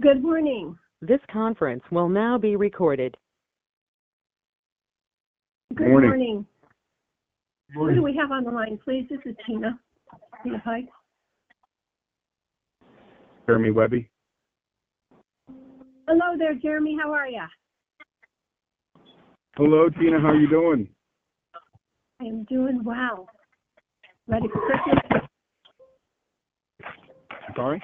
Good morning. This conference will now be recorded. Good Morning. morning. Who do we have on the line, please? This is Tina Pike. Jeremy Webby. Hello there, Jeremy. How are you? Hello, Tina. How you doing? I am doing well. Ready for Christmas? Sorry?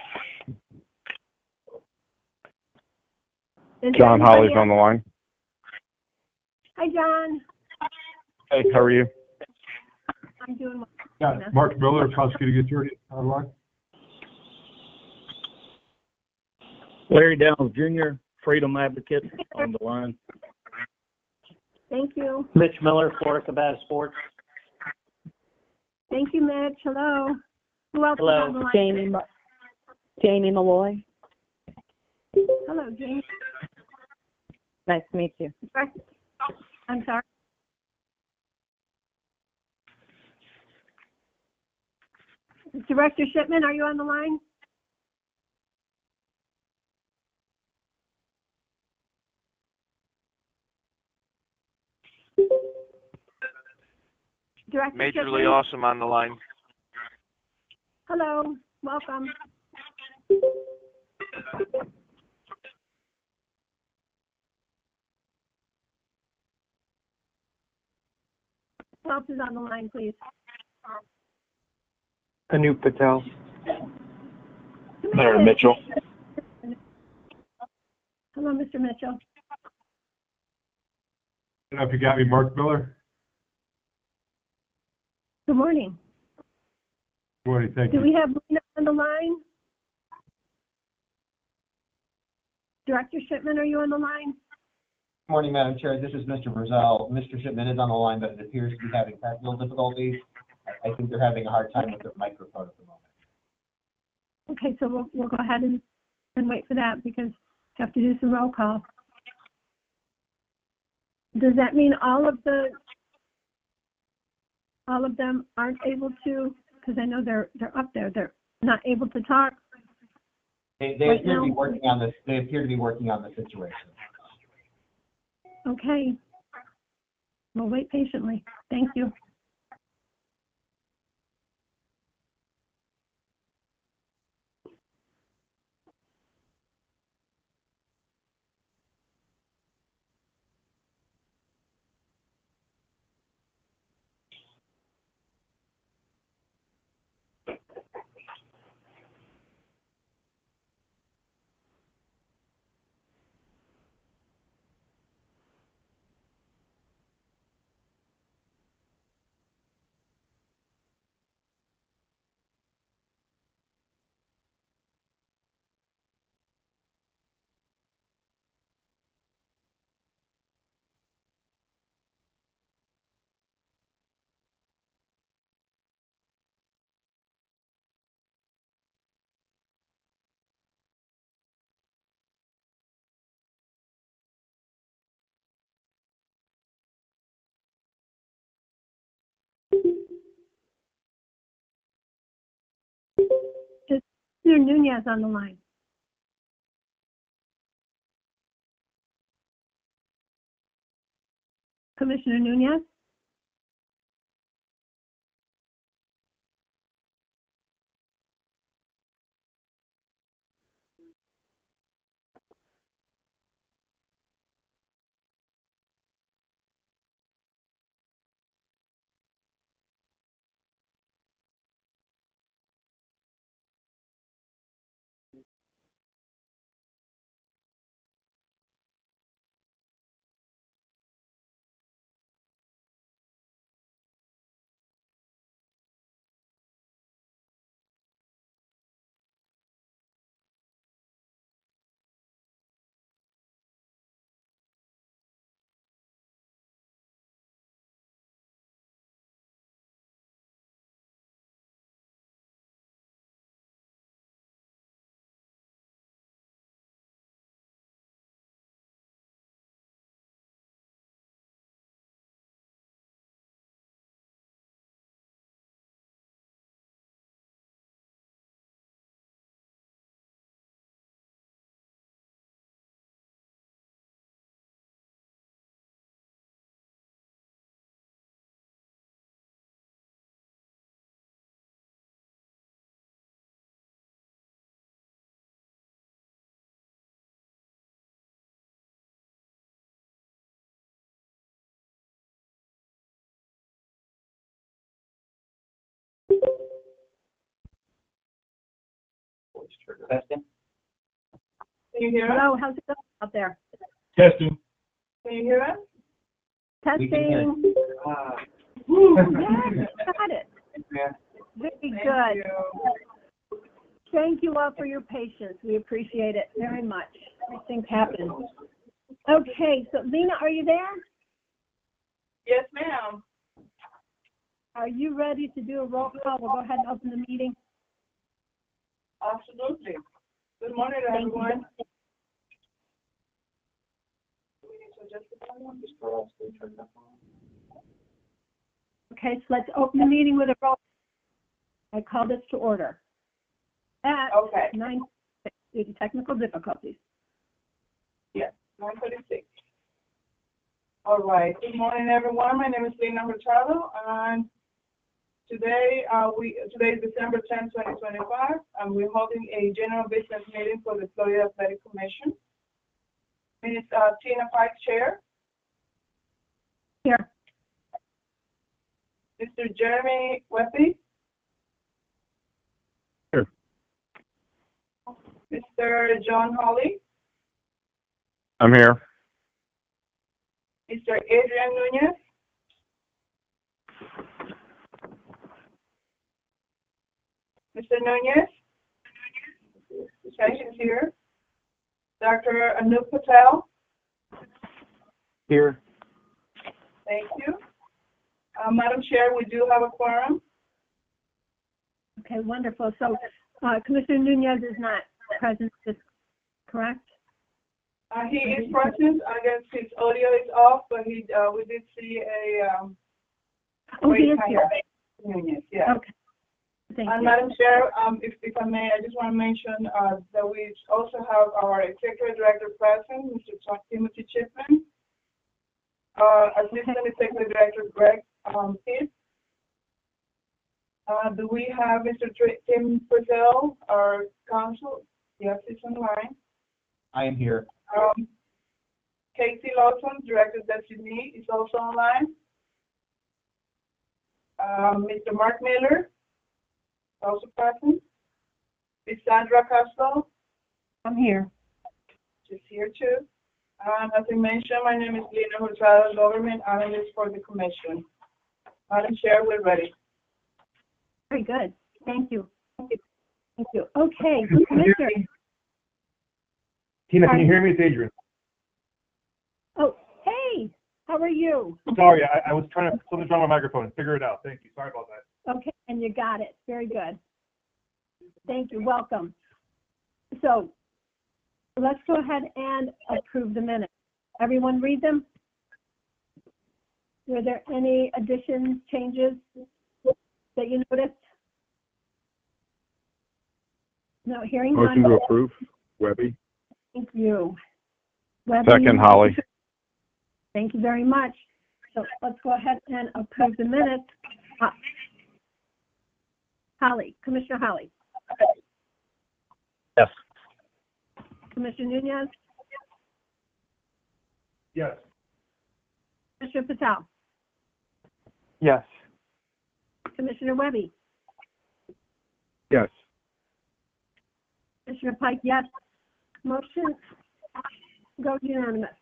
Is there John anybody Holly's else? on the line. Hi, John. Hey, how are you? I'm doing well. Got Mark Miller, prosecuting attorney, online. Larry Downs Jr., Freedom Advocate, on the line. Thank you. Mitch Miller, Florida Cabana Sports. Thank you, Mitch. Hello. Who else is on the line? Jamie Malloy. Hello, Jamie. Nice to meet you. I'm sorry. Director Shipman, are you on the line? Director Majorly Shipman? Awesome on the line. Hello. Welcome. Who else is on the line, please? Anoop Patel. Larry Mitchell. Hello, Mr. Mitchell. I don't know if you got me, Mark Miller. Good morning. Good morning, thank Do you. we have Lena on the line? Director Shipman, are you on the line? Morning, Madam Chair. This is Mr. Brazel. Mr. Shipman is on the line, but it appears to be having technical difficulties. I think they're having a hard time with their microphone at the moment. Okay, so we'll go ahead and wait for that because we have to do some roll call. Does that mean all of them aren't able to? Because I know they're up there. They're not able to talk. They Right appear to be now? working on this. They appear to be working on the situation. Okay. We'll wait patiently. Thank you. Is Commissioner Nunez on the line? Commissioner Nunez? Testing. Can you hear us? Hello, how's it going out there? Testing. Can you hear us? We can hear Testing. Yes, got it. Very Thank good. you. Thank you all for your patience. We appreciate it very much. These things happen. Okay, so Lena, are you there? Yes, ma'am. Are you ready to do a roll call? We'll go ahead and open the meeting. Absolutely. Good morning, Thank you. everyone. Okay, so let's open the meeting with a roll. I call this to order. At Okay. 9:06 due to technical difficulties. 9:36. All right. Good morning, everyone. My name is Lena Hurtado, and today is December 10, 2025, and we're holding a general business meeting for the Florida Athletic Commission. Ms. Tina Pike, Chair. Here. Mr. Jeremy Weffy. Here. Mr. John Hawley. I'm here. Mr. Adrian Nunez. Mr. Nunez. Okay, he's here. Dr. Anup Patel. Here. Thank you. Madam Chair, we do have a quorum. Okay, wonderful. So Commissioner Nunez is not present, is correct? He is present. I guess his audio is off, but we did see a Oh, he is raised here. hand. Nunez, yeah. Okay. Thank And you. Madam Chair, if I may, I just want to mention that we also have our Executive Director present, Mr. Timothy Chipman, Assistant Executive Director Greg Pitt. Do we have Mr. Tim Frizzell, our counsel? Yes, he's on the line. I am here. Casey Lawson, Director Designee, is also online. Mr. Mark Miller, also present. Ms. Sandra Castro, I'm here. she's here too. And as I mentioned, my name is Lena Hurtado, Government Analyst for the Commission. Madam Chair, we're ready. Very good. Thank you. Thank you. Okay, Commissioner. Tina, can you hear me? It's Adrian. Oh, hey, how are you? Sorry, I was trying to, something's wrong with my microphone. Figure it out. Thank you. Sorry about that. Okay, and you got it. Very good. Thank you. Welcome. So let's go ahead and approve the minutes. Everyone read them? Were there any additions, changes that you noticed? No, hearing Motion none. to approve. Webby. Thank you. Webby, Second, Holly. Thank you very much. So let's go ahead and approve the minutes. Holly, Commissioner Holly. Yes. Commissioner Nunez, Yes. Commissioner Patel, Yes. Commissioner Webby, Yes. Commissioner Pike, yes. Motion goes unanimous.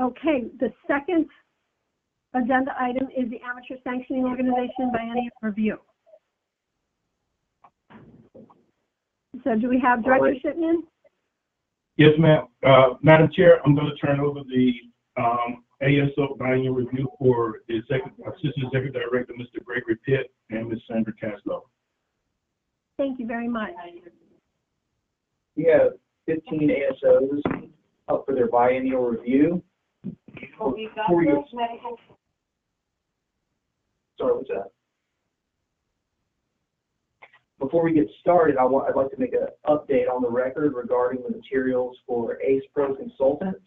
Okay, the second agenda item is the Amateur Sanctioning Organization Biennial Review. So do we have Director Shipman? Yes, ma'am. Madam Chair, I'm going to turn over the ASO biennial review for the Assistant Executive Director, Mr. Gregory Pitt, and Ms. Sandra Caslow. Thank you very much. We have 15 ASOs up for their biennial review. Sorry, what's that? Before we get started, I'd like to make an update on the record regarding the materials for ACE Pro Consultants.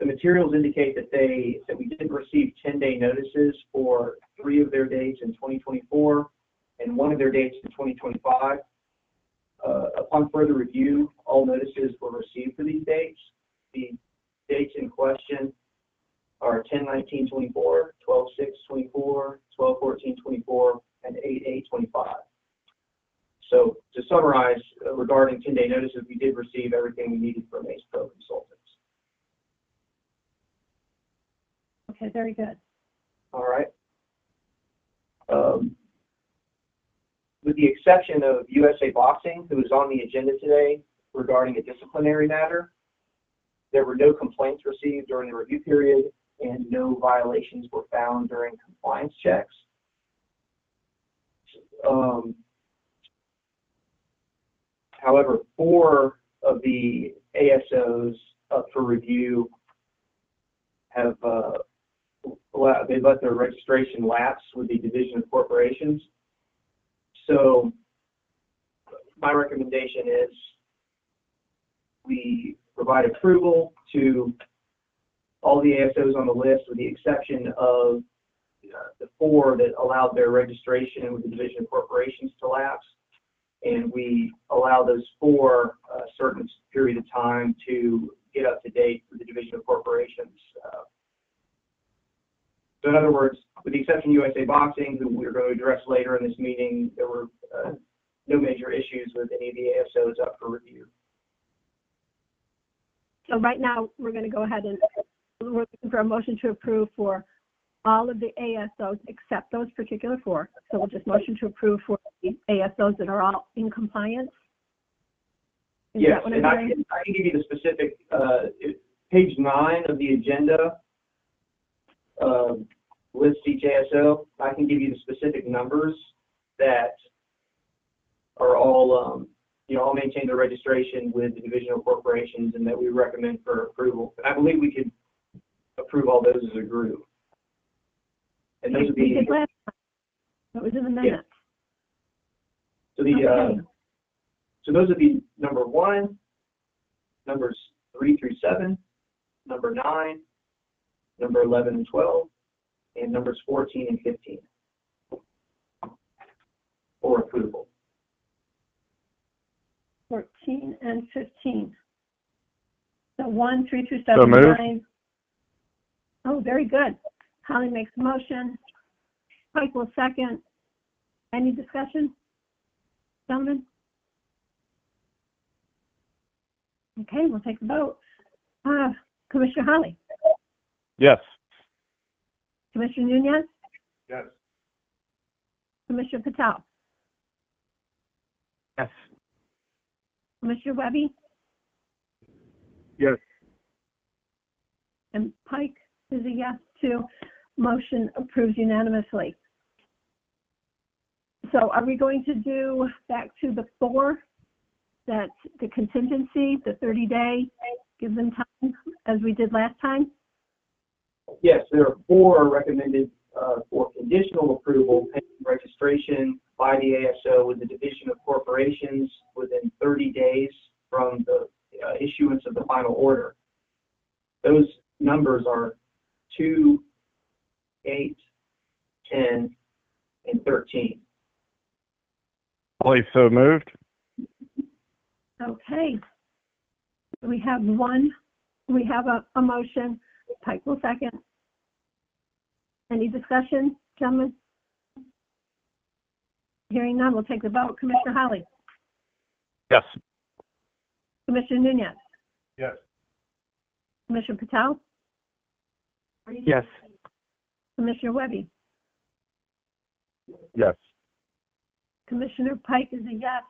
The materials indicate that we did receive 10-day notices for 3 of their dates in 2024 and 1 of their dates in 2025. Upon further review, all notices were received for these dates. The dates in question are 10/19/24, 12/6/24, 12/14/24, and 8/8/25. So to summarize, regarding 10-day notices, we did receive everything we needed from ACE Pro Consultants. Okay, very good. All right. With the exception of USA Boxing, who is on the agenda today regarding a disciplinary matter, there were no complaints received during the review period and no violations were found during compliance checks. However, 4 of the ASOs up for review have they let their registration lapse with the Division of Corporations. So my recommendation is we provide approval to all the ASOs on the list with the exception of the 4 that allowed their registration with the Division of Corporations to lapse. And we allow those 4 a certain period of time to get up to date with the Division of Corporations. So in other words, with the exception of USA Boxing, who we're going to address later in this meeting, there were no major issues with any of the ASOs up for review. So right now, we're going to go ahead and we're looking for a motion to approve for all of the ASOs except those particular 4. So we'll just motion to approve for the ASOs that are all in compliance. Is Yes, that what and I'm I hearing? can give you the specific, page 9 of the agenda lists each ASO. I can give you the specific numbers that are all, all maintain their registration with the Division of Corporations and that we recommend for approval. And I believe we could approve all those as a group. And those would We be, did last time. That was in the minutes. so the, Okay. so those would be number 1, numbers 3 through 7, number 9, number 11 and 12, and numbers 14 and 15 for approval. 14 and 15. So 1, 3 through So 7, moved. 9. Oh, very good. Holly makes a motion. Pike will second. Any discussion? Gentlemen? Okay, we'll take the vote. Commissioner Holly? Yes. Commissioner Nunez? Yes. Commissioner Patel? Yes. Commissioner Webby? Yes. And Pike is a yes too. Motion approves unanimously. So are we going to do back to the 4, that the contingency, the 30-day, give them time as we did last time? Yes, there are 4 recommended for conditional approval pending registration by the ASO with the Division of Corporations within 30 days from the issuance of the final order. Those numbers are 2, 8, 10, and 13. Holly, so moved. Okay. We have a motion. Pike will second. Any discussion, gentlemen? Hearing none, we'll take the vote. Commissioner Holly? Yes. Commissioner Nunez? Yes. Commissioner Patel? Yes. Commissioner Webby? Yes. Commissioner Pike is a yes.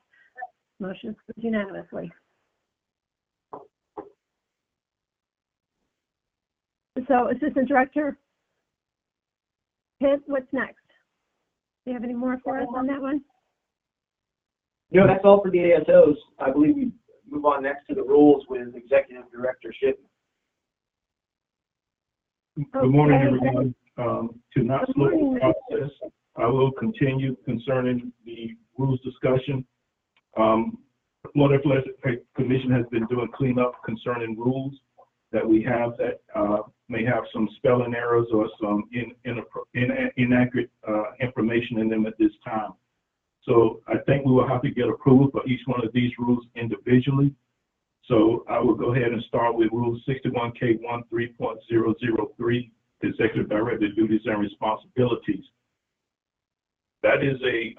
Motion approved unanimously. So Assistant Director Pitt, what's next? Do you have any more for us on that one? No, that's all for the ASOs. I believe we move on next to the rules with Executive Director Shipman. Good morning, Okay. everyone. To not Good slow the morning, Mr. process, I will continue concerning the rules discussion. Florida Athletic Commission has been doing cleanup concerning rules that we have that may have some spelling errors or some inaccurate information in them at this time. So I think we will have to get approval for each one of these rules individually. So I will go ahead and start with Rule 61K1 3.003, Executive Director Duties and Responsibilities. That is a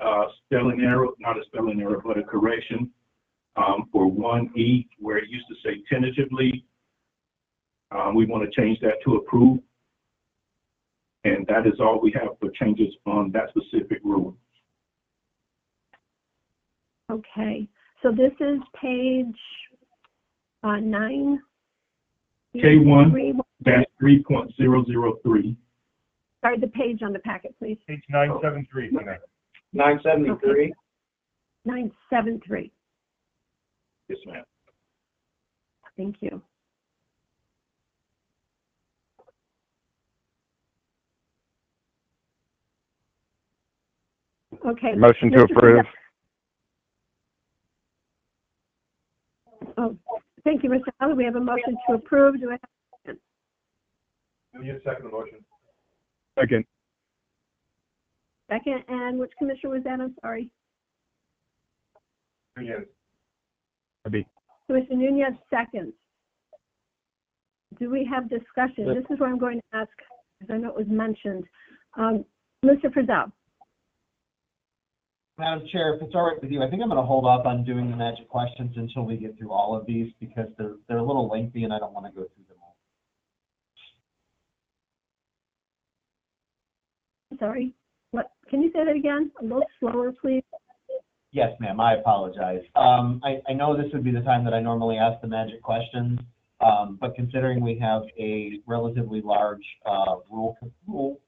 spelling error, not a spelling error, but a correction for 1E, where it used to say tentatively. We want to change that to approve. And that is all we have for changes on that specific rule. Okay, so this is page 9. K1 -3.003. Sorry, the page on the packet, please. Page 973, Tina. 973. 973. Yes, ma'am. Thank you. Okay. Motion to Mr. approve. Oh, thank you, Mr. Howley. We have a motion to approve. Do I have Do you second the motion? Second. a second? And which commissioner was that? I'm sorry. Yes. Commissioner Nunez, seconds. Do we have discussion? This is where I'm going to ask, because I know it was mentioned. Mr. Frizzell. Madam Chair, if it's all right with you, I think I'm going to hold off on doing the magic questions until we get through all of these because they're a little lengthy and I don't want to go through them all. Sorry. What? Can you say that again? A little slower, please. Yes, ma'am, I apologize. I know this would be the time that I normally ask the magic questions, but considering we have a relatively large rule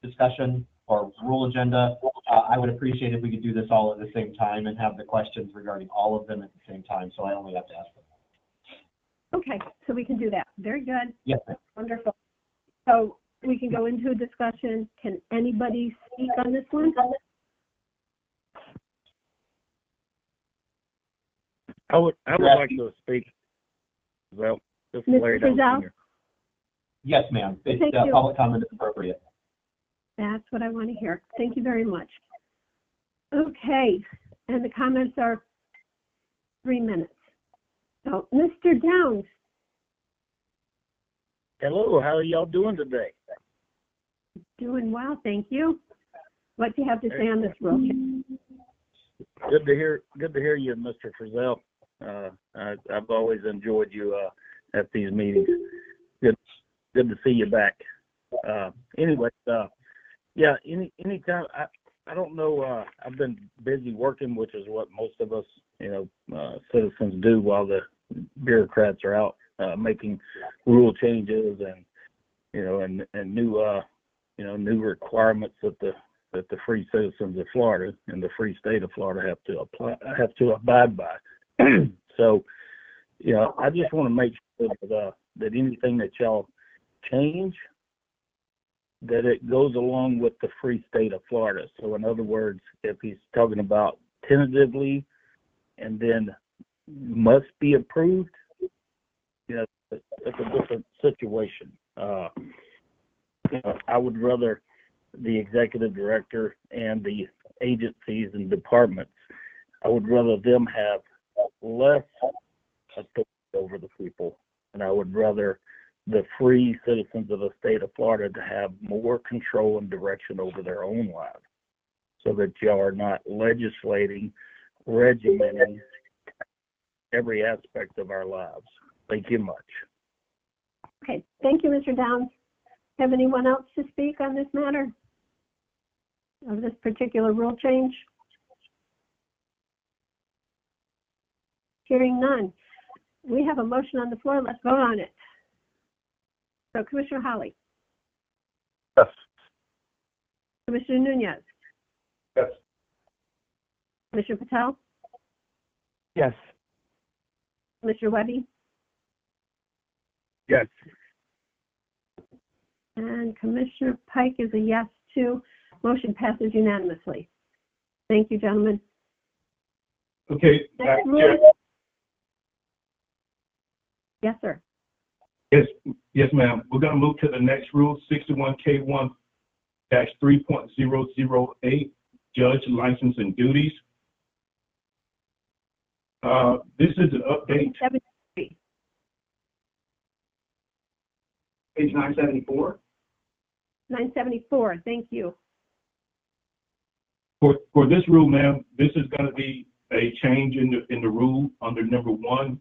discussion or rule agenda, I would appreciate if we could do this all at the same time and have the questions regarding all of them at the same time, so I only have to ask them. Okay, so we can do that. Very good. Yes, ma'am. Wonderful. So we can go into a discussion. Can anybody speak on this one? I would like to speak. Well, just Mr. lay it out Frizzell? here. Yes, ma'am. Thank It's, you. public comment is appropriate. That's what I want to hear. Thank you very much. Okay, and the comments are 3 minutes. So, Mr. Downs, Hello, how are y'all doing today? doing well, thank you. What do you have to say on this rule change? Good to hear you, Mr. Frizzell. I've always enjoyed you at these meetings. Good to see you back. Anyway, yeah, anytime I don't know. I've been busy working, which is what most of us, citizens do while the bureaucrats are out making rule changes and new requirements that the free citizens of Florida and the free state of Florida have to abide by. So, I just want to make sure that anything that y'all change, that it goes along with the free state of Florida. So in other words, if he's talking about tentatively and then must be approved, it's a different situation. I would rather the executive director and the agencies and departments, I would rather them have less authority over the people, and I would rather the free citizens of the state of Florida to have more control and direction over their own lives, so that y'all are not legislating, regimenting every aspect of our lives. Thank you much. Okay, thank you, Mr. Downs. Have anyone else to speak on this matter of this particular rule change? Hearing none. We have a motion on the floor. Let's vote on it. So, Commissioner Howley, Yes. Commissioner Nunez, Yes. Commissioner Patel, Yes. Commissioner Webby, Yes. and Commissioner Pike is a yes too. Motion passes unanimously. Thank you, gentlemen. Okay, Next Madam rule. Chair. Yes, sir. Yes, ma'am. We're going to move to the next rule, 61K1-3.008, judge license and duties. This is an update. 73. Page 974. 974, thank you. For this rule, ma'am, this is gonna be a change in the rule under number 1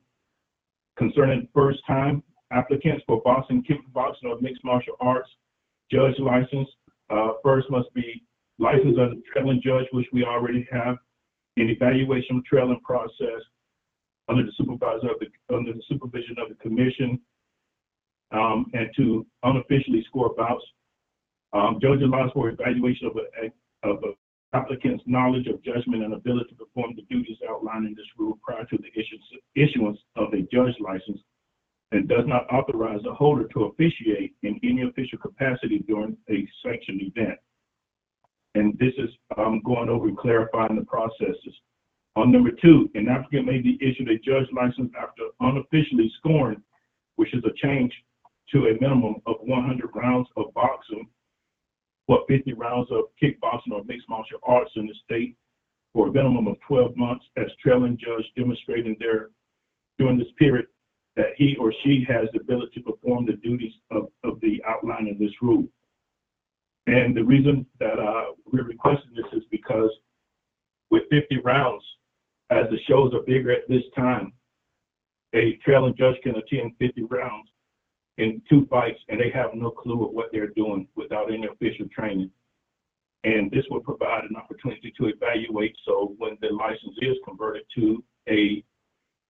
concerning first-time applicants for boxing, kickboxing, or mixed martial arts judge license. First must be licensed as a trailing judge, which we already have, in evaluation trailing process under the supervision of the commission, and to unofficially score bouts. Judge allows for evaluation of a applicant's knowledge of judgment and ability to perform the duties outlined in this rule prior to the issuance of a judge license, and does not authorize the holder to officiate in any official capacity during a sanctioned event. And this is going over and clarifying the processes. On number 2, an applicant may be issued a judge license after unofficially scoring, which is a change to a minimum of 100 rounds of boxing or 50 rounds of kickboxing or mixed martial arts in the state for a minimum of 12 months as trailing judge, demonstrating during this period that he or she has the ability to perform the duties of the outline of this rule. And the reason that we're requesting this is because with 50 rounds, as the shows are bigger at this time, a trailing judge can attend 50 rounds in 2 fights, and they have no clue of what they're doing without any official training. And this will provide an opportunity to evaluate, so when the license is converted to a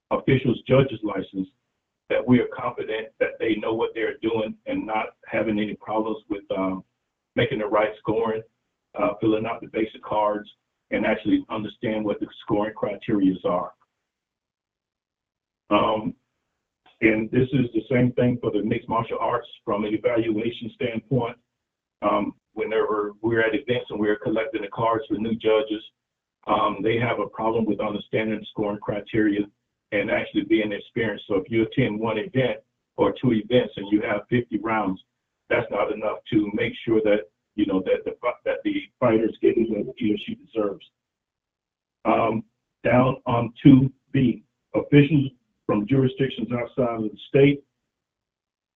official's judge's license, that we are confident that they know what they're doing and not having any problems with making the right scoring, filling out the basic cards, and actually understand what the scoring criteria are. And this is the same thing for the mixed martial arts from an evaluation standpoint. Whenever we're at events and we're collecting the cards for new judges, they have a problem with understanding the scoring criteria and actually being experienced. So if you attend 1 event or 2 events and you have 50 rounds, that's not enough to make sure that, you know, that the fighter is getting what he or she deserves. Down on 2B, officials from jurisdictions outside of the state.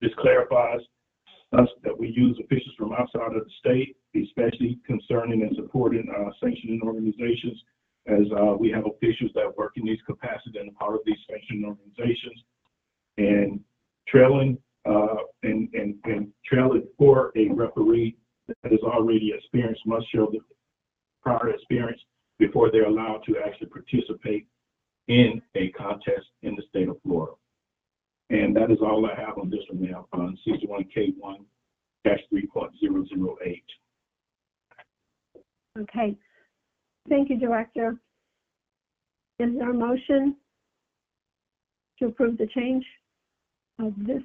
This clarifies us that we use officials from outside of the state, especially concerning and supporting sanctioning organizations, as we have officials that work in these capacities and are part of these sanctioning organizations. And trailing trailing for a referee that is already experienced must show the prior experience before they're allowed to actually participate in a contest in the state of Florida. And that is all I have on this one now, on C1K1-3.008. Okay. Thank you, Director. Is there a motion to approve the change of this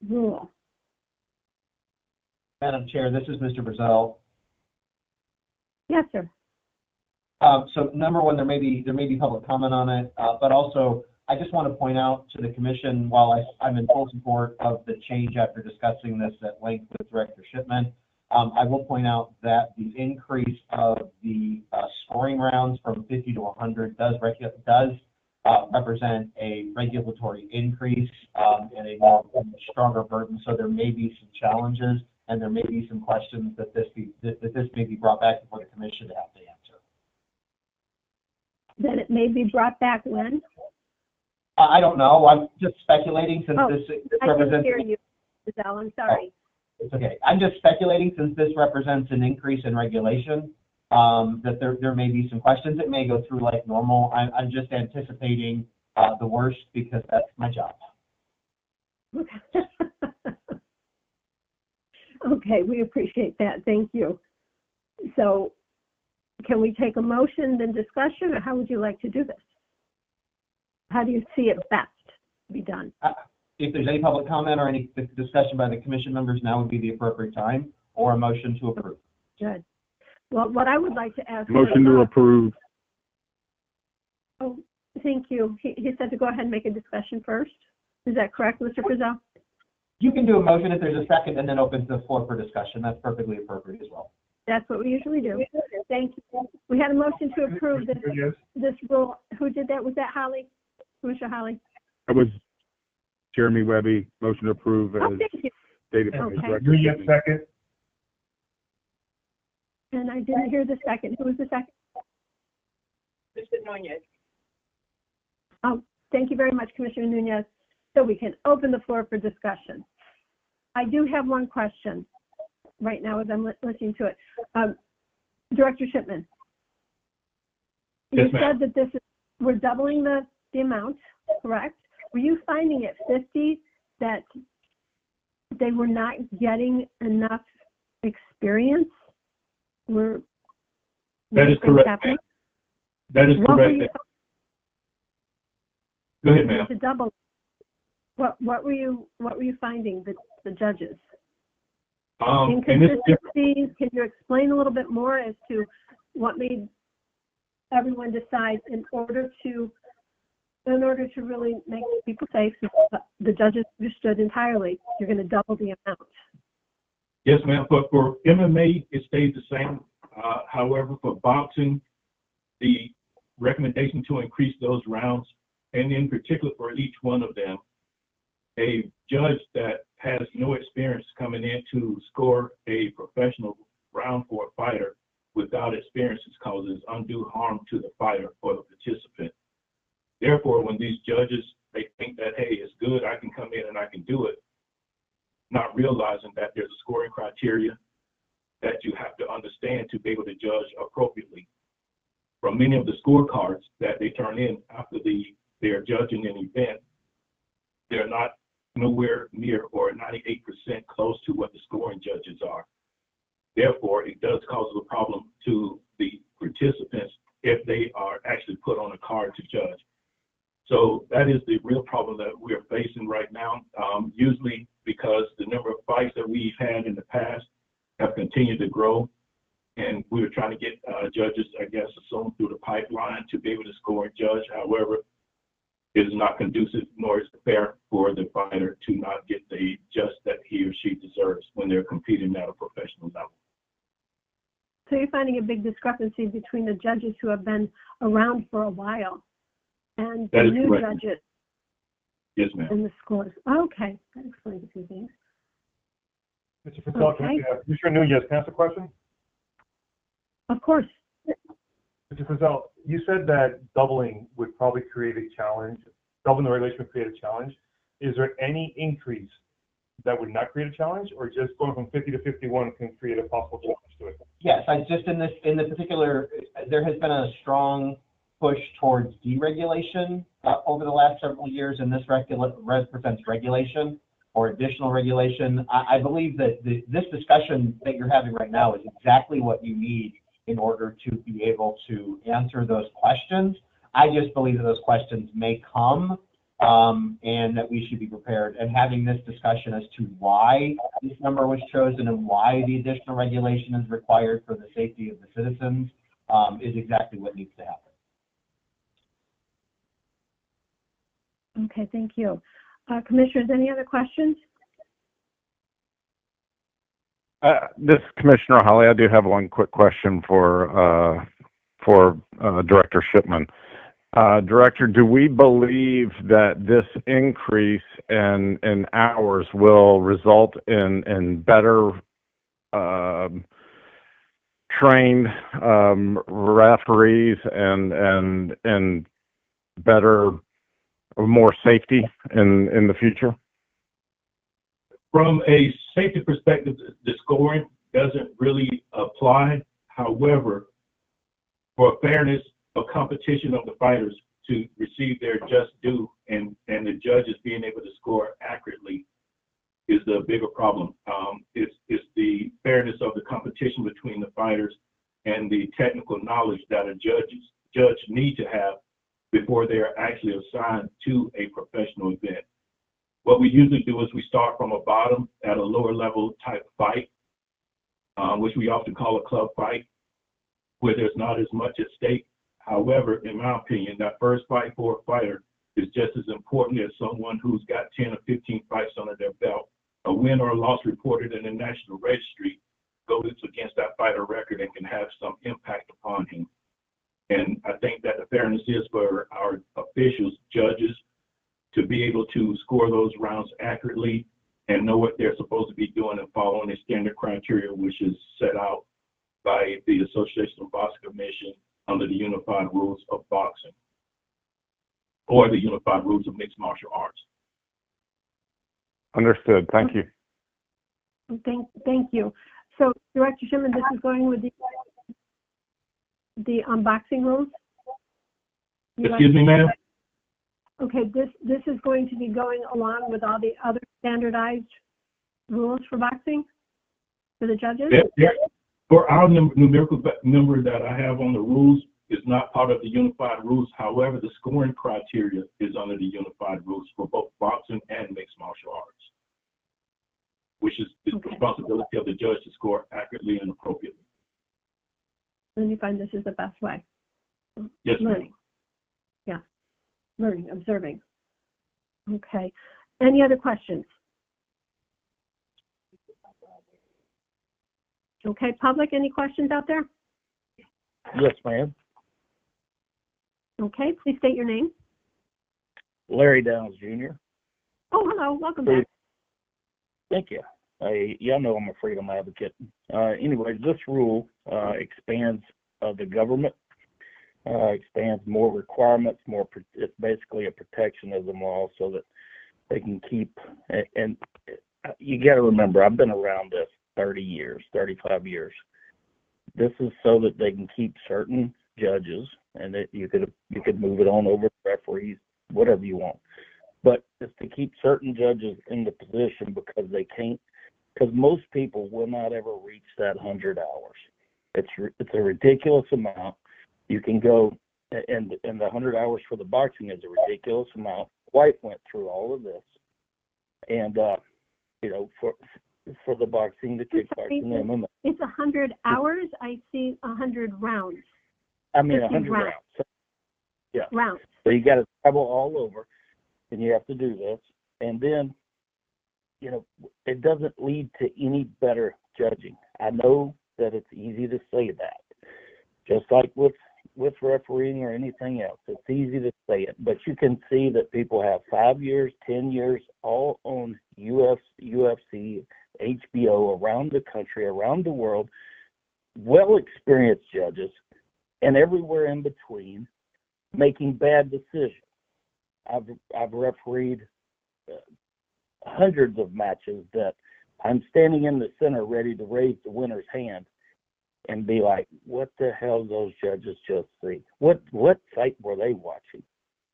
rule? Madam Chair, this is Mr. Brazel. Yes, sir. So number 1, there may be public comment on it, but also I just want to point out to the commission, while I'm in full support of the change after discussing this at length with Director Shipman, I will point out that the increase of the scoring rounds from 50 to 100 does represent a regulatory increase and a more stronger burden. So there may be some challenges and there may be some questions that this may be brought back before the commission to have to answer. Then it may be brought back when? I don't know. I'm just speculating since this I represents. didn't hear you, Giselle. I'm sorry. It's okay. I'm just speculating since this represents an increase in regulation, that there may be some questions. It may go through like normal. I'm just anticipating the worst because that's my job. Okay, we appreciate that. Thank you. So can we take a motion, then discussion, or how would you like to do this? How do you see it best to be done? If there's any public comment or any discussion by the commission members, now would be the appropriate time, or a motion to approve. Good. Well, what I would like to ask. Motion to approve. Oh, thank you. He said to go ahead and make a discussion first. Is that correct, Mr. Brazel? You can do a motion if there's a second and then open the floor for discussion. That's perfectly appropriate as well. That's what we usually do. Thank you. We had a motion to approve this rule. Who did that? Was that Holly? Commissioner Holly? That was Jeremy Webby. Motion to approve as Thank you. stated by Okay. Director Shipman. Second. And I didn't hear the second. Who was the second? Mr. Nunez. Thank you very much, Commissioner Nunez. So we can open the floor for discussion. I do have one question right now as I'm listening to it. Director Shipman. Yes, You ma'am. said that we're doubling the amount, correct? Were you finding at 50 that they were not getting enough experience? That is correct, ma'am. That is correct. Go ahead, ma'am. To double. What were you finding, the judges? And it's different. Inconsistencies, can you explain a little bit more as to what made everyone decide in order to really make people safe, the judges understood entirely, you're going to double the amount? Yes, ma'am. But for MMA, it stays the same. However, for boxing, the recommendation to increase those rounds, and in particular for each one of them, a judge that has no experience coming in to score a professional round for a fighter without experience causes undue harm to the fighter or the participant. Therefore, when these judges, they think that, hey, it's good, I can come in and I can do it, not realizing that there's a scoring criteria that you have to understand to be able to judge appropriately. From many of the scorecards that they turn in after they're judging an event, they're not nowhere near or 98% close to what the scoring judges are. Therefore, it does cause a problem to the participants if they are actually put on a card to judge. So that is the real problem that we're facing right now, usually because the number of fights that we've had in the past have continued to grow. And we were trying to get judges, I guess, assumed through the pipeline to be able to score and judge. However, it is not conducive nor is it fair for the fighter to not get the just that he or she deserves when they're competing at a professional level. So you're finding a big discrepancy between the judges who have been around for a while and the new correct. judges. Yes, ma'am. And the scores. Okay, that explains a few things. Mr. Frisell, Commissioner Nunez, can I ask a question? Of course. Mr. Frisell, you said that doubling would probably create a challenge. Doubling the regulation would create a challenge. Is there any increase that would not create a challenge, or just going from 50 to 51 can create a possible challenge to it? Yes, in the particular, there has been a strong push towards deregulation over the last several years, and this represents regulation or additional regulation. I believe that this discussion that you're having right now is exactly what you need in order to be able to answer those questions. I just believe that those questions may come and that we should be prepared. And having this discussion as to why this number was chosen and why the additional regulation is required for the safety of the citizens is exactly what needs to happen. Okay, thank you. Commissioners, any other questions? This is Commissioner Holly. I do have one quick question for Director Shipman. Director, do we believe that this increase in hours will result in better trained referees and better or more safety in the future? From a safety perspective, the scoring doesn't really apply. However, for fairness of competition of the fighters to receive their just due and the judges being able to score accurately is the bigger problem. It's the fairness of the competition between the fighters and the technical knowledge that a judge need to have before they are actually assigned to a professional event. What we usually do is we start from a bottom at a lower level type fight, which we often call a club fight, where there's not as much at stake. However, in my opinion, that first fight for a fighter is just as important as someone who's got 10 or 15 fights under their belt. A win or a loss reported in the National Registry goes against that fighter record and can have some impact upon him. And I think that the fairness is for our officials, judges, to be able to score those rounds accurately and know what they're supposed to be doing and following the standard criteria, which is set out by the Association of Boxing Commission under the unified rules of boxing or the unified rules of mixed martial arts. Understood. Thank you. Thank you. So, Director Shipman, this is going with the unboxing rules? Excuse me, ma'am? Okay, this is going to be going along with all the other standardized rules for boxing for the judges? For our numerical number that I have on the rules is not part of the unified rules. However, the scoring criteria is under the unified rules for both boxing and mixed martial arts, which is the responsibility of the judge to score accurately and appropriately. And you find this is the best way? Yes, ma'am. Learning. Yeah, learning, observing. Okay. Any other questions? Okay, public, any questions out there? Yes, ma'am. Okay, please state your name. Larry Downs Jr. Oh, hello, welcome back. Thank you. Y'all know I'm a freedom advocate. Anyways, this rule expands the government, expands more requirements, it's basically a protectionism law so that they can keep, and you got to remember, I've been around this 30 years, 35 years. This is so that they can keep certain judges, and that you could move it on over to referees, whatever you want. But it's to keep certain judges in the position because most people will not ever reach that 100 hours. It's a ridiculous amount. You can go, and the 100 hours for the boxing is a ridiculous amount. Wife went through all of this, and for the boxing, the kickboxing, the MMA. It's 100 hours. I see 100 rounds. I mean 100 rounds. So, yeah. Rounds. So you got to travel all over, and you have to do this, and then, it doesn't lead to any better judging. I know that it's easy to say that, just like with refereeing or anything else. It's easy to say it, but you can see that people have 5 years, 10 years, all on UFC, HBO, around the country, around the world, well-experienced judges, and everywhere in between, making bad decisions. I've refereed hundreds of matches that I'm standing in the center ready to raise the winner's hand and be like, what the hell those judges just see? What fight were they watching?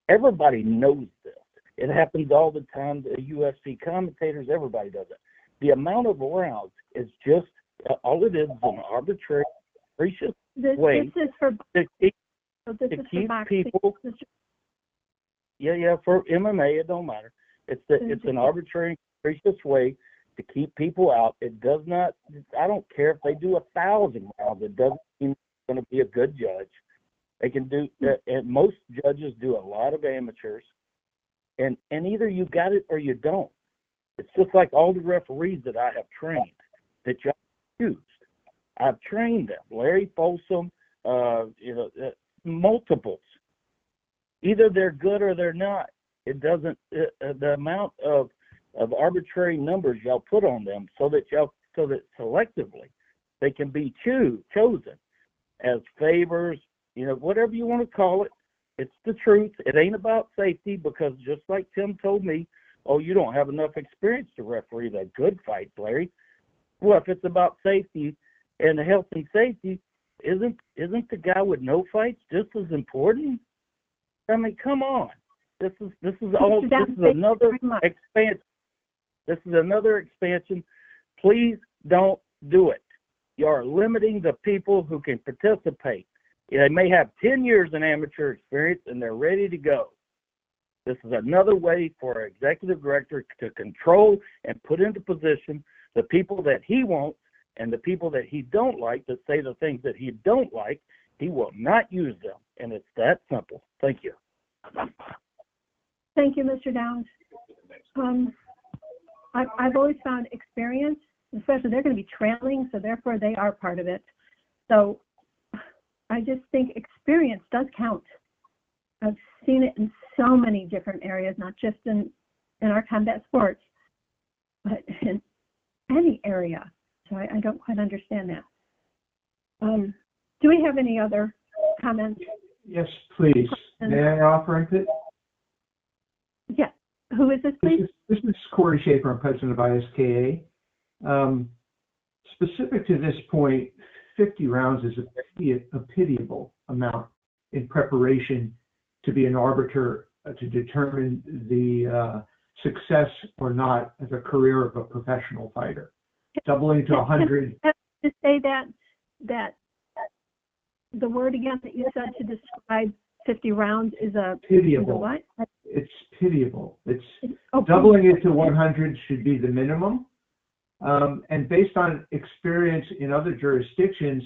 Everybody knows this. It happens all the time. The UFC commentators, everybody does it. The amount of rounds is just, all it is an arbitrary, capricious way this is for, to keep, for people. Yeah, for MMA, it don't matter. It's an arbitrary, capricious way to keep people out. It does not, I don't care if they do 1,000 rounds, it doesn't mean they're going to be a good judge. They can do, and most judges do a lot of amateurs, and either you got it or you don't. It's just like all the referees that I have trained that y'all used. I've trained them, Larry Folsom, multiples. Either they're good or they're not. It doesn't, the amount of arbitrary numbers y'all put on them so that selectively they can be chosen as favors, whatever you want to call it. It's the truth. It ain't about safety, because just like Tim told me, oh, you don't have enough experience to referee the good fights, Larry. Well, if it's about safety and health and safety, isn't the guy with no fights just as important? I mean, come on. This is another expansion. This is another expansion. Please don't do it. You are limiting the people who can participate. They may have 10 years in amateur experience and they're ready to go. This is another way for an executive director to control and put into position the people that he wants, and the people that he don't like, that say the things that he don't like, he will not use them. And it's that simple. Thank you. Thank you, Mr. Downs. I've always found experience, especially they're going to be trailing, so therefore they are part of it. So I just think experience does count. I've seen it in so many different areas, not just in our combat sports, but in any area. So I don't quite understand that. Do we have any other comments? Yes, please. May I offer input? Yeah. Who is this, please? This is Corey Schaefer. I'm president of ISKA. Specific to this point, 50 rounds is a pitiable amount in preparation to be an arbiter to determine the success or not as a career of a professional fighter. Doubling to 100. To say that the word again that you said to describe 50 rounds is a pitiable. What? It's pitiable. It's doubling it to 100 should be the minimum. And based on experience in other jurisdictions,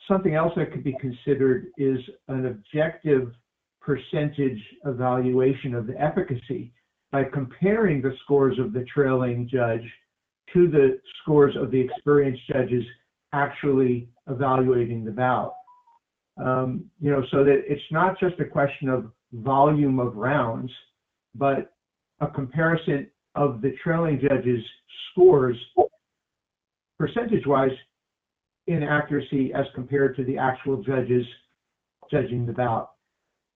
something else that could be considered is an objective percentage evaluation of the efficacy by comparing the scores of the trailing judge to the scores of the experienced judges actually evaluating the bout. So that it's not just a question of volume of rounds, but a comparison of the trailing judges' scores percentage-wise in accuracy as compared to the actual judges judging the bout.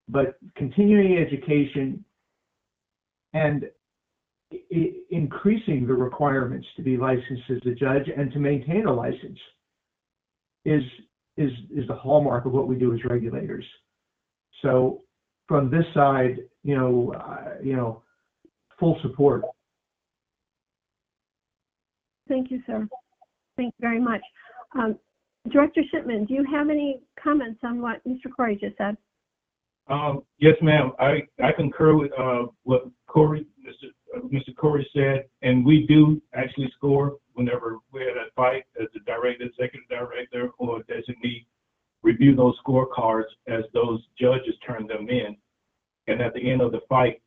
But continuing education and increasing the requirements to be licensed as a judge and to maintain a license is the hallmark of what we do as regulators. So from this side, full support. Thank you, sir. Thank you very much. Director Shipman, do you have any comments on what Mr. Corey just said? Yes, ma'am. I concur with what Mr. Corey said, and we do actually score whenever we're at a fight as the director, executive director, or designee. Review those scorecards as those judges turn them in, and at the end of the fight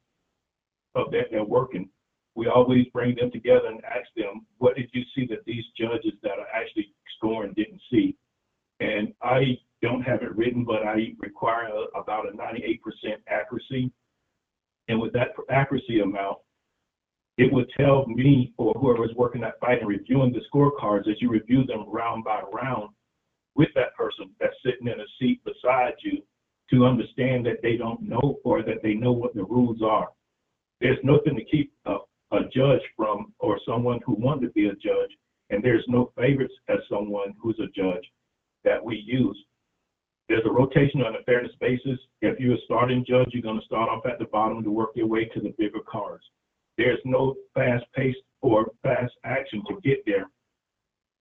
of that they're working, we always bring them together and ask them, what did you see that these judges that are actually scoring didn't see? And I don't have it written, but I require about a 98% accuracy. And with that accuracy amount, it would tell me or whoever is working that fight and reviewing the scorecards as you review them round by round with that person that's sitting in a seat beside you to understand that they don't know or that they know what the rules are. There's nothing to keep a judge from or someone who wanted to be a judge, and there's no favorites as someone who's a judge that we use. There's a rotation on a fairness basis. If you're a starting judge, you're going to start off at the bottom to work your way to the bigger cards. There's no fast pace or fast action to get there,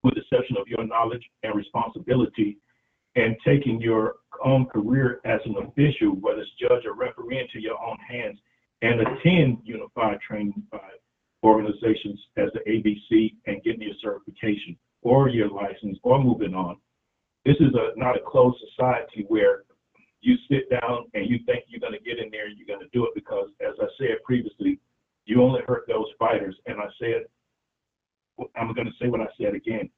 with the exception of your knowledge and responsibility and taking your own career as an official, whether it's judge or referee, into your own hands and attend unified training by organizations as the ABC and getting your certification or your license or moving on. This is not a closed society where you sit down and you think you're going to get in there and you're going to do it because, as I said previously, you only hurt those fighters. And I'm going to say what I said again.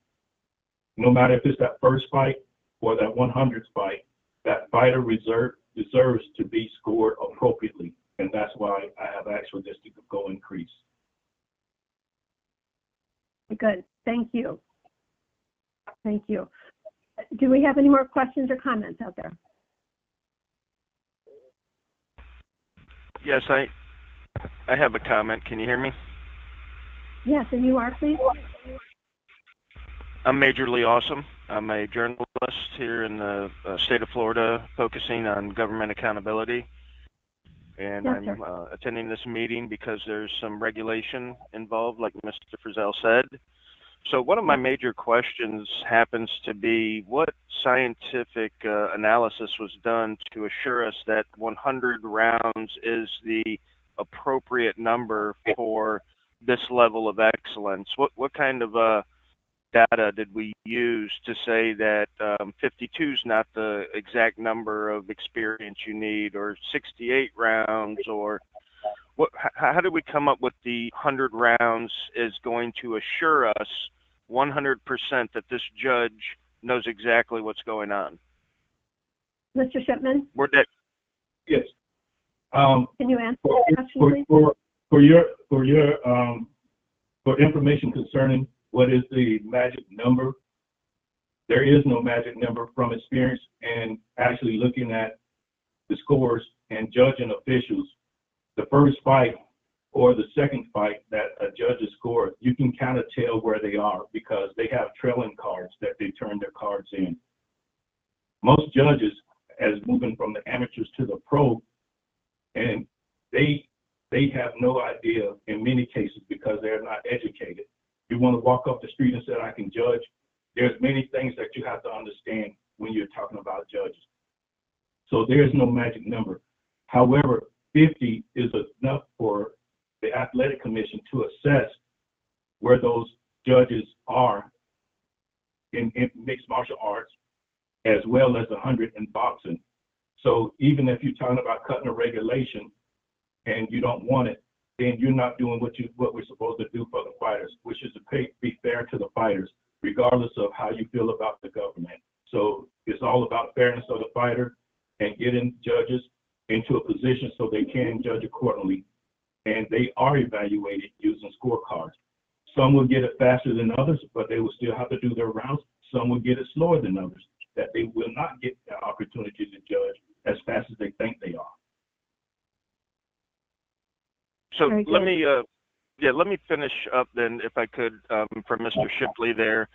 No matter if it's that first fight or that 100th fight, that fighter deserves to be scored appropriately. And that's why I have asked for this to go increase. Good. Thank you. Thank you. Do we have any more questions or comments out there? Yes, I have a comment. Can you hear me? Yes, and you are, please? I'm Majorly Awesome. I'm a journalist here in the state of Florida focusing on government accountability. And yes, I'm attending this meeting because there's some regulation involved, like Mr. Frizzell said. So one of my major questions happens to be what scientific analysis was done to assure us that 100 rounds is the appropriate number for this level of excellence? What kind of data did we use to say that 52 is not the exact number of experience you need, or 68 rounds, or how did we come up with the 100 rounds is going to assure us 100% that this judge knows exactly what's going on? Mr. Shipman? Yes. Can you answer that question, please? For information concerning what is the magic number, There is no magic number from experience and actually looking at the scores and judging officials. The first fight or the second fight that a judge's scored, you can kind of tell where they are because they have trailing cards that they turn their cards in. Most judges, as moving from the amateurs to the pro, and they have no idea in many cases because they're not educated. You want to walk off the street and say, I can judge. There's many things that you have to understand when you're talking about judges. So there's no magic number. However, 50 is enough for the athletic commission to assess where those judges are in mixed martial arts, as well as 100 in boxing. So even if you're talking about cutting a regulation and you don't want it, then you're not doing what we're supposed to do for the fighters, which is to be fair to the fighters, regardless of how you feel about the government. So it's all about fairness of the fighter and getting judges into a position so they can judge accordingly. And they are evaluated using scorecards. Some will get it faster than others, but they will still have to do their rounds. Some will get it slower than others, that they will not get the opportunity to judge as fast as they think they are. So let me finish up then, if I could, for Mr. Shipley there.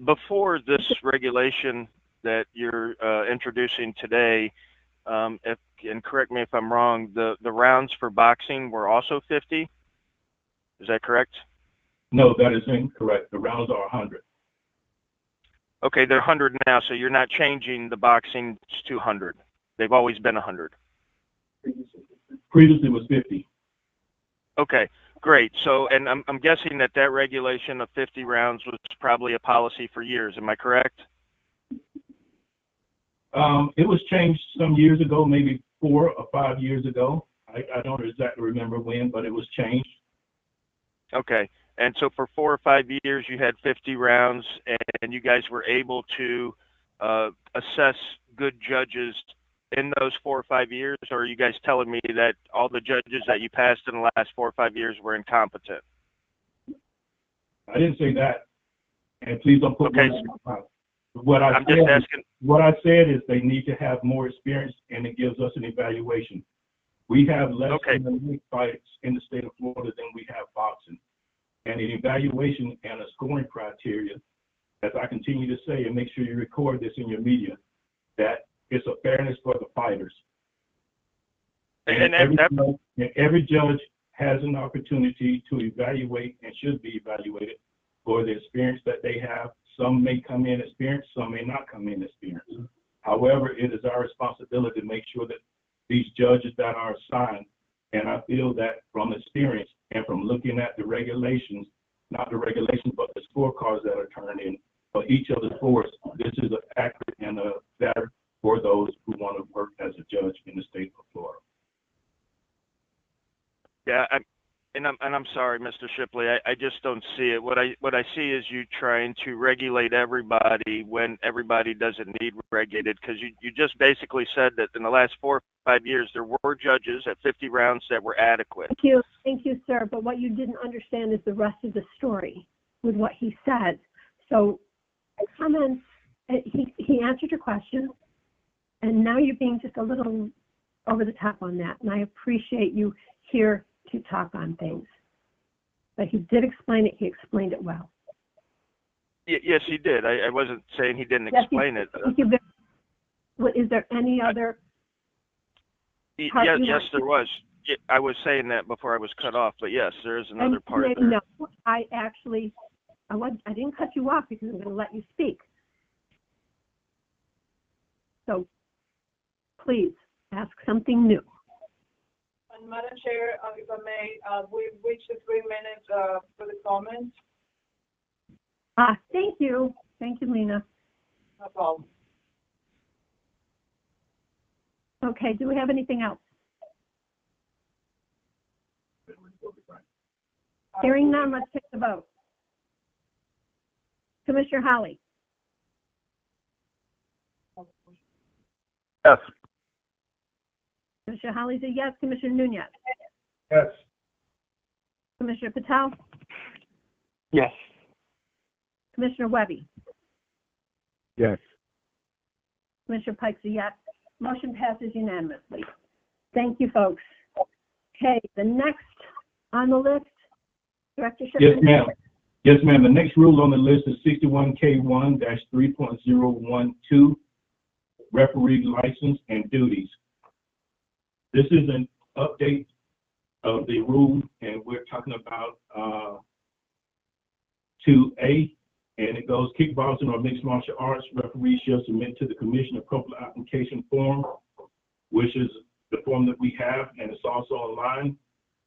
Before this regulation that you're introducing today, and correct me if I'm wrong, the rounds for boxing were also 50? Is that correct? No, that is incorrect. The rounds are 100. Okay, they're 100 now, so you're not changing the boxing to 100. They've always been 100. Previously was 50. Okay, great. So, and I'm guessing that regulation of 50 rounds was probably a policy for years. Am I correct? It was changed some years ago, maybe 4 or 5 years ago. I don't exactly remember when, but it was changed. Okay. And so for 4 or 5 years, you had 50 rounds, and you guys were able to assess good judges in those 4 or 5 years, or are you guys telling me that all the judges that you passed in the last 4 or 5 years were incompetent? I didn't say that, and please don't put okay. words in my mouth. What I said is they need to have more experience, and it gives us an evaluation. We have less MMA fights in the state of Florida than we have boxing, and an evaluation and a scoring criteria, as I continue to say, and make sure you record this in your media, that it's a fairness for the fighters. And every judge has an opportunity to evaluate and should be evaluated for the experience that they have. Some may come in experienced, some may not come in experienced. However, it is our responsibility to make sure that these judges that are assigned, and I feel that from experience and from looking at the regulations, not the regulations, but the scorecards that are turned in for each of the sports, this is accurate and better for those who want to work as a judge in the state of Florida. Yeah, I'm sorry, Mr. Shipley. I just don't see it. What I see is you trying to regulate everybody when everybody doesn't need regulated, because you just basically said that in the last 4 or 5 years there were judges at 50 rounds that were adequate. Thank you, sir. But what you didn't understand is the rest of the story with what he said. So, comments. He answered your question, and now you're being just a little over the top on that. And I appreciate you here to talk on things. But he did explain it. He explained it well. Yes, he did. I wasn't saying he didn't explain it. Thank you. Is there any other? Yes, there was. I was saying that before I was cut off, but yes, there is another part there. No, I didn't cut you off because I'm going to let you speak. So, please ask something new. And Madam Chair, if I may, we've reached the 3 minutes for the comments. Thank you. Thank you, Lena. No problem. Okay, do we have anything else? Hearing none, let's take the vote. Commissioner Holly? Yes. Commissioner Holly's a yes. Commissioner Nunez? Yes. Commissioner Patel? Yes. Commissioner Webby? Yes. Commissioner Pike's a yes. Motion passes unanimously. Thank you, folks. Okay, the next on the list, Director Shipman. Yes, ma'am. Yes, ma'am. The next rule on the list is 61K1-3.012, referee license and duties. This is an update of the rule, and we're talking about 2A, and it goes, kickboxing or mixed martial arts referees shall submit to the commission a appropriate application form, which is the form that we have, and it's also online,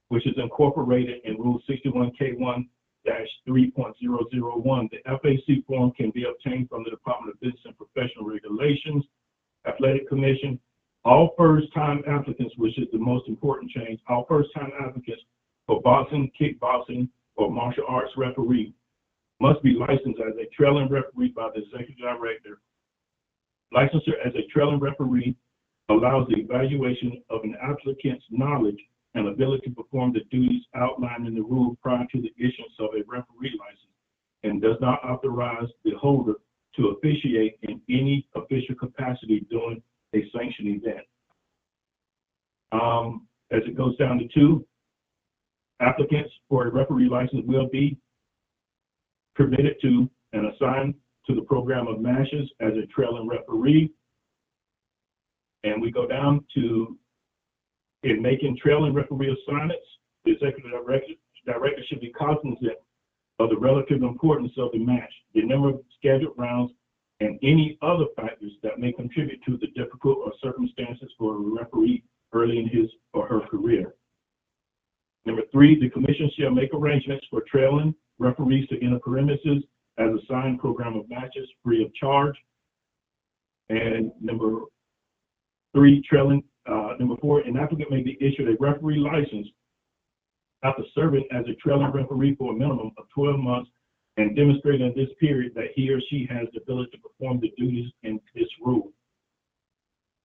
which is incorporated in Rule 61K1-3.001. The FAC form can be obtained from the Department of Business and Professional Regulations, Athletic Commission. All first-time applicants, which is the most important change, all first-time applicants for boxing, kickboxing, or martial arts referee must be licensed as a trailing referee by the executive director. Licensure as a trailing referee allows the evaluation of an applicant's knowledge and ability to perform the duties outlined in the rule prior to the issuance of a referee license, and does not authorize the holder to officiate in any official capacity during a sanctioned event. As it goes down to 2, applicants for a referee license will be permitted to and assigned to the program of matches as a trailing referee. And we go down to, in making trailing referee assignments, the executive director should be cognizant of the relative importance of the match, the number of scheduled rounds, and any other factors that may contribute to the difficult or circumstances for a referee early in his or her career. Number 3, the commission shall make arrangements for trailing referees to enter premises as assigned program of matches free of charge. And number 4, an applicant may be issued a referee license after serving as a trailing referee for a minimum of 12 months and demonstrating in this period that he or she has the ability to perform the duties in this rule.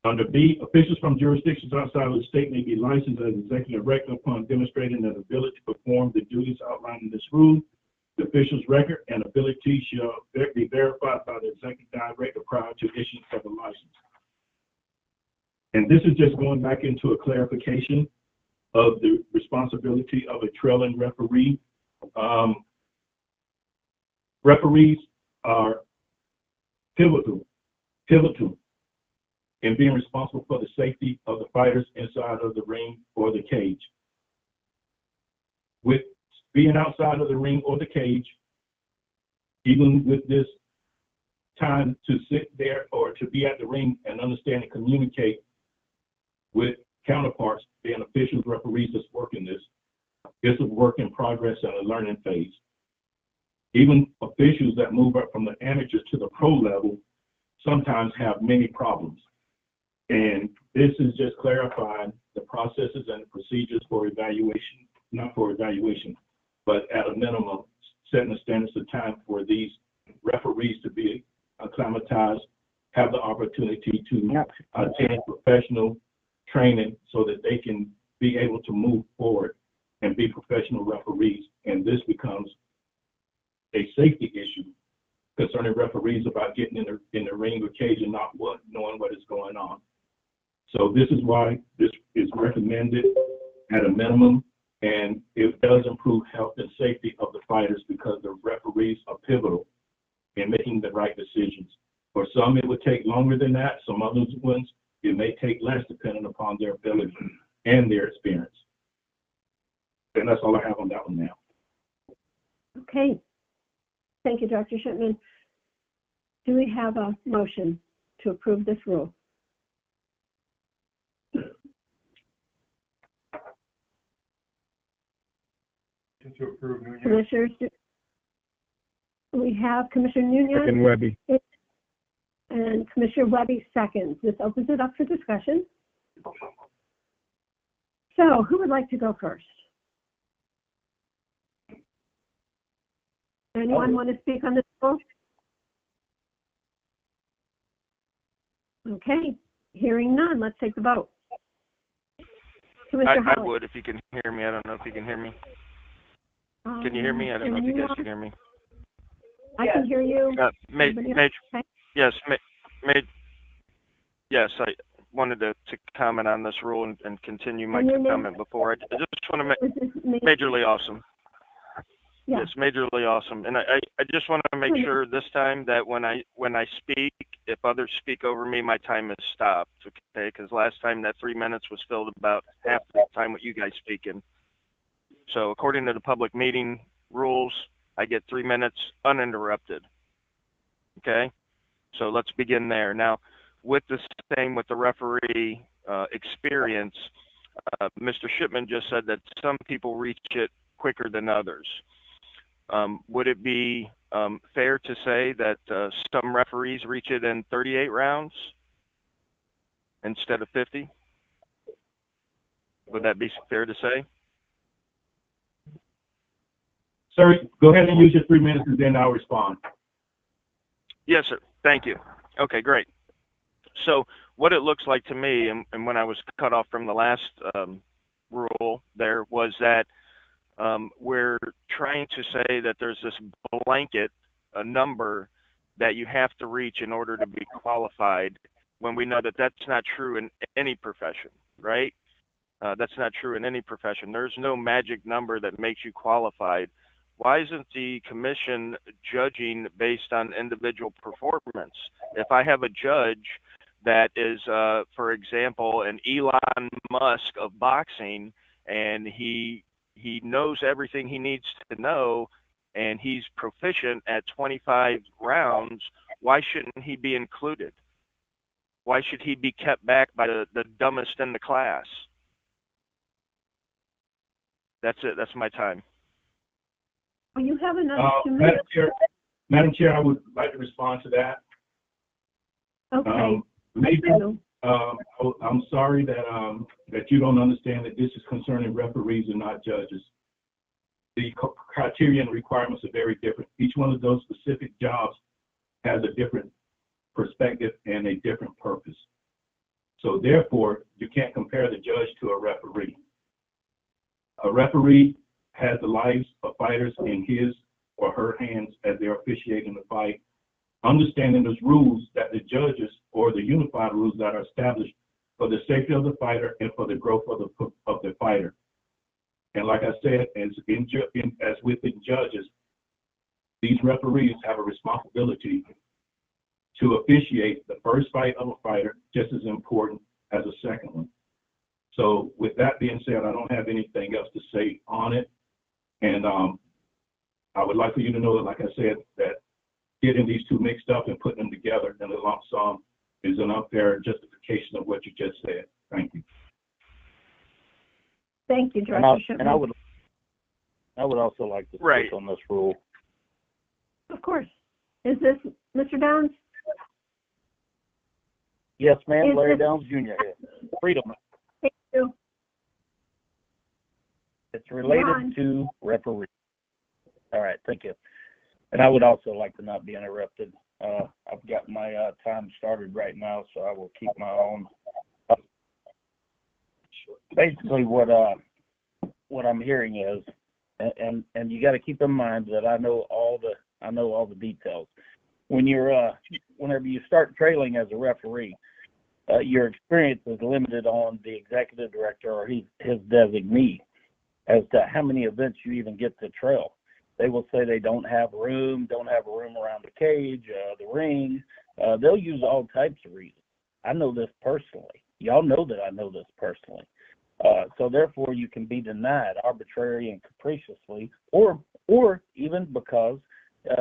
Under B, officials from jurisdictions outside of the state may be licensed as executive director upon demonstrating an ability to perform the duties outlined in this rule. The official's record and ability shall be verified by the executive director prior to issuance of a license. And this is just going back into a clarification of the responsibility of a trailing referee. Referees are pivotal in being responsible for the safety of the fighters inside of the ring or the cage. With being outside of the ring or the cage, even with this time to sit there or to be at the ring and understand and communicate with counterparts, being officials, referees that's working this, it's a work in progress and a learning phase. Even officials that move up from the amateurs to the pro level sometimes have many problems. And this is just clarifying the processes and the procedures for evaluation, not for evaluation, but at a minimum, setting the standards of time for these referees to be acclimatized, have the opportunity to attend professional training so that they can be able to move forward and be professional referees. And this becomes a safety issue concerning referees about getting in the ring or cage and not knowing what is going on. So this is why this is recommended at a minimum, and it does improve health and safety of the fighters because the referees are pivotal in making the right decisions. For some, it would take longer than that. Some other ones, it may take less depending upon their ability and their experience. And that's all I have on that one now. Okay. Thank you, Dr. Shipman. Do we have a motion to approve this rule? To approve Nunez. Commissioners, we have Commissioner Nunez. Second Webby. And Commissioner Webby seconds. This opens it up for discussion. So who would like to go first? Anyone want to speak on this rule? Okay, hearing none, let's take the vote. Commissioner I Holly. would if you can hear me. I don't know if you can hear me. Can you hear me? I don't know if you guys can hear me. I can hear you. Major, Okay. Yes, yes, I wanted to comment on this rule and continue my And your name- comment before. I just want to This is me. majorly awesome. Yeah. Yes, majorly awesome. And I just want to make sure this time that when I speak, if others speak over me, my time is stopped, okay? Because last time that 3 minutes was filled about half the time with you guys speaking. So according to the public meeting rules, I get 3 minutes uninterrupted, okay? So let's begin there. Now, with the same with the referee experience, Mr. Shipman just said that some people reach it quicker than others. Would it be fair to say that some referees reach it in 38 rounds instead of 50? Would that be fair to say? Sir, go ahead and use your 3 minutes and then I'll respond. Yes, sir. Thank you. Okay, great. So what it looks like to me, and when I was cut off from the last rule there, was that we're trying to say that there's this blanket number that you have to reach in order to be qualified, when we know that that's not true in any profession, right? That's not true in any profession. There's no magic number that makes you qualified. Why isn't the commission judging based on individual performance? If I have a judge that is, for example, an Elon Musk of boxing, and he knows everything he needs to know, and he's proficient at 25 rounds, why shouldn't he be included? Why should he be kept back by the dumbest in the class? That's it. That's my time. Well, you have another 2 minutes. Madam Chair, I would like to respond to that. Okay. Maybe, I'm sorry that you don't understand that this is concerning referees and not judges. The criteria and requirements are very different. Each one of those specific jobs has a different perspective and a different purpose. So therefore, you can't compare the judge to a referee. A referee has the lives of fighters in his or her hands as they're officiating the fight, understanding those rules that the judges or the unified rules that are established for the safety of the fighter and for the growth of the fighter. And like I said, as with the judges, these referees have a responsibility to officiate the first fight of a fighter just as important as the second one. So with that being said, I don't have anything else to say on it. And I would like for you to know that, like I said, that getting these two mixed up and putting them together in a lump sum is an unfair justification of what you just said. Thank you. Thank you, Director Shipman. And I would also like to speak on this rule. Of course. Is this Mr. Downs? Yes, ma'am. Larry Downs Jr. Freedom. Thank you. It's related to referee. All right, thank you. And I would also like to not be interrupted. I've got my time started right now, so I will keep my own. Basically, what I'm hearing is, and you got to keep in mind that I know all the details. Whenever you start trailing as a referee, your experience is limited on the executive director or his designee as to how many events you even get to trail. They will say they don't have room around the cage, the ring. They'll use all types of reasons. I know this personally. Y'all know that I know this personally. So therefore, you can be denied arbitrarily and capriciously, or even because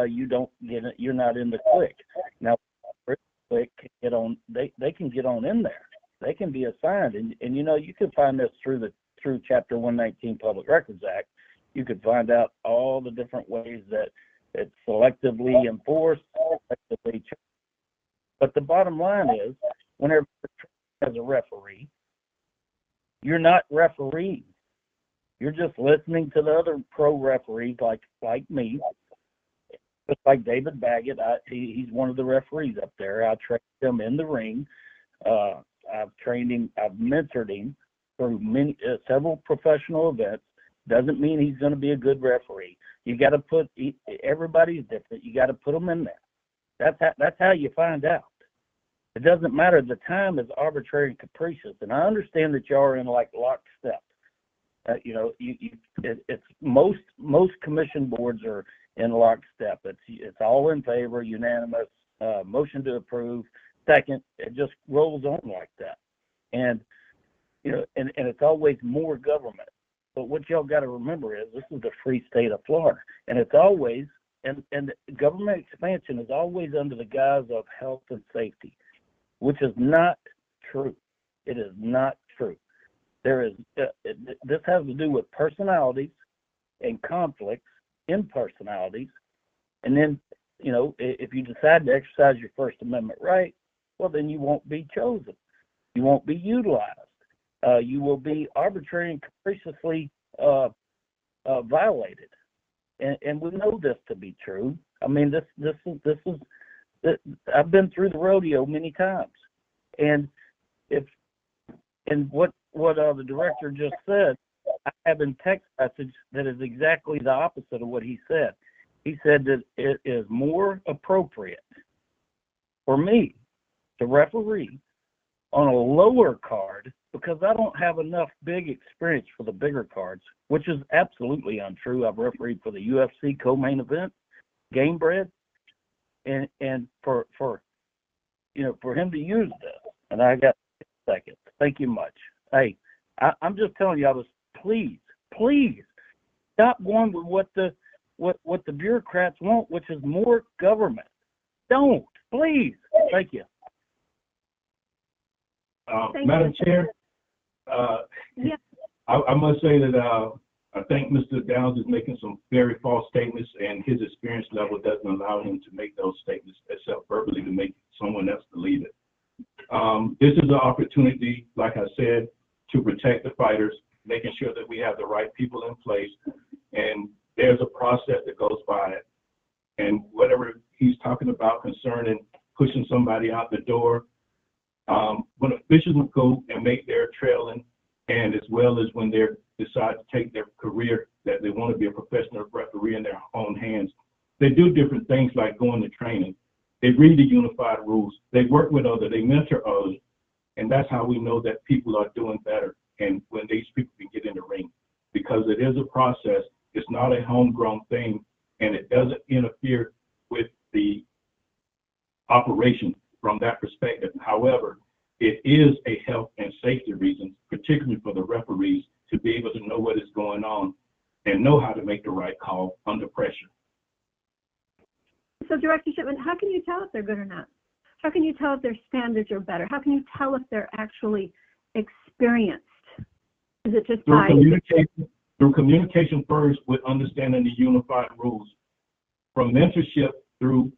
you're not in the clique. Now, clique can get on. They can get on in there. They can be assigned, and you can find this through Chapter 119 Public Records Act. You could find out all the different ways that it's selectively enforced, selectively. But the bottom line is, whenever you're as a referee, you're not refereeing. You're just listening to the other pro referees like me, just like David Baggett. He's one of the referees up there. I trained him in the ring. I've trained him. I've mentored him through several professional events. Doesn't mean he's going to be a good referee. You got to everybody's different. You got to put them in there. That's how you find out. It doesn't matter. The time is arbitrary and capricious, and I understand that y'all are in like lockstep. It's most commission boards are in lockstep. It's all in favor, unanimous, motion to approve. Second, it just rolls on like that, and and it's always more government. But what y'all got to remember is this is the free state of Florida, and it's always and government expansion is always under the guise of health and safety, which is not true. It is not true. There is this has to do with personalities and conflicts in personalities, and then if you decide to exercise your First Amendment right, well then you won't be chosen, you won't be utilized, you will be arbitrarily and capriciously violated, and we know this to be true. I mean, this is I've been through the rodeo many times, and what the director just said, I have in text message that is exactly the opposite of what he said. He said that it is more appropriate for me to referee on a lower card because I don't have enough big experience for the bigger cards, which is absolutely untrue. I've refereed for the UFC co-main event, Game Bread, and for him to use this, and I got seconds. Thank you much. Hey, I'm just telling you, please stop going with what the bureaucrats want, which is more government. Don't, please. Thank you. Madam Chair, Yes. I must say that I think Mr. Downs is making some very false statements, and his experience level doesn't allow him to make those statements except verbally to make someone else believe it. This is an opportunity, like I said, to protect the fighters, making sure that we have the right people in place, and there's a process that goes by it. And whatever he's talking about concerning pushing somebody out the door, when officials go and make their trailing, and as well as when they decide to take their career, that they want to be a professional referee in their own hands, they do different things like going to training. They read the unified rules. They work with others. They mentor others. And that's how we know that people are doing better and when these people can get in the ring. Because it is a process. It's not a homegrown thing, and it doesn't interfere with the operation from that perspective. However, it is a health and safety reason, particularly for the referees, to be able to know what is going on and know how to make the right call under pressure. So, Director Shipman, how can you tell if they're good or not? How can you tell if their standards are better? How can you tell if they're actually experienced? Is it just by through communication first, with understanding the unified rules, from mentorship through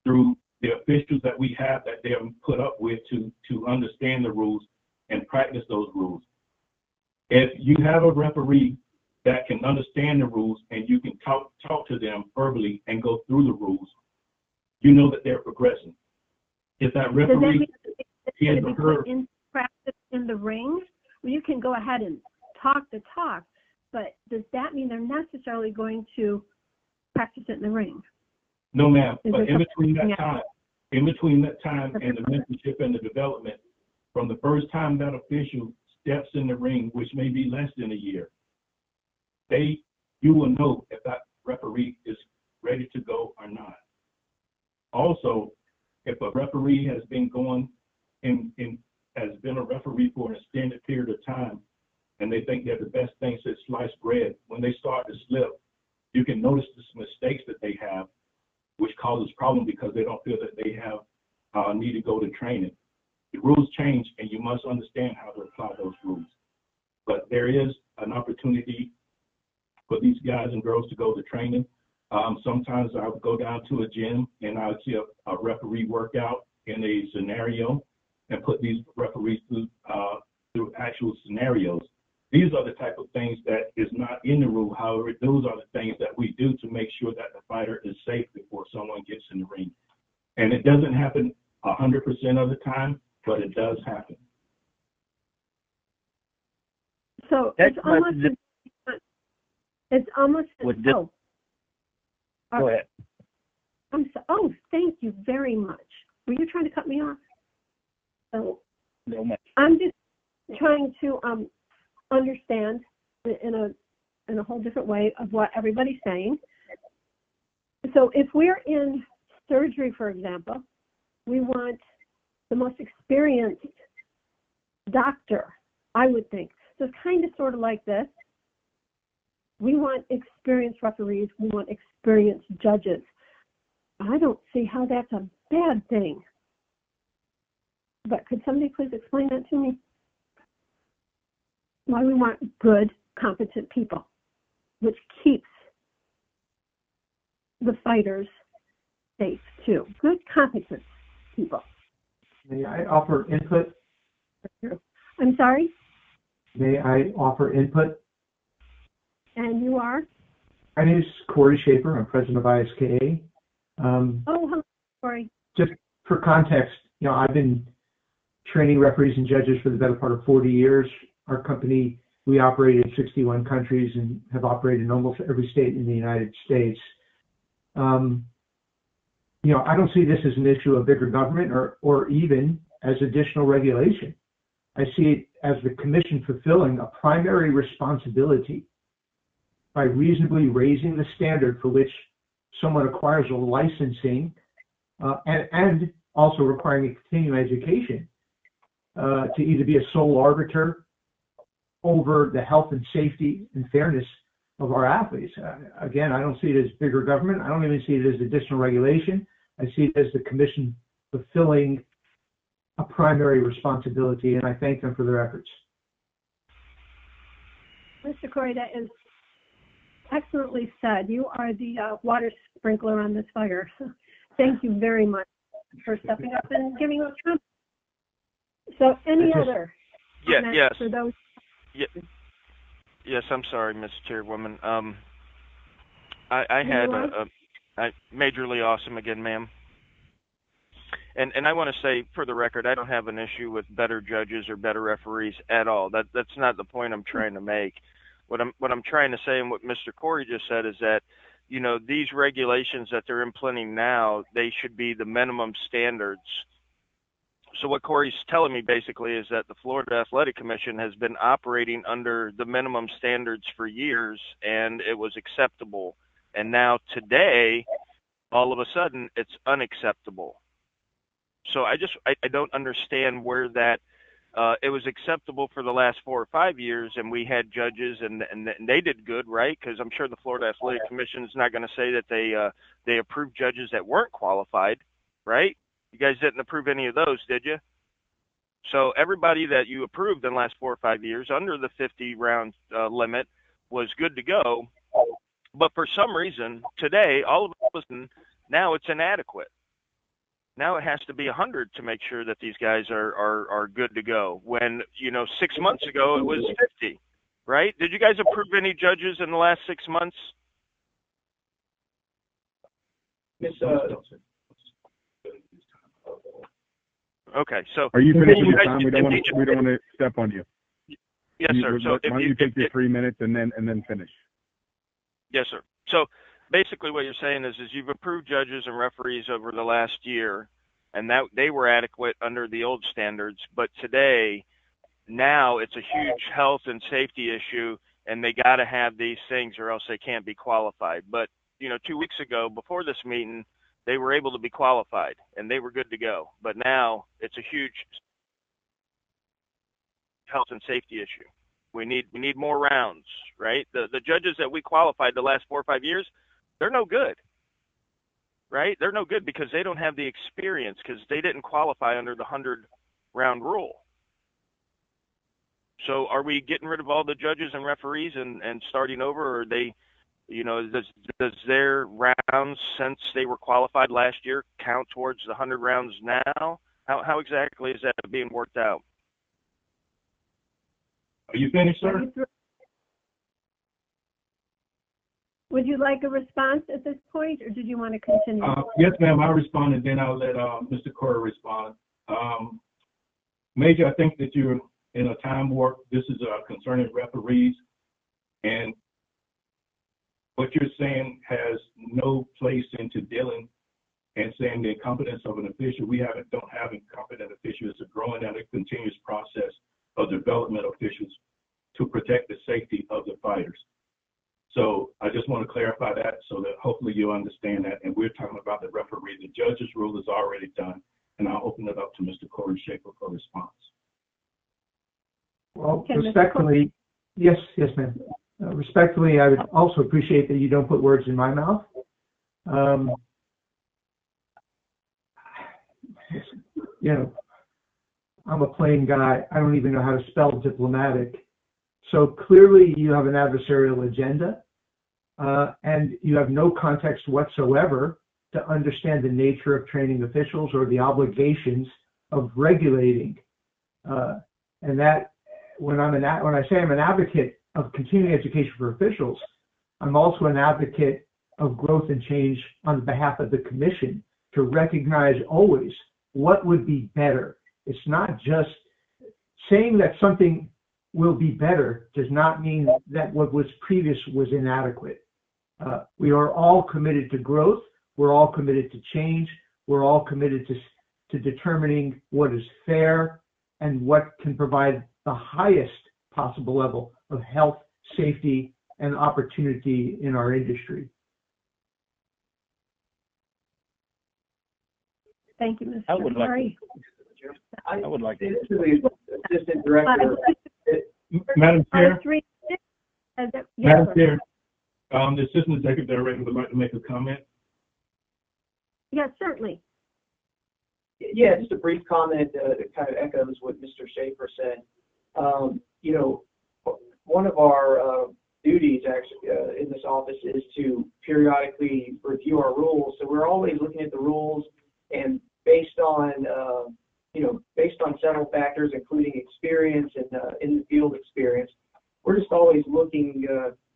the officials that we have that they have put up with to understand the rules and practice those rules. If you have a referee that can understand the rules and you can talk to them verbally and go through the rules, you know that they're progressing. If that referee is put in practice in the ring, well, you can go ahead and talk the talk, but does that mean they're necessarily going to practice it in the ring? No, ma'am. But in between that time and the mentorship and the development, from the first time that official steps in the ring, which may be less than a year, you will know if that referee is ready to go or not. Also, if a referee has been going has been a referee for an extended period of time, and they think they're the best thing since sliced bread, when they start to slip, you can notice the mistakes that they have, which causes problem because they don't feel that they have need to go to training. The rules change, and you must understand how to apply those rules. But there is an opportunity for these guys and girls to go to training. Sometimes I would go down to a gym and I would see a referee workout in a scenario and put these referees through actual scenarios. These are the type of things that is not in the rule. However, those are the things that we do to make sure that the fighter is safe before someone gets in the ring. And it doesn't happen 100% of the time, but it does happen. So it's almost Go ahead. Oh, thank you very much. Were you trying to cut me off? So No, ma'am. I'm just trying to understand in a whole different way of what everybody's saying. So if we're in surgery, for example, we want the most experienced doctor, I would think. So it's kind of sort of like this. We want experienced referees. We want experienced judges. I don't see how that's a bad thing. But could somebody please explain that to me? Why we want good, competent people, which keeps the fighters safe too. Good, competent people. May I offer input? I'm sorry? May I offer input? And you are? My name is Corey Schaefer. I'm president of ISKA. Hello, Corey. Just for context, I've been training referees and judges for the better part of 40 years. Our company, we operate in 61 countries and have operated in almost every state in the United States. I don't see this as an issue of bigger government or even as additional regulation. I see it as the commission fulfilling a primary responsibility by reasonably raising the standard for which someone acquires a licensing and also requiring a continuing education to either be a sole arbiter over the health and safety and fairness of our athletes. Again, I don't see it as bigger government. I don't even see it as additional regulation. I see it as the commission fulfilling a primary responsibility, and I thank them for their efforts. Mr. Corey, that is excellently said. You are the water sprinkler on this fire. Thank you very much for stepping up and giving us comments. So any other comments Yes. for those? Yes, I'm sorry, Ms. Chairwoman. I had majorly awesome again, ma'am. And I want to say, for the record, I don't have an issue with better judges or better referees at all. That's not the point I'm trying to make. What I'm trying to say, and what Mr. Corey just said, is that these regulations that they're implementing now, they should be the minimum standards. So what Corey's telling me basically is that the Florida Athletic Commission has been operating under the minimum standards for years, and it was acceptable. And now today, all of a sudden, it's unacceptable. So I don't understand where that it was acceptable for the last 4 or 5 years, and we had judges, and they did good, right? Because I'm sure the Florida Athletic Commission is not going to say that they approved judges that weren't qualified, right? You guys didn't approve any of those, did you? So everybody that you approved in the last 4 or 5 years under the 50-round limit was good to go. But for some reason, today, all of a sudden, now it's inadequate. Now it has to be 100 to make sure that these guys are good to go. When, 6 months ago, it was 50, right? Did you guys approve any judges in the last 6 months? Okay, so Are you finishing your time? We don't want to step on you. Yes, sir. So why don't you take your 3 minutes and then finish? Yes, sir. So basically what you're saying is you've approved judges and referees over the last year, and that they were adequate under the old standards, but today, now it's a huge health and safety issue, and they got to have these things or else they can't be qualified. But, 2 weeks ago, before this meeting, they were able to be qualified, and they were good to go. But now it's a huge health and safety issue. We need more rounds, right? The judges that we qualified the last 4 or 5 years, they're no good, right? They're no good because they don't have the experience, because they didn't qualify under the 100-round rule. So are we getting rid of all the judges and referees and starting over, or are they, does their rounds since they were qualified last year count towards the 100 rounds now? How exactly is that being worked out? Are you finished, sir? Would you like a response at this point, or did you want to continue? Yes, ma'am. I'll respond, and then I'll let Mr. Corey respond. Major, I think that you're in a time warp. This is concerning referees, and what you're saying has no place into dealing and saying the incompetence of an official. We don't have incompetent officials. It's a growing and a continuous process of development officials to protect the safety of the fighters. So I just want to clarify that so that hopefully you understand that. And we're talking about the referee. The judge's rule is already done, and I'll open it up to Mr. Corey Schaefer for response. Well, respectfully, yes, ma'am. Respectfully, I would also appreciate that you don't put words in my mouth. You know, I'm a plain guy. I don't even know how to spell diplomatic. So clearly you have an adversarial agenda, and you have no context whatsoever to understand the nature of training officials or the obligations of regulating. And that when I say I'm an advocate of continuing education for officials, I'm also an advocate of growth and change on behalf of the commission to recognize always what would be better. It's not just saying that something will be better does not mean that what was previous was inadequate. We are all committed to growth. We're all committed to change. We're all committed to determining what is fair and what can provide the highest possible level of health, safety, and opportunity in our industry. Thank you, Mr. I would like Corey. I would like to. Assistant Director. Madam Chair, Yes, sir. the Assistant Executive Director would like to make a comment. Yes, certainly. Yeah, just a brief comment that kind of echoes what Mr. Schaefer said. You know, one of our duties actually in this office is to periodically review our rules. So we're always looking at the rules, and based on several factors, including experience and in the field experience, we're just always looking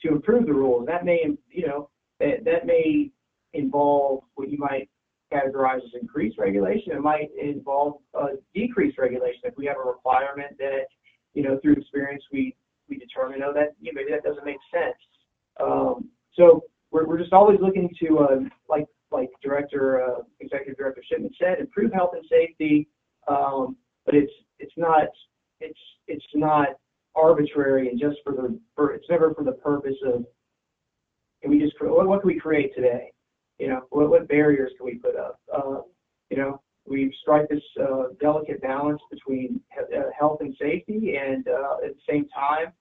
to improve the rules. That may, that may involve what you might categorize as increased regulation. It might involve decreased regulation if we have a requirement that, through experience we determine, that maybe that doesn't make sense. So we're just always looking to, like Executive Director Shipman said, improve health and safety. But it's not arbitrary and just it's never for the purpose of, what can we create today? What barriers can we put up? We strike this delicate balance between health and safety, and at the same time,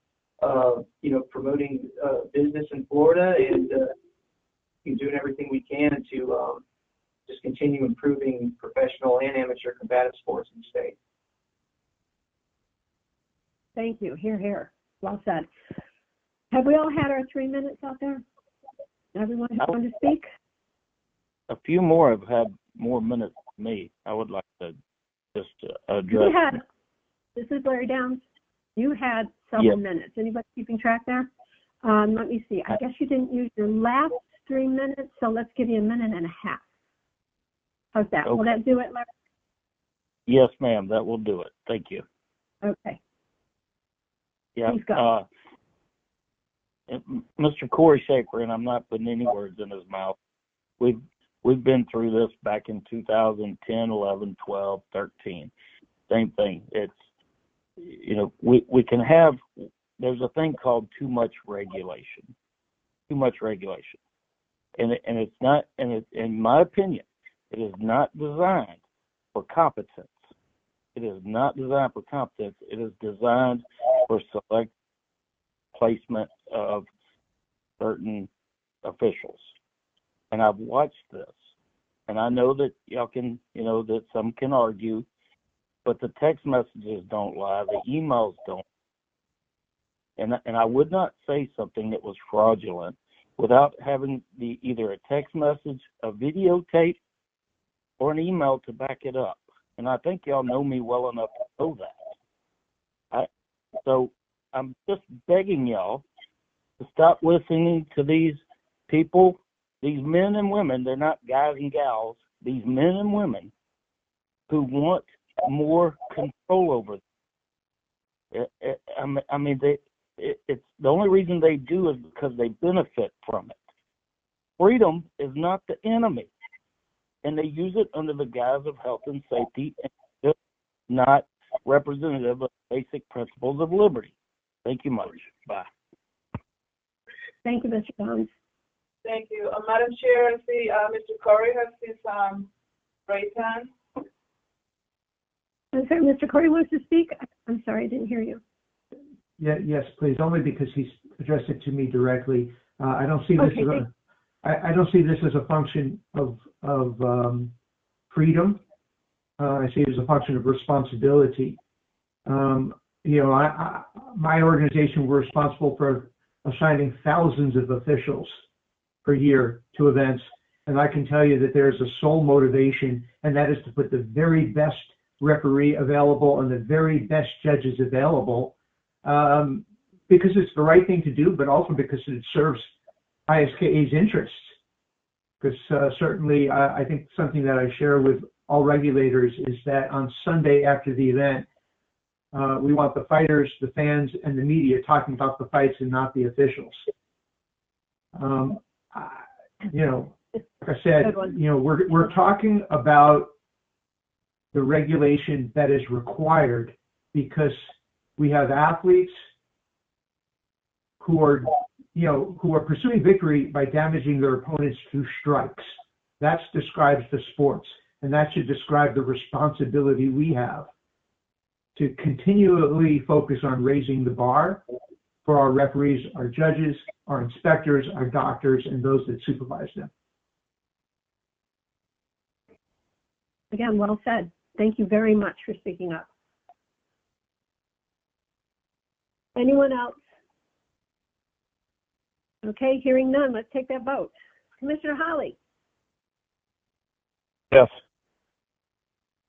promoting business in Florida and doing everything we can to just continue improving professional and amateur combative sports in the state. Thank you. Hear, hear. Well said. Have we all had our 3 minutes out there? Everyone who wanted to speak? A few more have had more minutes than me. I would like to just address. This is Larry Downs. You had several minutes. Anybody keeping track there? Let me see. I guess you didn't use your last 3 minutes, so let's give you a minute and a half. How's that? Okay. Will that do it, Larry? Yes, ma'am. That will do it. Thank you. Okay. Yeah. Please go. Mr. Corey Schaefer, and I'm not putting any words in his mouth. We've been through this back in 2010, 11, 12, 13. Same thing. It's, we can have, there's a thing called too much regulation. Too much regulation. And it's not, in my opinion, it is not designed for competence. It is not designed for competence. It is designed for select placement of certain officials. And I've watched this, and I know that y'all can, that some can argue, but the text messages don't lie, the emails don't. And I would not say something that was fraudulent without having either a text message, a videotape, or an email to back it up. And I think y'all know me well enough to know that. So I'm just begging y'all to stop listening to these people, these men and women. They're not guys and gals. These men and women who want more control over them. It's the only reason they do is because they benefit from it. Freedom is not the enemy. and they use it under the guise of health and safety, and it's not representative of basic principles of liberty. Thank you much. Bye. Thank you, Mr. Downs. Thank you. Madam Chair, I see, Mr. Corey has his, raised hand. I'm sorry, Mr. Corey wants to speak? I'm sorry, I didn't hear you. Yeah, yes, please, only because he's addressed it to me directly. I don't see this Okay, I don't see this as a function of freedom. I see it as a function of responsibility. You know, my organization, we're responsible for assigning thousands of officials per year to events, and I can tell you that there's a sole motivation, and that is to put the very best referee available and the very best judges available, because it's the right thing to do, but also because it serves ISKA's interests. Because certainly, I think something that I share with all regulators is that on Sunday after the event, we want the fighters, the fans, and the media talking about the fights and not the officials. You know, like I said, you know, we're talking about the regulation that is required because we have athletes who are, you know, who are pursuing victory by damaging their opponents through strikes. That describes the sports, and that should describe the responsibility we have to continually focus on raising the bar for our referees, our judges, our inspectors, our doctors, and those that supervise them. Again, well said. Thank you very much for speaking up. Anyone else? Okay, hearing none, let's take that vote. Commissioner Holly? Yes.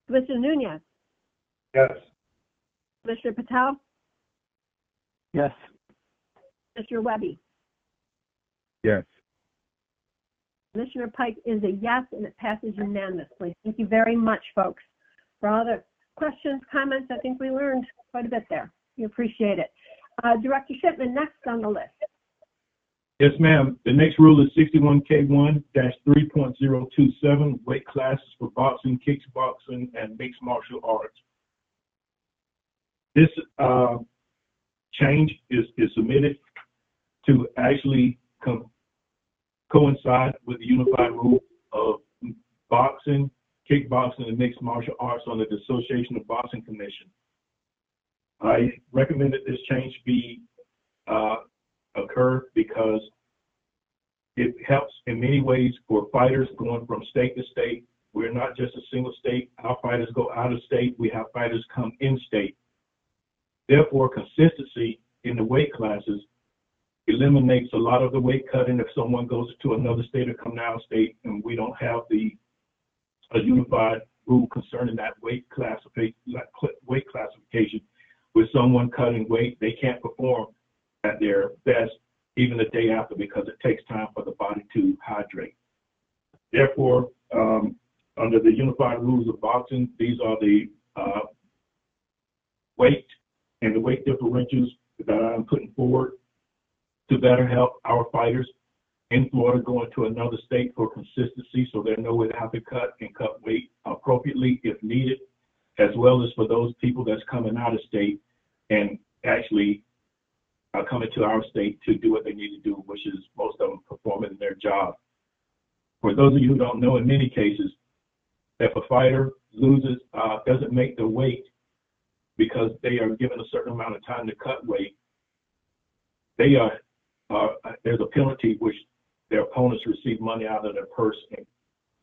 Commissioner Nunez? Yes. Commissioner Patel? Yes. Commissioner Webby? Yes. Commissioner Pike is a yes, and it passes unanimously. Thank you very much, folks, for all the questions, comments. I think we learned quite a bit there. We appreciate it. Director Shipman, next on the list. Yes, ma'am. The next rule is 61K1-3.027, weight classes for boxing, kickboxing, and mixed martial arts. This change is submitted to actually coincide with the unified rule of boxing, kickboxing, and mixed martial arts under the Association of Boxing Commission. I recommend that this change be occur because it helps in many ways for fighters going from state to state. We're not just a single state. Our fighters go out of state. We have fighters come in state. Therefore, consistency in the weight classes eliminates a lot of the weight cutting if someone goes to another state or come out of state and we don't have a unified rule concerning that weight classification. With someone cutting weight, they can't perform at their best even the day after because it takes time for the body to hydrate. Therefore, under the unified rules of boxing, these are the weight and the weight differentials that I'm putting forward to better help our fighters in Florida going to another state for consistency so they know where they have to cut and cut weight appropriately if needed, as well as for those people that's coming out of state and actually coming to our state to do what they need to do, which is most of them performing their job. For those of you who don't know, in many cases, if a fighter loses, doesn't make the weight because they are given a certain amount of time to cut weight, they are there's a penalty which their opponents receive money out of their purse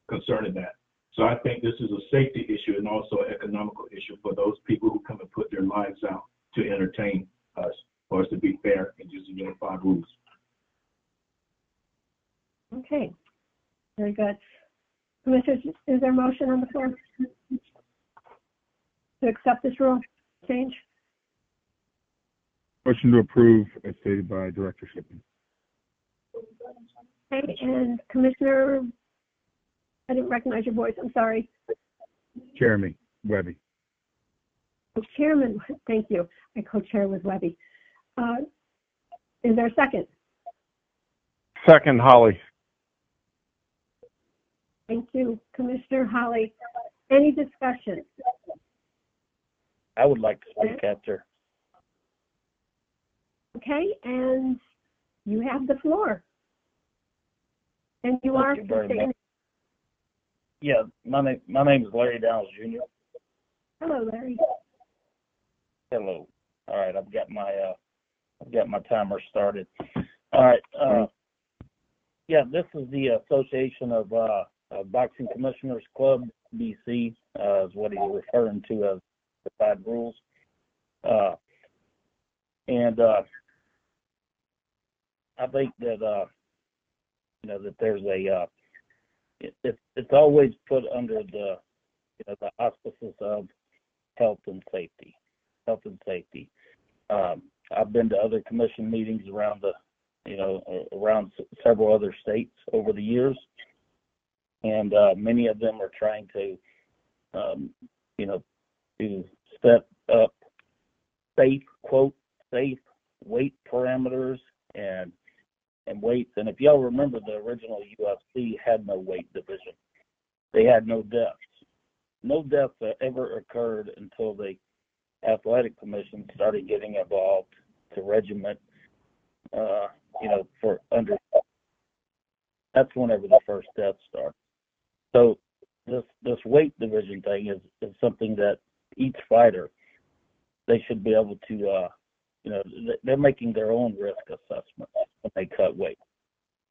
concerning that. So I think this is a safety issue and also an economical issue for those people who come and put their lives out to entertain us, for us to be fair and use the unified rules. Okay, very good. Commissioners, is there a motion on the floor to accept this rule change? Motion to approve as stated by Director Shipman. Okay, and Commissioner, I didn't recognize your voice, I'm sorry. Jeremy Webby. Oh, Chairman, thank you. I co-chair with Webby. Is there a second? Second, Holly. Thank you, Commissioner Holly. Any discussion? I would like to speak after. Okay, and you have the floor. And you are. Thank you very much. Yeah, my name is Larry Downs Jr. Hello, Larry. Hello. All right, I've got my timer started. All right. Yeah, this is the Association of Boxing Commissioners Club, BC, is what he's referring to as the 5 rules. And I think that that there's a it's always put under the the auspices of health and safety. I've been to other commission meetings around around several other states over the years, and many of them are trying to to set up safe weight parameters and weights. And if y'all remember, the original UFC had no weight division. They had no deaths. No deaths ever occurred until the athletic commission started getting involved to regiment, for under. That's whenever the first death started. So this weight division thing is something that each fighter, they should be able to, they're making their own risk assessments when they cut weight,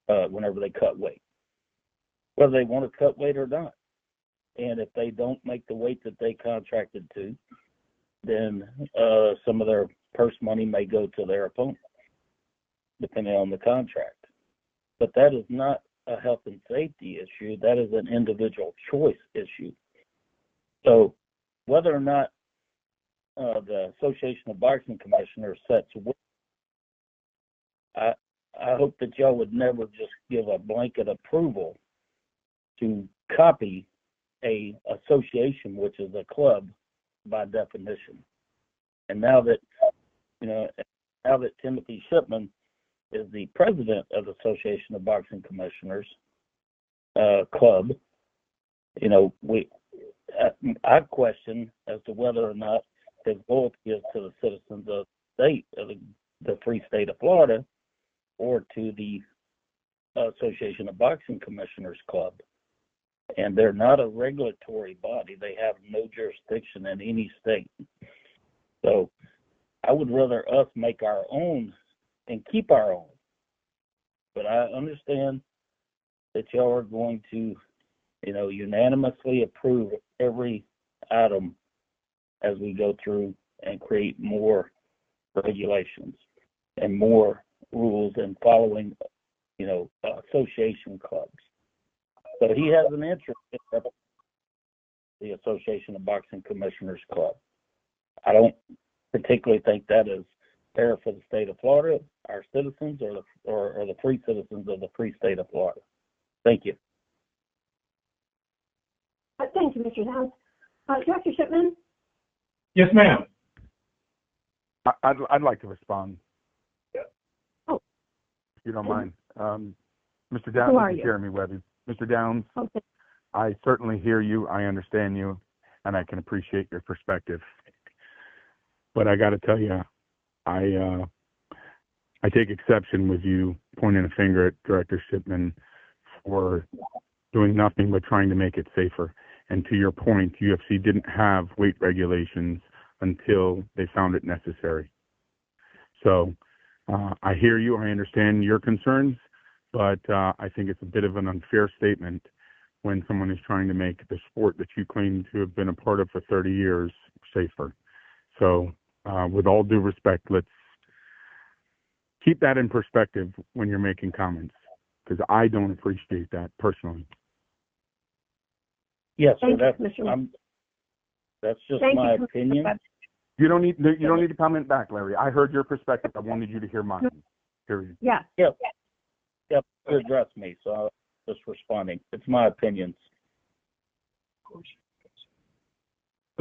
whenever they cut weight, whether they want to cut weight or not. And if they don't make the weight that they contracted to, then some of their purse money may go to their opponent, depending on the contract. But that is not a health and safety issue. That is an individual choice issue. So whether or not the Association of Boxing Commissioners sets weight, I hope that y'all would never just give a blanket approval to copy a association, which is a club by definition. And now that Timothy Shipman is the president of the Association of Boxing Commissioners Club, I question as to whether or not his loyalty is to the citizens of the free state of Florida, or to the Association of Boxing Commissioners Club. And they're not a regulatory body. They have no jurisdiction in any state. So I would rather us make our own and keep our own. But I understand that y'all are going to, unanimously approve every item as we go through and create more regulations and more rules and following, association clubs. So he has an interest in the Association of Boxing Commissioners Club. I don't particularly think that is fair for the state of Florida, our citizens, or the free citizens of the free state of Florida. Thank you. Thank you, Mr. Downs. Dr. Shipman? Yes, ma'am. I'd like to respond. Yeah. Oh. If you don't mind. Mr. Downs, Who are this is you? Jeremy Webby. Mr. Downs, Okay. I certainly hear you, I understand you, and I can appreciate your perspective. But I got to tell you, I take exception with you pointing a finger at Director Shipman for doing nothing but trying to make it safer. And to your point, UFC didn't have weight regulations until they found it necessary. So I hear you, I understand your concerns, but I think it's a bit of an unfair statement when someone is trying to make the sport that you claim to have been a part of for 30 years safer. So with all due respect, let's keep that in perspective when you're making comments, because I don't appreciate that personally. Yes, Thank sir. you, That's just Thank my you, opinion. You don't need to comment back, Larry. I heard your perspective. I wanted you to hear mine. Period. Yeah. Yep. To address me, so I'm just responding. It's my opinions.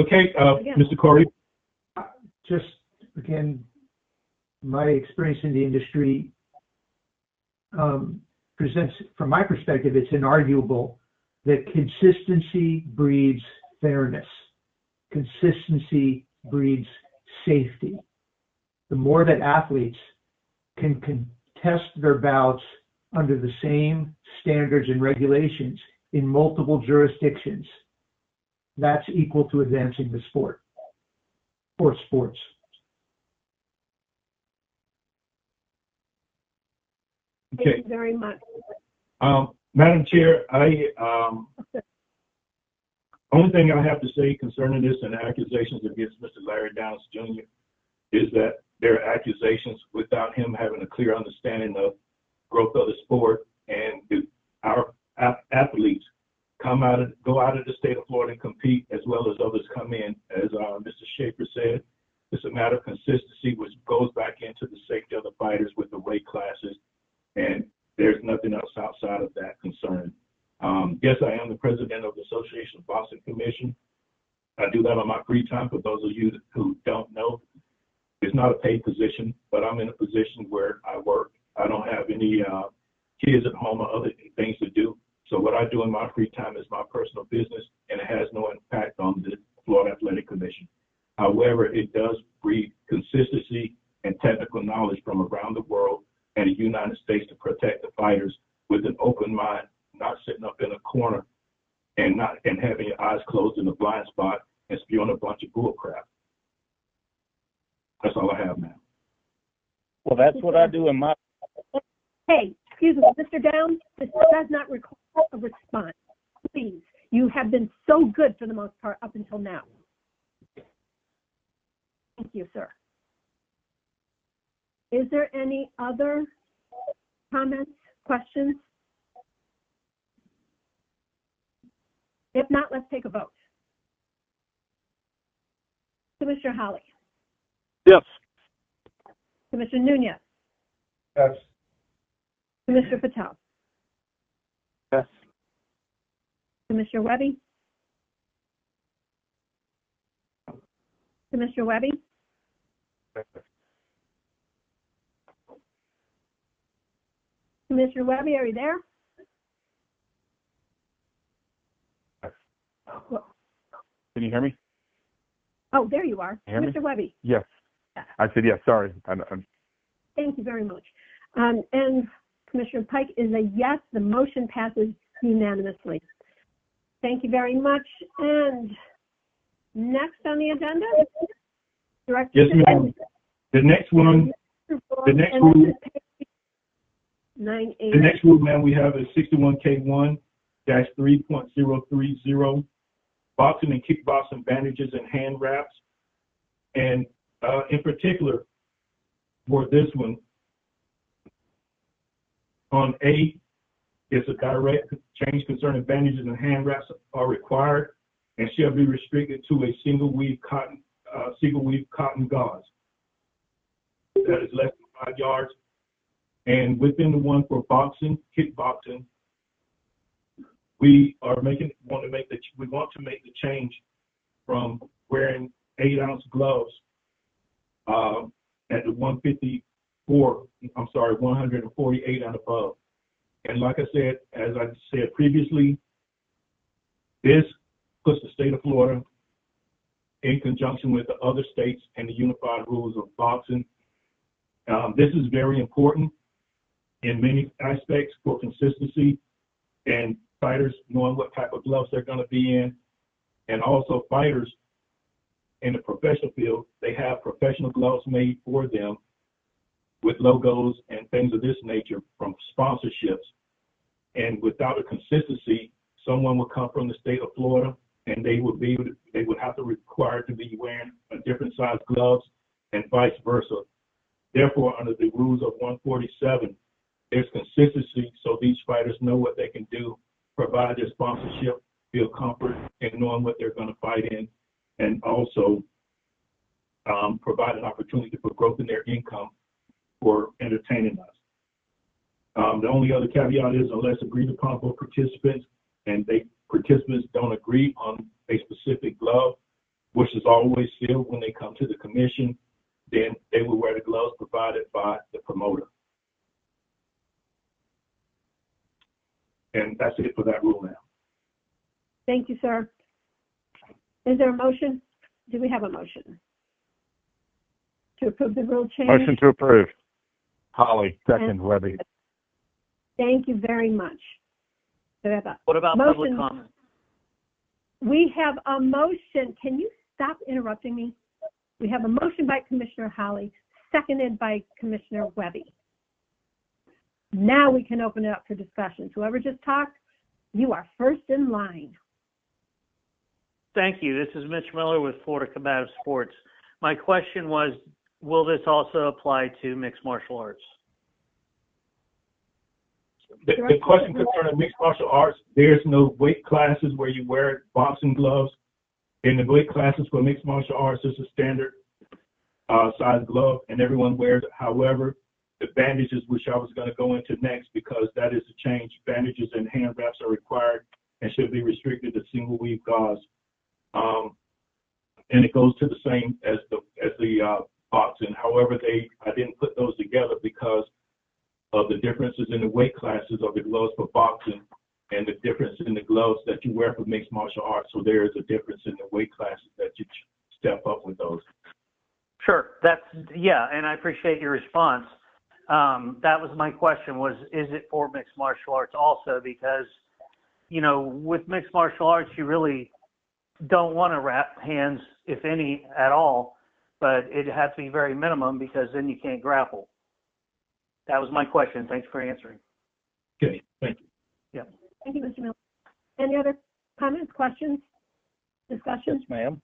Okay, Yeah. Mr. Corey. Just, again, my experience in the industry presents, from my perspective, it's inarguable that consistency breeds fairness. Consistency breeds safety. The more that athletes can contest their bouts under the same standards and regulations in multiple jurisdictions, that's equal to advancing the sport or sports. Thank Okay. you very much. Madam Chair, only thing I have to say concerning this and accusations against Mr. Larry Downs Jr. is that there are accusations without him having a clear understanding of growth of the sport, and our athletes go out of the state of Florida and compete as well as others come in. As Mr. Schaefer said, it's a matter of consistency, which goes back into the safety of the fighters with the weight classes, and there's nothing else outside of that concern. Yes, I am the president of the Association of Boxing Commission. I do that on my free time. For those of you who don't know, it's not a paid position, but I'm in a position where I work. I don't have any kids at home or other things to do. So what I do in my free time is my personal business, and it has no impact on the Florida Athletic Commission. However, it does breed consistency and technical knowledge from around the world and the United States to protect the fighters with an open mind, not sitting up in a corner and having your eyes closed in a blind spot and spewing a bunch of bull crap. That's all I have, ma'am. Well, that's what I do in my. Hey, excuse me, Mr. Downs, this does not require a response. Please, you have been so good for the most part up until now. Thank you, sir. Is there any other comments, questions? If not, let's take a vote. Commissioner Holly. Yes. Commissioner Nunez. Yes. Commissioner Patel. Yes. Commissioner Webby. Commissioner Webby. Commissioner Webby, are you there? Can you hear me? Oh, there you are. Hear me? Mr. Webby. Yes. I said yes. Sorry. Thank you very much. And Commissioner Pike is a yes. The motion passes unanimously. Thank you very much. And next on the agenda, Director. Yes, ma'am. The next one, the next rule, the next rule, ma'am, we have is 61K1-3.030, boxing and kickboxing bandages and hand wraps. And in particular, for this one, on A, it's a direct change concerning bandages and hand wraps are required and shall be restricted to a single weave cotton gauze that is less than 5 yards. And within the one for boxing, kickboxing, we want to make the change from wearing 8-ounce gloves at the 148 and above. And like I said, as I said previously, this puts the state of Florida in conjunction with the other states and the unified rules of boxing. This is very important in many aspects for consistency and fighters knowing what type of gloves they're going to be in. And also fighters in the professional field, they have professional gloves made for them with logos and things of this nature from sponsorships. And without a consistency, someone would come from the state of Florida and they would have to require to be wearing a different size gloves and vice versa. Therefore, under the rules of 147, there's consistency so these fighters know what they can do, provide their sponsorship, feel comfort in knowing what they're going to fight in, and also provide an opportunity for growth in their income for entertaining us. The only other caveat is unless agreed upon by participants and participants don't agree on a specific glove, which is always sealed when they come to the commission, then they will wear the gloves provided by the promoter. And that's it for that rule now. Thank you, sir. Is there a motion? Do we have a motion to approve the rule change? Motion to approve. Holly, second, Webby. Thank you very much. Do we have a What about public motion? comment? We have a motion. Can you stop interrupting me? We have a motion by Commissioner Holly, seconded by Commissioner Webby. Now we can open it up for discussions. Whoever just talked, you are first in line. Thank you. This is Mitch Miller with Florida Combative Sports. My question was, will this also apply to mixed martial arts? The question concerning mixed martial arts, there's no weight classes where you wear boxing gloves. In the weight classes for mixed martial arts, there's a standard size glove, and everyone wears it. However, the bandages, which I was going to go into next, because that is a change. Bandages and hand wraps are required and should be restricted to single weave gauze. And it goes to the same as the boxing. However, I didn't put those together because of the differences in the weight classes of the gloves for boxing and the difference in the gloves that you wear for mixed martial arts. So there is a difference in the weight classes that you step up with those. Sure. And I appreciate your response. That was my question, is it for mixed martial arts also? Because, with mixed martial arts, you really don't want to wrap hands, if any, at all, but it has to be very minimum because then you can't grapple. That was my question. Thanks for answering. Okay, thank you. Yeah. Thank you, Mr. Miller. Any other comments, questions, discussions? Yes, ma'am.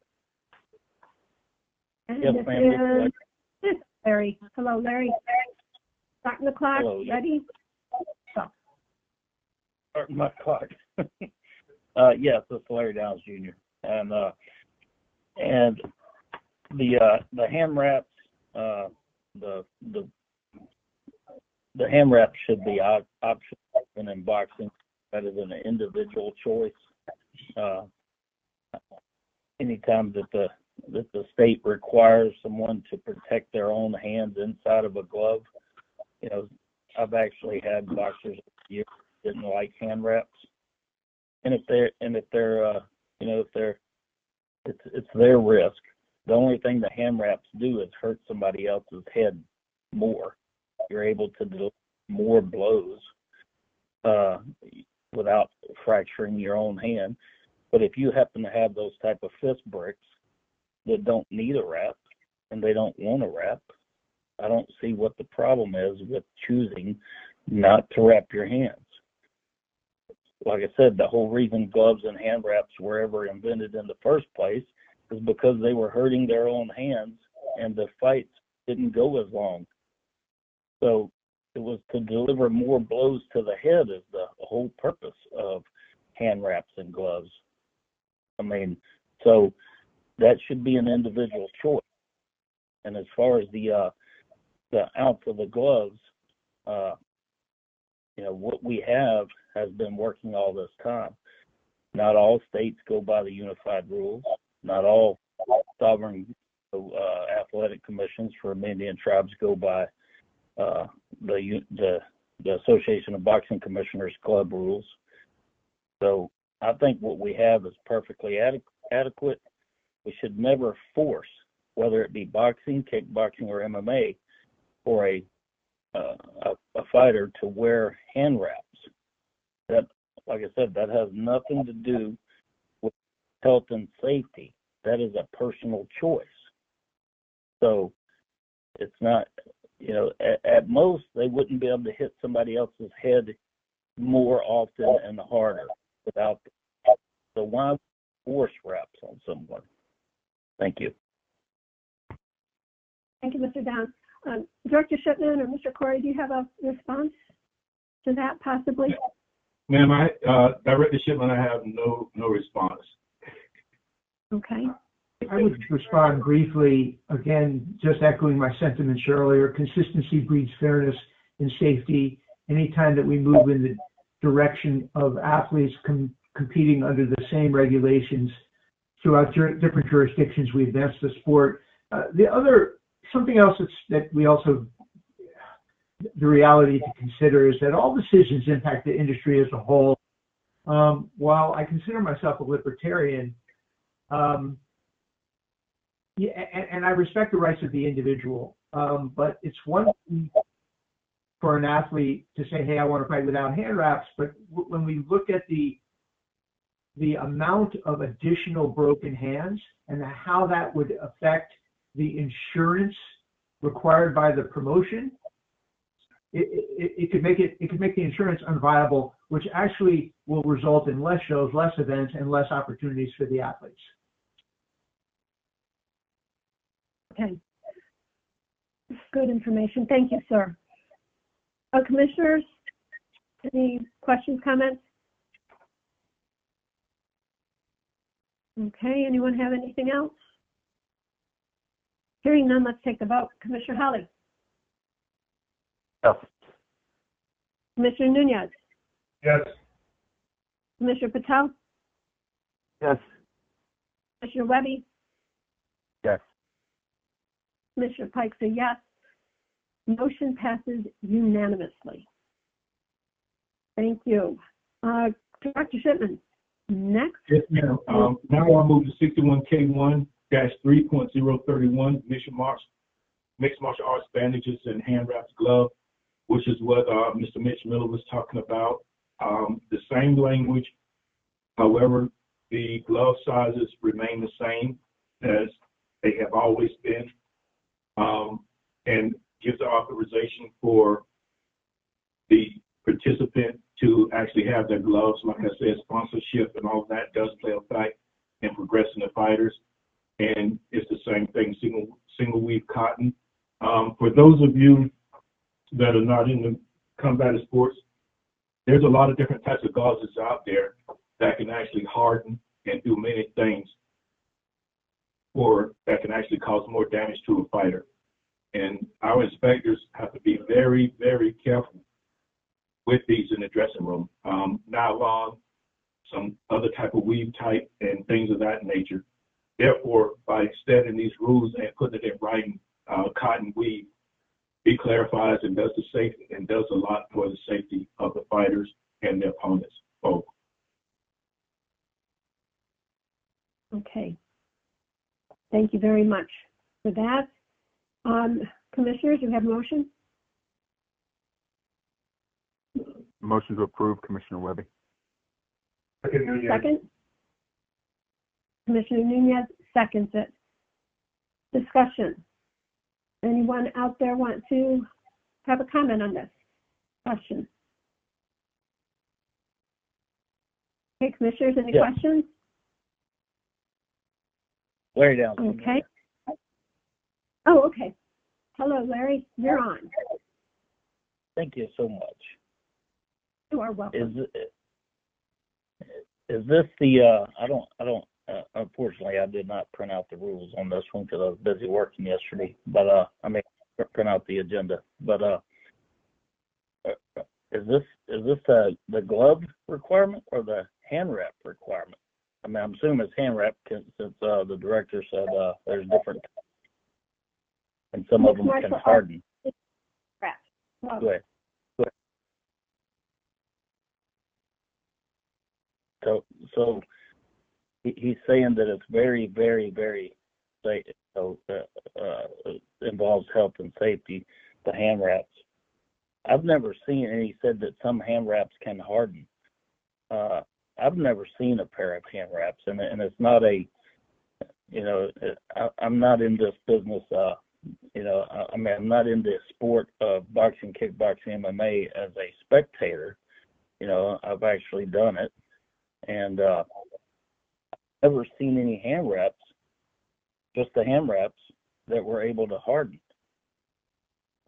And Yes, ma'am. this is Larry. Hello, Larry. Starting the clock. Hello. Ready? Go. Starting my clock. Yes, it's Larry Downs Jr. And the hand wraps, the hand wraps should be optional in boxing rather than an individual choice. Anytime that the state requires someone to protect their own hands inside of a glove, I've actually had boxers who didn't like hand wraps, and it's their risk. The only thing the hand wraps do is hurt somebody else's head more. You're able to deliver more blows without fracturing your own hand. But if you happen to have those type of fist bricks that don't need a wrap and they don't want a wrap, I don't see what the problem is with choosing not to wrap your hands. Like I said, the whole reason gloves and hand wraps were ever invented in the first place is because they were hurting their own hands and the fights didn't go as long. So it was to deliver more blows to the head is the whole purpose of hand wraps and gloves. So that should be an individual choice. And as far as the ounce of the gloves, what we have has been working all this time. Not all states go by the unified rules. Not all sovereign athletic commissions for Indian tribes go by the Association of Boxing Commissioners Club rules. So I think what we have is perfectly adequate. We should never force, whether it be boxing, kickboxing, or MMA, for a fighter to wear hand wraps. That, like I said, that has nothing to do with health and safety. That is a personal choice. So it's not, at most they wouldn't be able to hit somebody else's head more often and harder without. So why force wraps on someone? Thank you. Thank you, Mr. Downs. Director Shipman or Mr. Corey, do you have a response to that possibly? Ma'am, Director Shipman, I have no response. Okay. I would respond briefly, again, just echoing my sentiments earlier. Consistency breeds fairness and safety. Anytime that we move in the direction of athletes competing under the same regulations throughout different jurisdictions, we advance the sport. Something else that we also, the reality to consider is that all decisions impact the industry as a whole. While I consider myself a libertarian, yeah, and I respect the rights of the individual, but it's one thing for an athlete to say, hey, I want to fight without hand wraps, but when we look at the amount of additional broken hands and how that would affect the insurance required by the promotion, it could make the insurance unviable, which actually will result in less shows, less events, and less opportunities for the athletes. Okay. Good information. Thank you, sir. Commissioners, any questions, comments? Okay, anyone have anything else? Hearing none, let's take the vote. Commissioner Holly? Yes. Commissioner Nunez? Yes. Commissioner Patel? Yes. Commissioner Webby? Yes. Commissioner Pikes a yes. Motion passes unanimously. Thank you. Director Shipman, next. Yes, ma'am. Now I'll move to 61K1-3.031, mixed martial arts bandages and hand wraps glove, which is what Mr. Mitch Miller was talking about. The same language, however, the glove sizes remain the same as they have always been, and gives the authorization for the participant to actually have their gloves. Like I said, sponsorship and all of that does play a fact in progressing the fighters. And it's the same thing, single weave cotton. For those of you that are not in the combat sports, there's a lot of different types of gloves that's out there that can actually harden and do many things, or that can actually cause more damage to a fighter. And our inspectors have to be very, very careful with these in the dressing room. Nylon, some other type of weave type, and things of that nature. Therefore, by setting these rules and putting it in writing, cotton weave, it clarifies and does the safety and does a lot for the safety of the fighters and their opponents both. Okay. Thank you very much for that. Commissioners, you have a motion? Motion to approve, Commissioner Webby. Second? Commissioner Nunez seconds it. Discussion. Anyone out there want to have a comment on this question? Okay, commissioners, any questions? Larry down. Okay. Oh, okay. Hello, Larry. You're on. Thank you so much. You are welcome. Is this the, unfortunately, I did not print out the rules on this one because I was busy working yesterday, but, I may print out the agenda, but, is this the glove requirement or the hand wrap requirement? I mean, I'm assuming it's hand wrap since, the director said, there's different, and some of them can harden. Wow. Go ahead. So he's saying that it's very, very, very safe. So involves health and safety. The hand wraps. I've never seen, and he said that some hand wraps can harden. I've never seen a pair of hand wraps, and it's not a, I'm not in this business. I'm not in the sport of boxing, kickboxing, MMA as a spectator. I've actually done it. And I've never seen any hand wraps, just the hand wraps that were able to harden.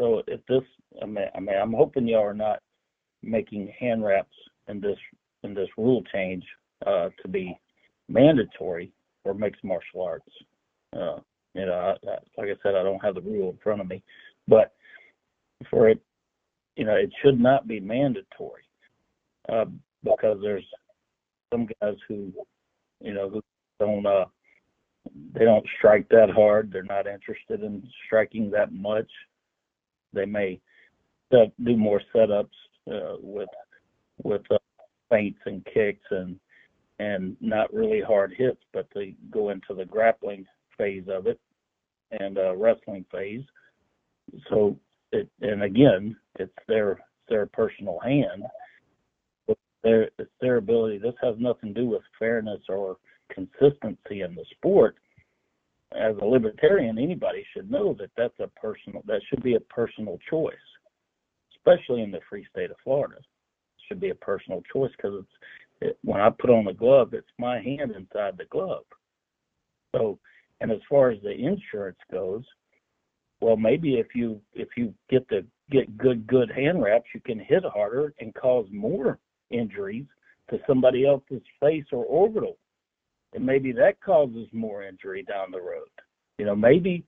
So if this, I'm hoping y'all are not making hand wraps in this rule change to be mandatory for mixed martial arts. Like I said, I don't have the rule in front of me, but for it, it should not be mandatory because there's some guys who don't they don't strike that hard. They're not interested in striking that much. They may do more setups with feints and kicks and not really hard hits, but they go into the grappling phase of it and wrestling phase. So and again, it's their personal hand. It's their ability. This has nothing to do with fairness or consistency in the sport. As a libertarian, anybody should know that that should be a personal choice, especially in the free state of Florida. It should be a personal choice because when I put on the glove, it's my hand inside the glove. So, and as far as the insurance goes, well, maybe if you get good hand wraps, you can hit harder and cause more injuries to somebody else's face or orbital. And maybe that causes more injury down the road. You know, maybe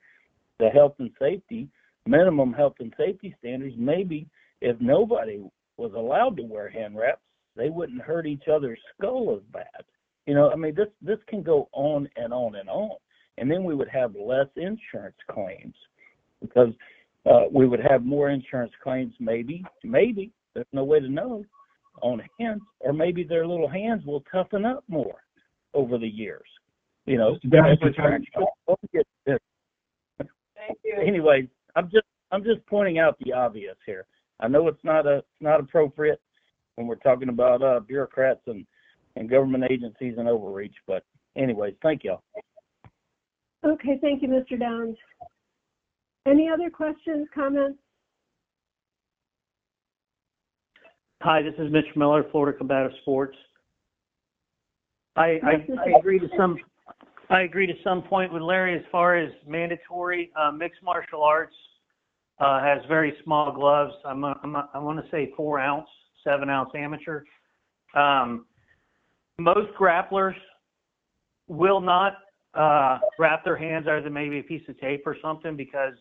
the health and safety, minimum health and safety standards, maybe if nobody was allowed to wear hand wraps, they wouldn't hurt each other's skull as bad. You know, I mean, this can go on and on and on. And then we would have less insurance claims because we would have more insurance claims, maybe, there's no way to know, on hands, or maybe their little hands will toughen up more over the years. You know, Thank you. Anyway, I'm just pointing out the obvious here. I know it's not appropriate when we're talking about bureaucrats and government agencies and overreach, but anyways, thank you. Okay, thank you, Mr. Downs. Any other questions, comments? Hi, this is Mitch Miller, Florida Combative Sports. I agree to some point with Larry as far as mandatory. Mixed martial arts has very small gloves. I want to say 4 ounce, 7 ounce amateur. Most grapplers will not wrap their hands other than maybe a piece of tape or something because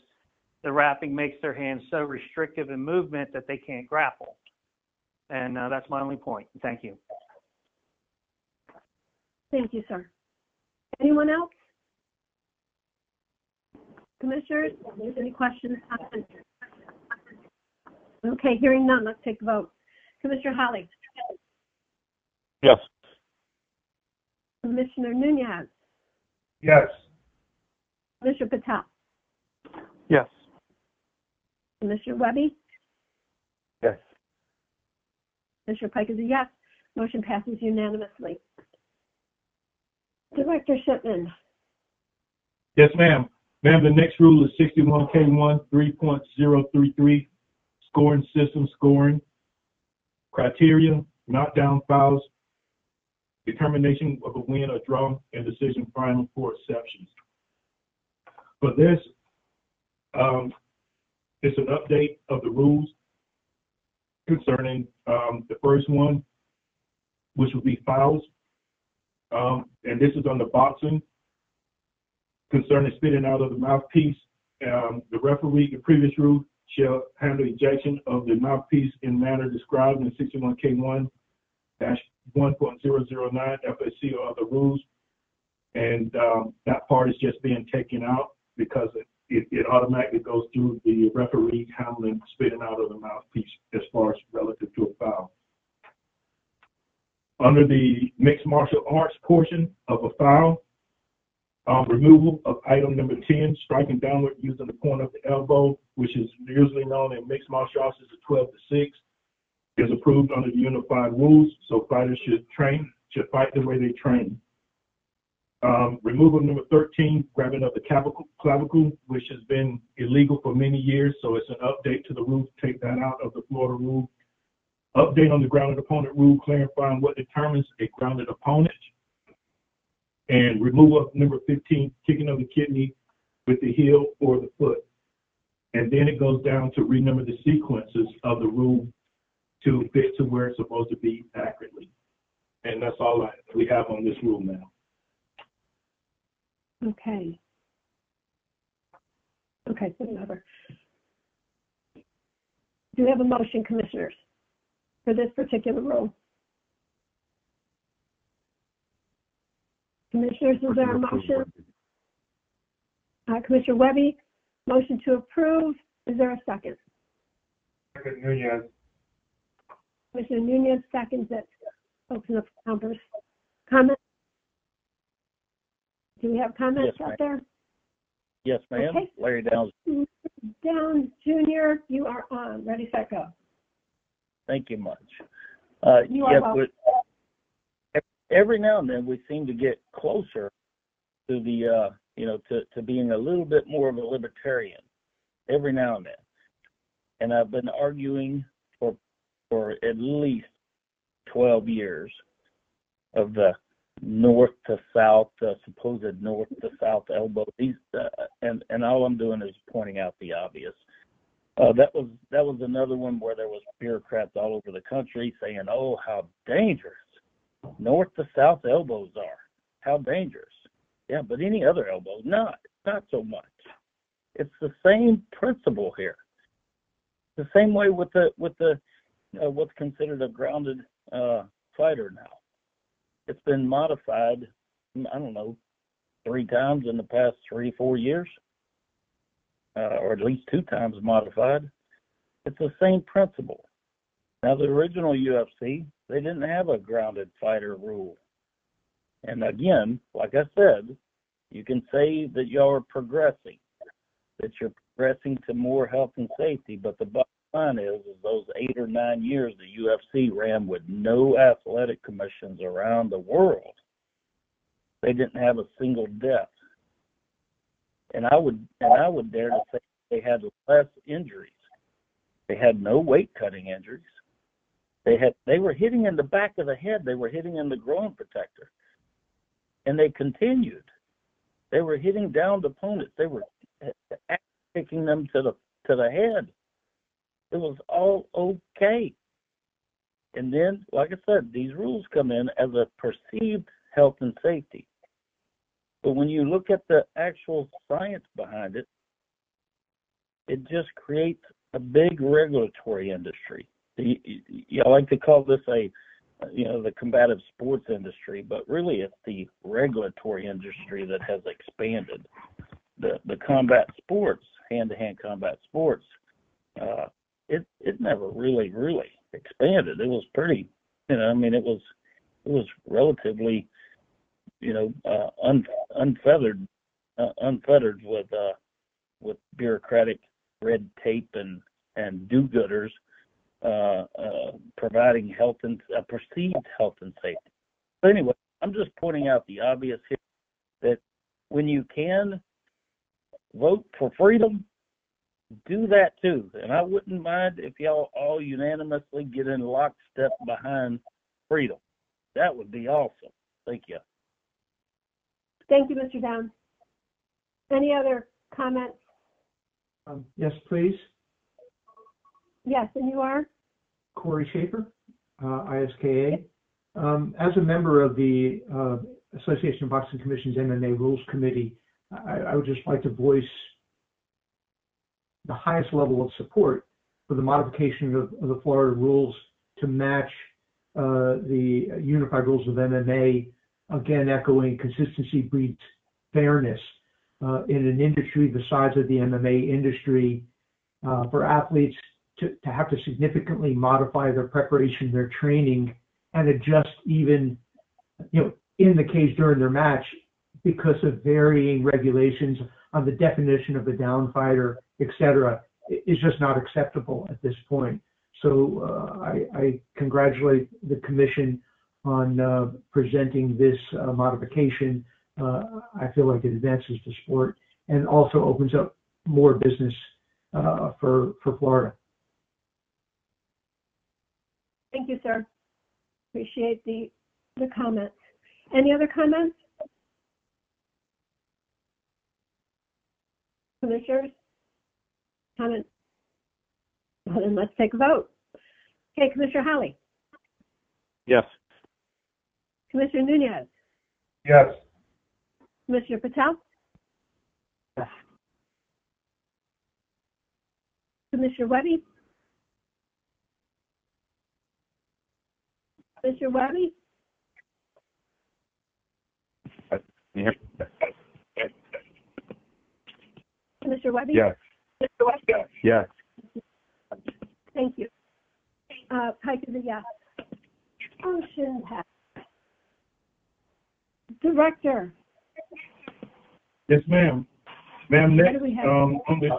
the wrapping makes their hands so restrictive in movement that they can't grapple. And that's my only point. Thank you. Thank you, sir. Anyone else? Commissioners, any questions? Okay, hearing none, let's take a vote. Commissioner Holly? Yes. Commissioner Nunez? Yes. Commissioner Patel? Yes. Commissioner Webby? Yes. Commissioner Pike is a yes. Motion passes unanimously. Director Shipman? Yes, ma'am. Ma'am, the next rule is 61K1 3.033, scoring system scoring, criteria, knockdown fouls, determination of a win or draw, and decision final for exceptions. But this, it's an update of the rules concerning the first one, which would be fouls. And this is on the boxing concerning spitting out of the mouthpiece. The referee, the previous rule, shall handle ejection of the mouthpiece in manner described in 61K1-1.009 FSC or other rules. And that part is just being taken out because it automatically goes through the referee handling spitting out of the mouthpiece as far as relative to a foul. Under the mixed martial arts portion of a foul, removal of item number 10, striking downward using the point of the elbow, which is usually known in mixed martial arts as a 12-6, is approved under the unified rules. So fighters should fight the way they train. Removal number 13, grabbing of the clavicle, which has been illegal for many years. So it's an update to the rule to take that out of the Florida rule. Update on the grounded opponent rule, clarifying what determines a grounded opponent. And removal of number 15, kicking of the kidney with the heel or the foot. And then it goes down to renumber the sequences of the rule to fit to where it's supposed to be accurately. And that's all we have on this rule now. Okay. Okay, whatever. Do we have a motion, commissioners, for this particular rule? Commissioners, is there a motion? Commissioner Webby, motion to approve. Is there a second? Second, Nunez. Commissioner Nunez seconds it. open up for numbers. Comments? Do we have comments Yes, out there? Yes, ma'am. Okay. Larry Downs. Downs Jr., you are on. Ready, set, go. Thank you much. You are welcome. Every now and then we seem to get closer to the, to being a little bit more of a libertarian. Every now and then. And I've been arguing for at least 12 years of the north to south, supposed north to south elbow. And all I'm doing is pointing out the obvious. That was another one where there was bureaucrats all over the country saying, "Oh, how dangerous north to south elbows are! How dangerous!" Yeah, but any other elbow, not so much. It's the same principle here. The same way with the what's considered a grounded fighter now. It's been modified, I don't know, 3 times in the past 3-4 years, or at least 2 times modified. It's the same principle. Now, the original UFC, they didn't have a grounded fighter rule. And again, like I said, you can say that y'all are progressing, that you're progressing to more health and safety, but the bottom line is those 8 or 9 years the UFC ran with no athletic commissions around the world, they didn't have a single death. And I would dare to say they had less injuries. They had no weight cutting injuries. They were hitting in the back of the head. They were hitting in the groin protector. And they continued. They were hitting downed opponents. They were kicking them to the head. It was all okay. And then, like I said, these rules come in as a perceived health and safety. But when you look at the actual science behind it, it just creates a big regulatory industry. I like to call this the combative sports industry, but really it's the regulatory industry that has expanded. The combat sports, hand-to-hand combat sports, it never really expanded. It was pretty, it was relatively, unfettered with bureaucratic red tape and do-gooders providing health and perceived health and safety. But anyway, I'm just pointing out the obvious here, that when you can vote for freedom, do that too. And I wouldn't mind if y'all all unanimously get in lockstep behind freedom. That would be awesome. Thank you. Thank you, Mr. Downs. Any other comments? Yes, please. Yes, and you are? Corey Schaefer, ISKA. As a member of the Association of Boxing Commission's MMA Rules Committee, I would just like to voice the highest level of support for the modification of the Florida rules to match the unified rules of MMA, again echoing consistency breeds fairness. In an industry the size of the MMA industry, for athletes to have to significantly modify their preparation, their training, and adjust even, in the case during their match because of varying regulations on the definition of a down fighter, etc., is just not acceptable at this point. So I congratulate the Commission on presenting this modification. I feel like it advances the sport and also opens up more business for Florida. Thank you, sir. Appreciate the comments. Any other comments? Commissioners? Comments? Well, then let's take a vote. Okay, Commissioner Hawley. Yes. Commissioner Nunez. Yes. Commissioner Patel. Yes. Commissioner Webby. Commissioner Webby. Commissioner Webby. Yes. Yes. Thank you. Pike is a yes. Motion passed. Director, Yes, ma'am. Ma'am, what next, do we have? on the.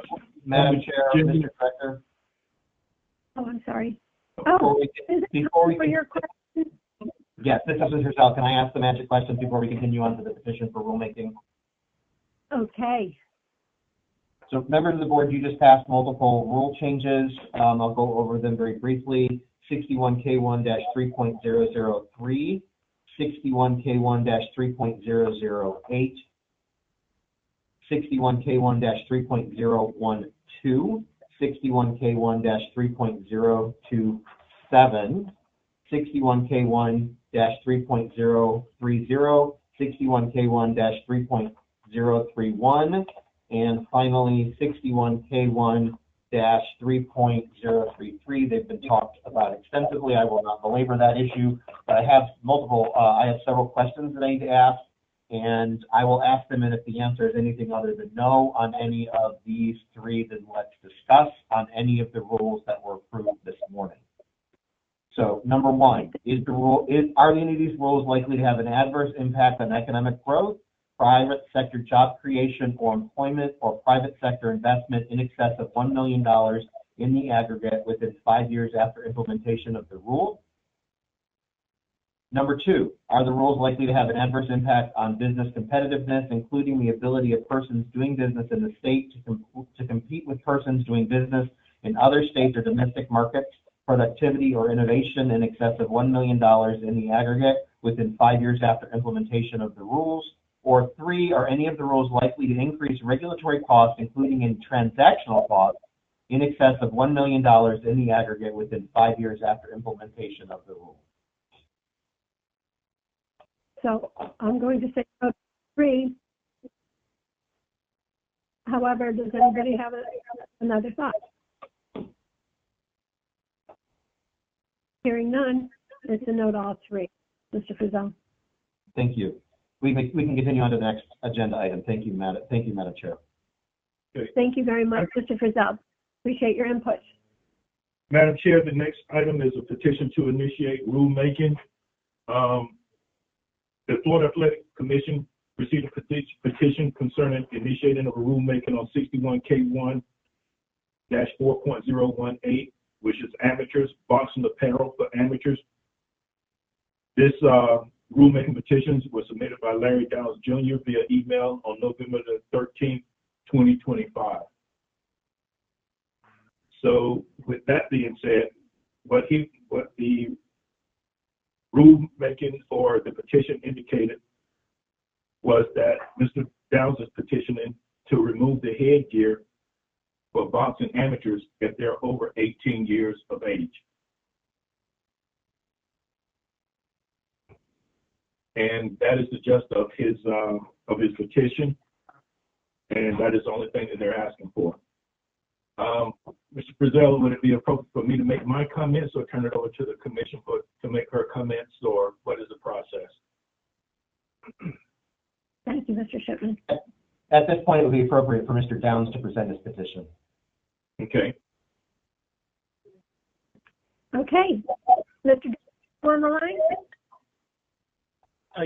Madam Chair, agenda- Mr. Director, Oh, I'm sorry. before Oh, we, is it before we for can- your question? yes, this is Mr. Giselle. Can I ask the magic question before we continue on to the petition for rulemaking? Okay. So members of the board, you just passed multiple rule changes. I'll go over them very briefly. 61K1-3.003, 61K1-3.008, 61K1-3.012, 61K1-3.027, 61K1-3.030, 61K1-3.031, and finally 61K1-3.033. They've been talked about extensively. I will not belabor that issue, but I have several questions that I need to ask, and I will ask them, and if the answer is anything other than no on any of these three, then let's discuss on any of the rules that were approved this morning. So number one, are any of these rules likely to have an adverse impact on economic growth, private sector job creation or employment, or private sector investment in excess of $1 million in the aggregate within 5 years after implementation of the rule? Number two, are the rules likely to have an adverse impact on business competitiveness, including the ability of persons doing business in the state to compete with persons doing business in other states or domestic markets, productivity or innovation in excess of $1 million in the aggregate within 5 years after implementation of the rules? Or three, are any of the rules likely to increase regulatory costs, including in transactional costs, in excess of $1 million in the aggregate within 5 years after implementation of the rule? So I'm going to say three. However, does anybody have another thought? Hearing none, it's a no to all three. Mr. Frizzell. Thank you. We can continue on to the next agenda item. Thank you, Madam Chair. Okay. Thank you very much, Mr. Frizzell. Appreciate your input. Madam Chair, the next item is a petition to initiate rulemaking. The Florida Athletic Commission received a petition concerning initiating of a rulemaking on 61K1-4.018, which is amateurs, boxing apparel for amateurs. This rulemaking petitions were submitted by Larry Downs Jr. via email on November the 13th, 2025. So with that being said, what the rulemaking or the petition indicated was that Mr. Downs is petitioning to remove the headgear for boxing amateurs if they're over 18 years of age. And that is the gist of his petition, and that is the only thing that they're asking for. Mr. Frizzell, would it be appropriate for me to make my comments or turn it over to the commission to make her comments, or what is the process? Thank you, Mr. Shipman. At this point, it would be appropriate for Mr. Downs to present his petition. Okay. Okay. Mr. Downs, on the line?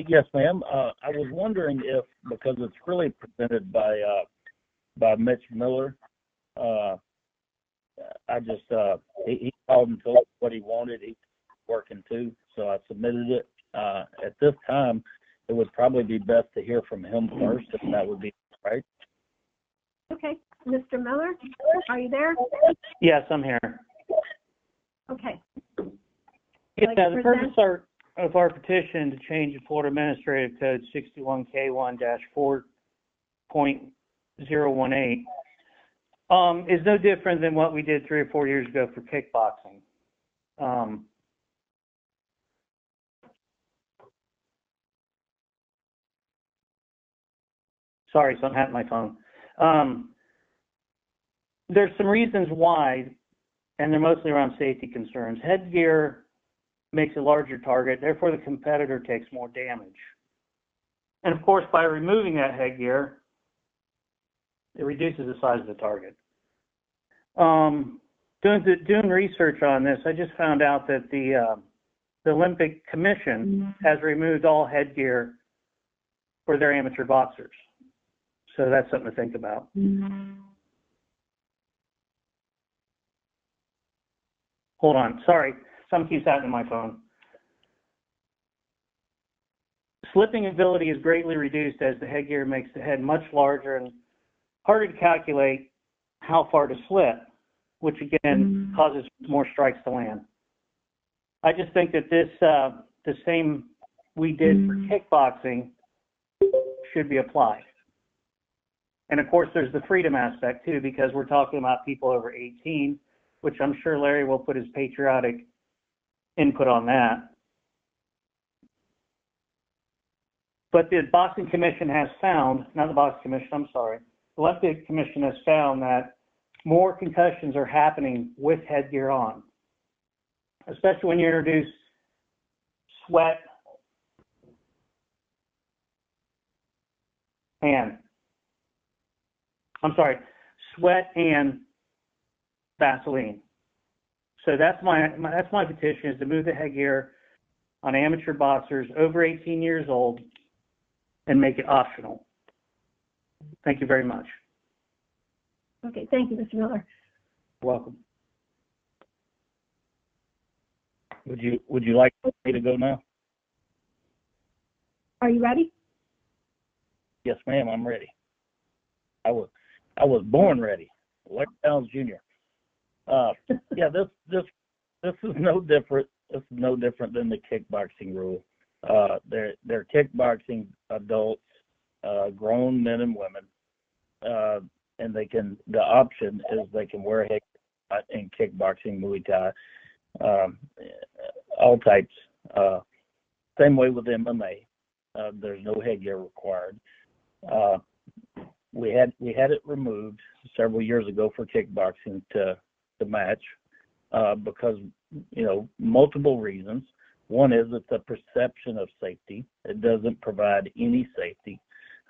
Yes, ma'am. I was wondering if, because it's really presented by Mitch Miller, he called and told us what he wanted. He's working too, so I submitted it. At this time, it would probably be best to hear from him first, if that would be right. Okay. Mr. Miller, are you there? Yes, I'm here. Okay. Yeah, the purpose of our petition to change the Florida Administrative Code 61K1-4.018 is no different than what we did 3 or 4 years ago for kickboxing. Sorry, something happened to my phone. There's some reasons why, and they're mostly around safety concerns. Headgear makes a larger target, therefore the competitor takes more damage. And of course, by removing that headgear, it reduces the size of the target. Doing research on this, I just found out that the the Olympic Commission has removed all headgear for their amateur boxers. So that's something to think about. Hold on, sorry, something keeps happening on my phone. Slipping ability is greatly reduced as the headgear makes the head much larger and harder to calculate how far to slip, which again causes more strikes to land. I just think that this, the same we did for kickboxing should be applied. And of course, there's the freedom aspect too, because we're talking about people over 18, which I'm sure Larry will put his patriotic input on that. But the Boxing Commission has found, not the Boxing Commission, I'm sorry, the Olympic Commission has found that more concussions are happening with headgear on, especially when you introduce sweat and Vaseline. So that's my petition, is to move the headgear on amateur boxers over 18 years old and make it optional. Thank you very much. Okay, thank you, Mr. Miller. You're welcome. Would you like me to go now? Are you ready? Yes, ma'am, I'm ready. I was born ready. Larry Downs Jr. Yeah, this is no different. This is no different than the kickboxing rule. They're kickboxing adults, grown men and women, and the option is they can wear headgear in kickboxing, Muay Thai, all types. Same way with MMA. There's no headgear required. We had it removed several years ago for kickboxing to match because, multiple reasons. One is it's a perception of safety. It doesn't provide any safety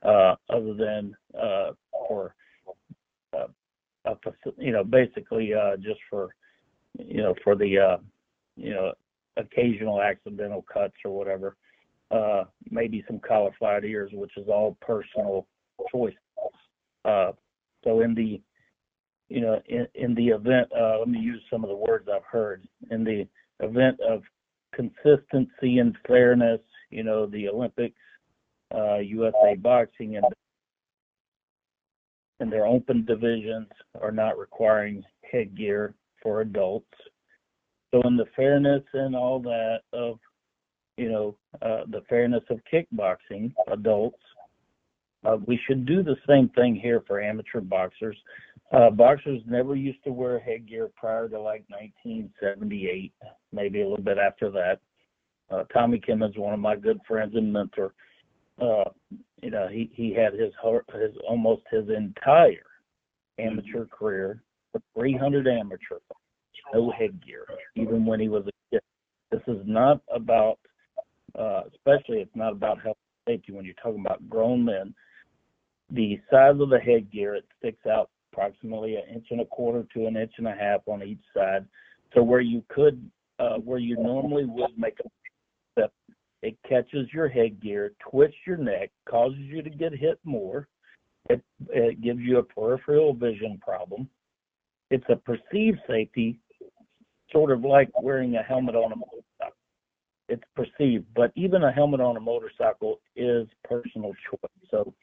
other than for basically just for the occasional accidental cuts or whatever. Maybe some cauliflowered ears, which is all personal choice. So in the event, let me use some of the words I've heard. In the event of consistency and fairness, the Olympics, USA Boxing, and their open divisions are not requiring headgear for adults. So in the fairness and all that of, the fairness of kickboxing adults, we should do the same thing here for amateur boxers. Boxers never used to wear headgear prior to like 1978, maybe a little bit after that. Tommy Kimmons, one of my good friends and mentor, he had his almost his entire amateur career, 300 amateur, no headgear, even when he was a kid. This is not about, especially it's not about health and safety when you're talking about grown men. The size of the headgear, it sticks out approximately 1.25 inches to 1.5 inches on each side. So where you normally would make a step, it catches your headgear, twists your neck, causes you to get hit more. It gives you a peripheral vision problem. It's a perceived safety, sort of like wearing a helmet on a motorcycle. It's perceived, but even a helmet on a motorcycle is personal choice. So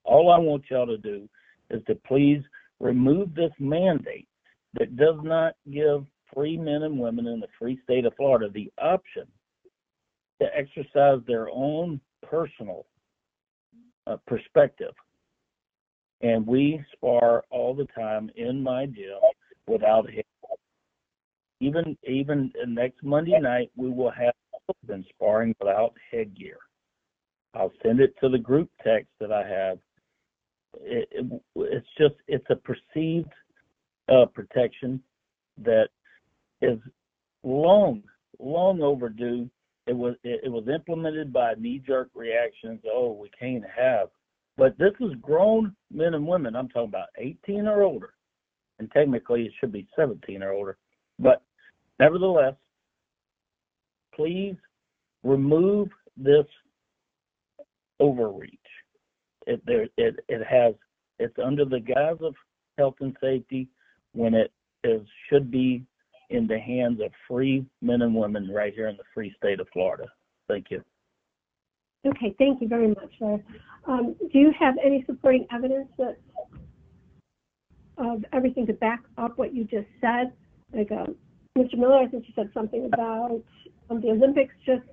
all I want y'all to do is to please remove this mandate that does not give free men and women in the free state of Florida the option to exercise their own personal perspective. And we spar all the time in my gym without headgear. Even next Monday night, we will have been sparring without headgear. I'll send it to the group text that I have. It's a perceived protection that is long overdue. It was implemented by knee-jerk reactions. Oh, we can't have. But this is grown men and women. I'm talking about 18 or older. And technically it should be 17 or older. But nevertheless, please remove this overreach. It's under the guise of health and safety when should be in the hands of free men and women right here in the free state of Florida. Thank you. Okay, thank you very much, sir. Do you have any supporting evidence of everything to back up what you just said? Like, Mr. Miller, I think you said something about the Olympics just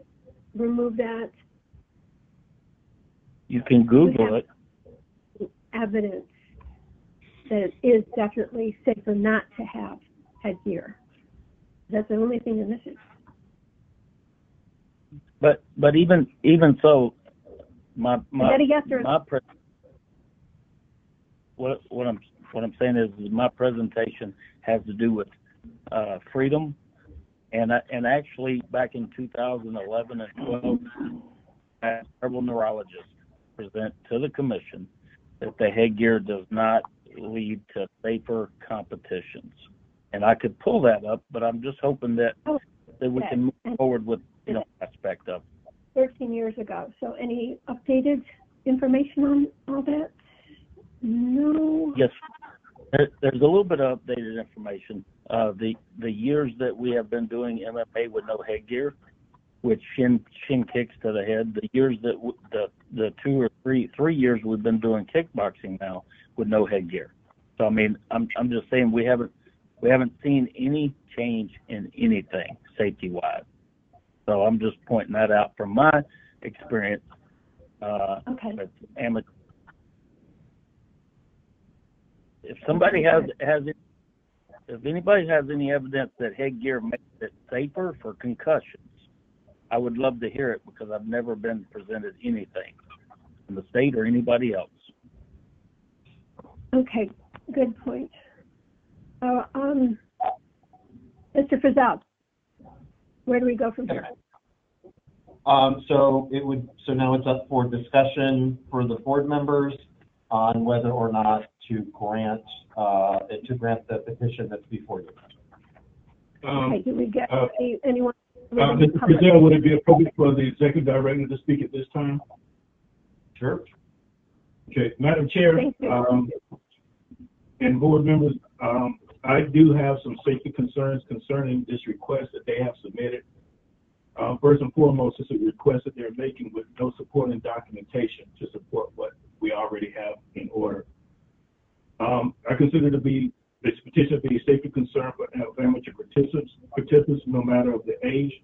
remove that. You can Google it. Evidence that it is definitely safer not to have headgear. That's the only thing you're missing. But even so, what I'm saying is my presentation has to do with freedom, and actually back in 2011 and 12, I had several neurologists present to the commission that the headgear does not lead to safer competitions, and I could pull that up, but I'm just hoping that we can move forward with aspect of 13 years ago. So any updated information on all that? No. Yes, there's a little bit of updated information. The years that we have been doing MMA with no headgear, with shin kicks to the head, the years that the 2 or 3 years we've been doing kickboxing now with no headgear. So I mean, I'm just saying we haven't seen any change in anything safety wise. So I'm just pointing that out from my experience. With amateur. If somebody if anybody has any evidence that headgear makes it safer for concussions, I would love to hear it, because I've never been presented anything from the state or anybody else. Okay, good point. Mr. Frizzell, where do we go from here? So now it's up for discussion for the board members on whether or not to grant the petition that's before you. Okay, do we get anyone? Mr. Frizzell, would it be appropriate for the executive director to speak at this time? Sure. Okay, Madam Chair, and board members, I do have some safety concerns concerning this request that they have submitted. First and foremost, it's a request that they're making with no supporting documentation to support what we already have in order. I consider this petition to be a safety concern for amateur participants, no matter of the age.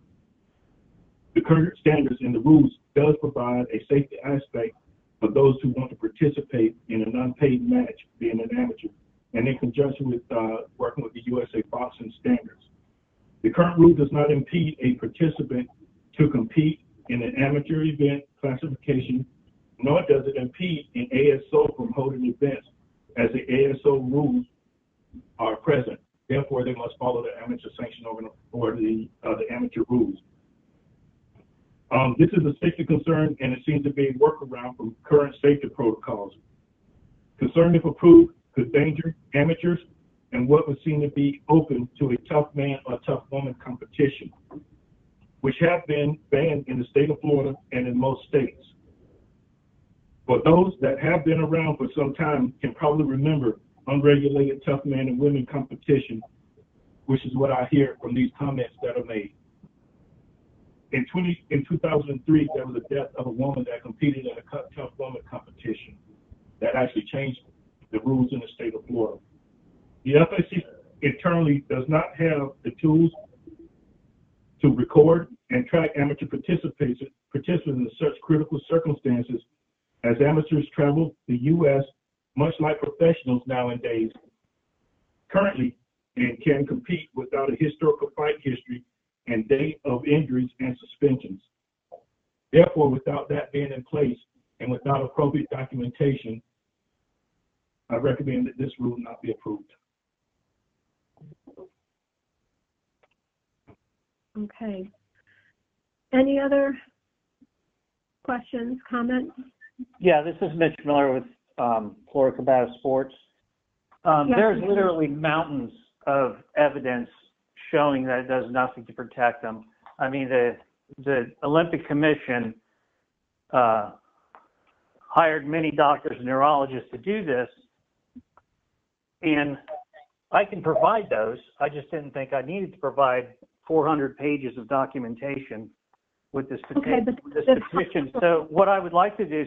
The current standards and the rules does provide a safety aspect for those who want to participate in an unpaid match, being an amateur, and in conjunction with working with the USA Boxing Standards. The current rule does not impede a participant to compete in an amateur event classification, nor does it impede an ASO from holding events, as the ASO rules are present. Therefore, they must follow the amateur sanction or the amateur rules. This is a safety concern, and it seems to be a workaround from current safety protocols. Concern, if approved, could danger amateurs and what would seem to be open to a tough man or tough woman competition, which have been banned in the state of Florida and in most states. For those that have been around for some time can probably remember unregulated tough man and women competition, which is what I hear from these comments that are made. In 2003, there was a death of a woman that competed in a tough woman competition that actually changed the rules in the state of Florida. The FAC internally does not have the tools to record and track amateur participants in such critical circumstances, as amateurs travel the U.S. much like professionals nowadays currently, and can compete without a historical fight history and date of injuries and suspensions. Therefore, without that being in place and without appropriate documentation, I recommend that this rule not be approved. Okay. Any other questions, comments? Yeah, this is Mitch Miller with Florida Combative Sports. There's literally mountains of evidence showing that it does nothing to protect them. I mean, the the Olympic Commission hired many doctors and neurologists to do this, and I can provide those. I just didn't think I needed to provide 400 pages of documentation with this petition. So what I would like to do,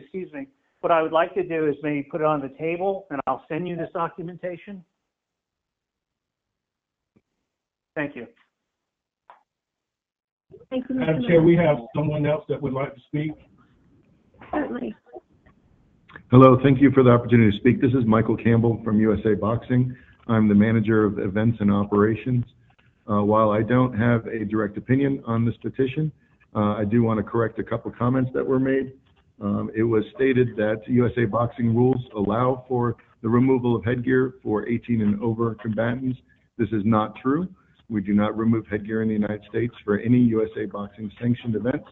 what I would like to do is maybe put it on the table, and I'll send you this documentation. Thank you. Thank you, Madam Mr. Chair, Mayor. we have someone else that would like to speak. Certainly. Hello, thank you for the opportunity to speak. This is Michael Campbell from USA Boxing. I'm the manager of events and operations. While I don't have a direct opinion on this petition, I do want to correct a couple comments that were made. It was stated that USA Boxing rules allow for the removal of headgear for 18 and over combatants. This is not true. We do not remove headgear in the United States for any USA Boxing sanctioned events.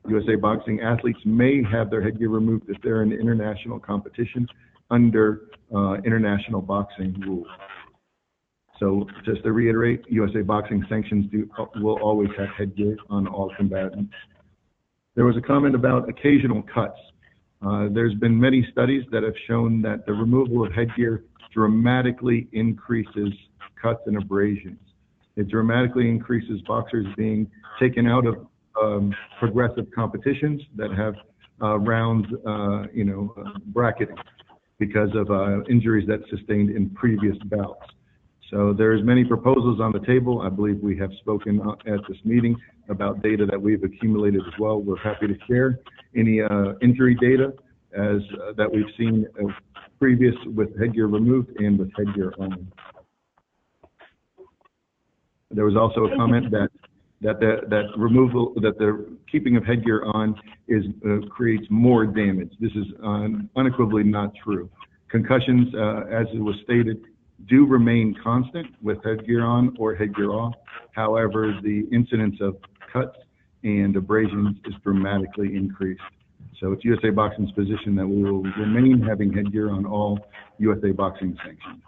USA Boxing athletes may have their headgear removed if they're in international competition under international boxing rules. So just to reiterate, USA Boxing sanctions will always have headgear on all combatants. There was a comment about occasional cuts. There's been many studies that have shown that the removal of headgear dramatically increases cuts and abrasions. It dramatically increases boxers being taken out of progressive competitions that have rounds, bracketing because of injuries that sustained in previous bouts. So there's many proposals on the table. I believe we have spoken at this meeting about data that we've accumulated as well. We're happy to share any injury data as that we've seen previous with headgear removed and with headgear on. There was also a comment that the keeping of headgear on creates more damage. This is unequivocally not true. Concussions, as it was stated, do remain constant with headgear on or headgear off. However, the incidence of cuts and abrasions is dramatically increased. So it's USA Boxing's position that we will remain having headgear on all USA Boxing sanctions.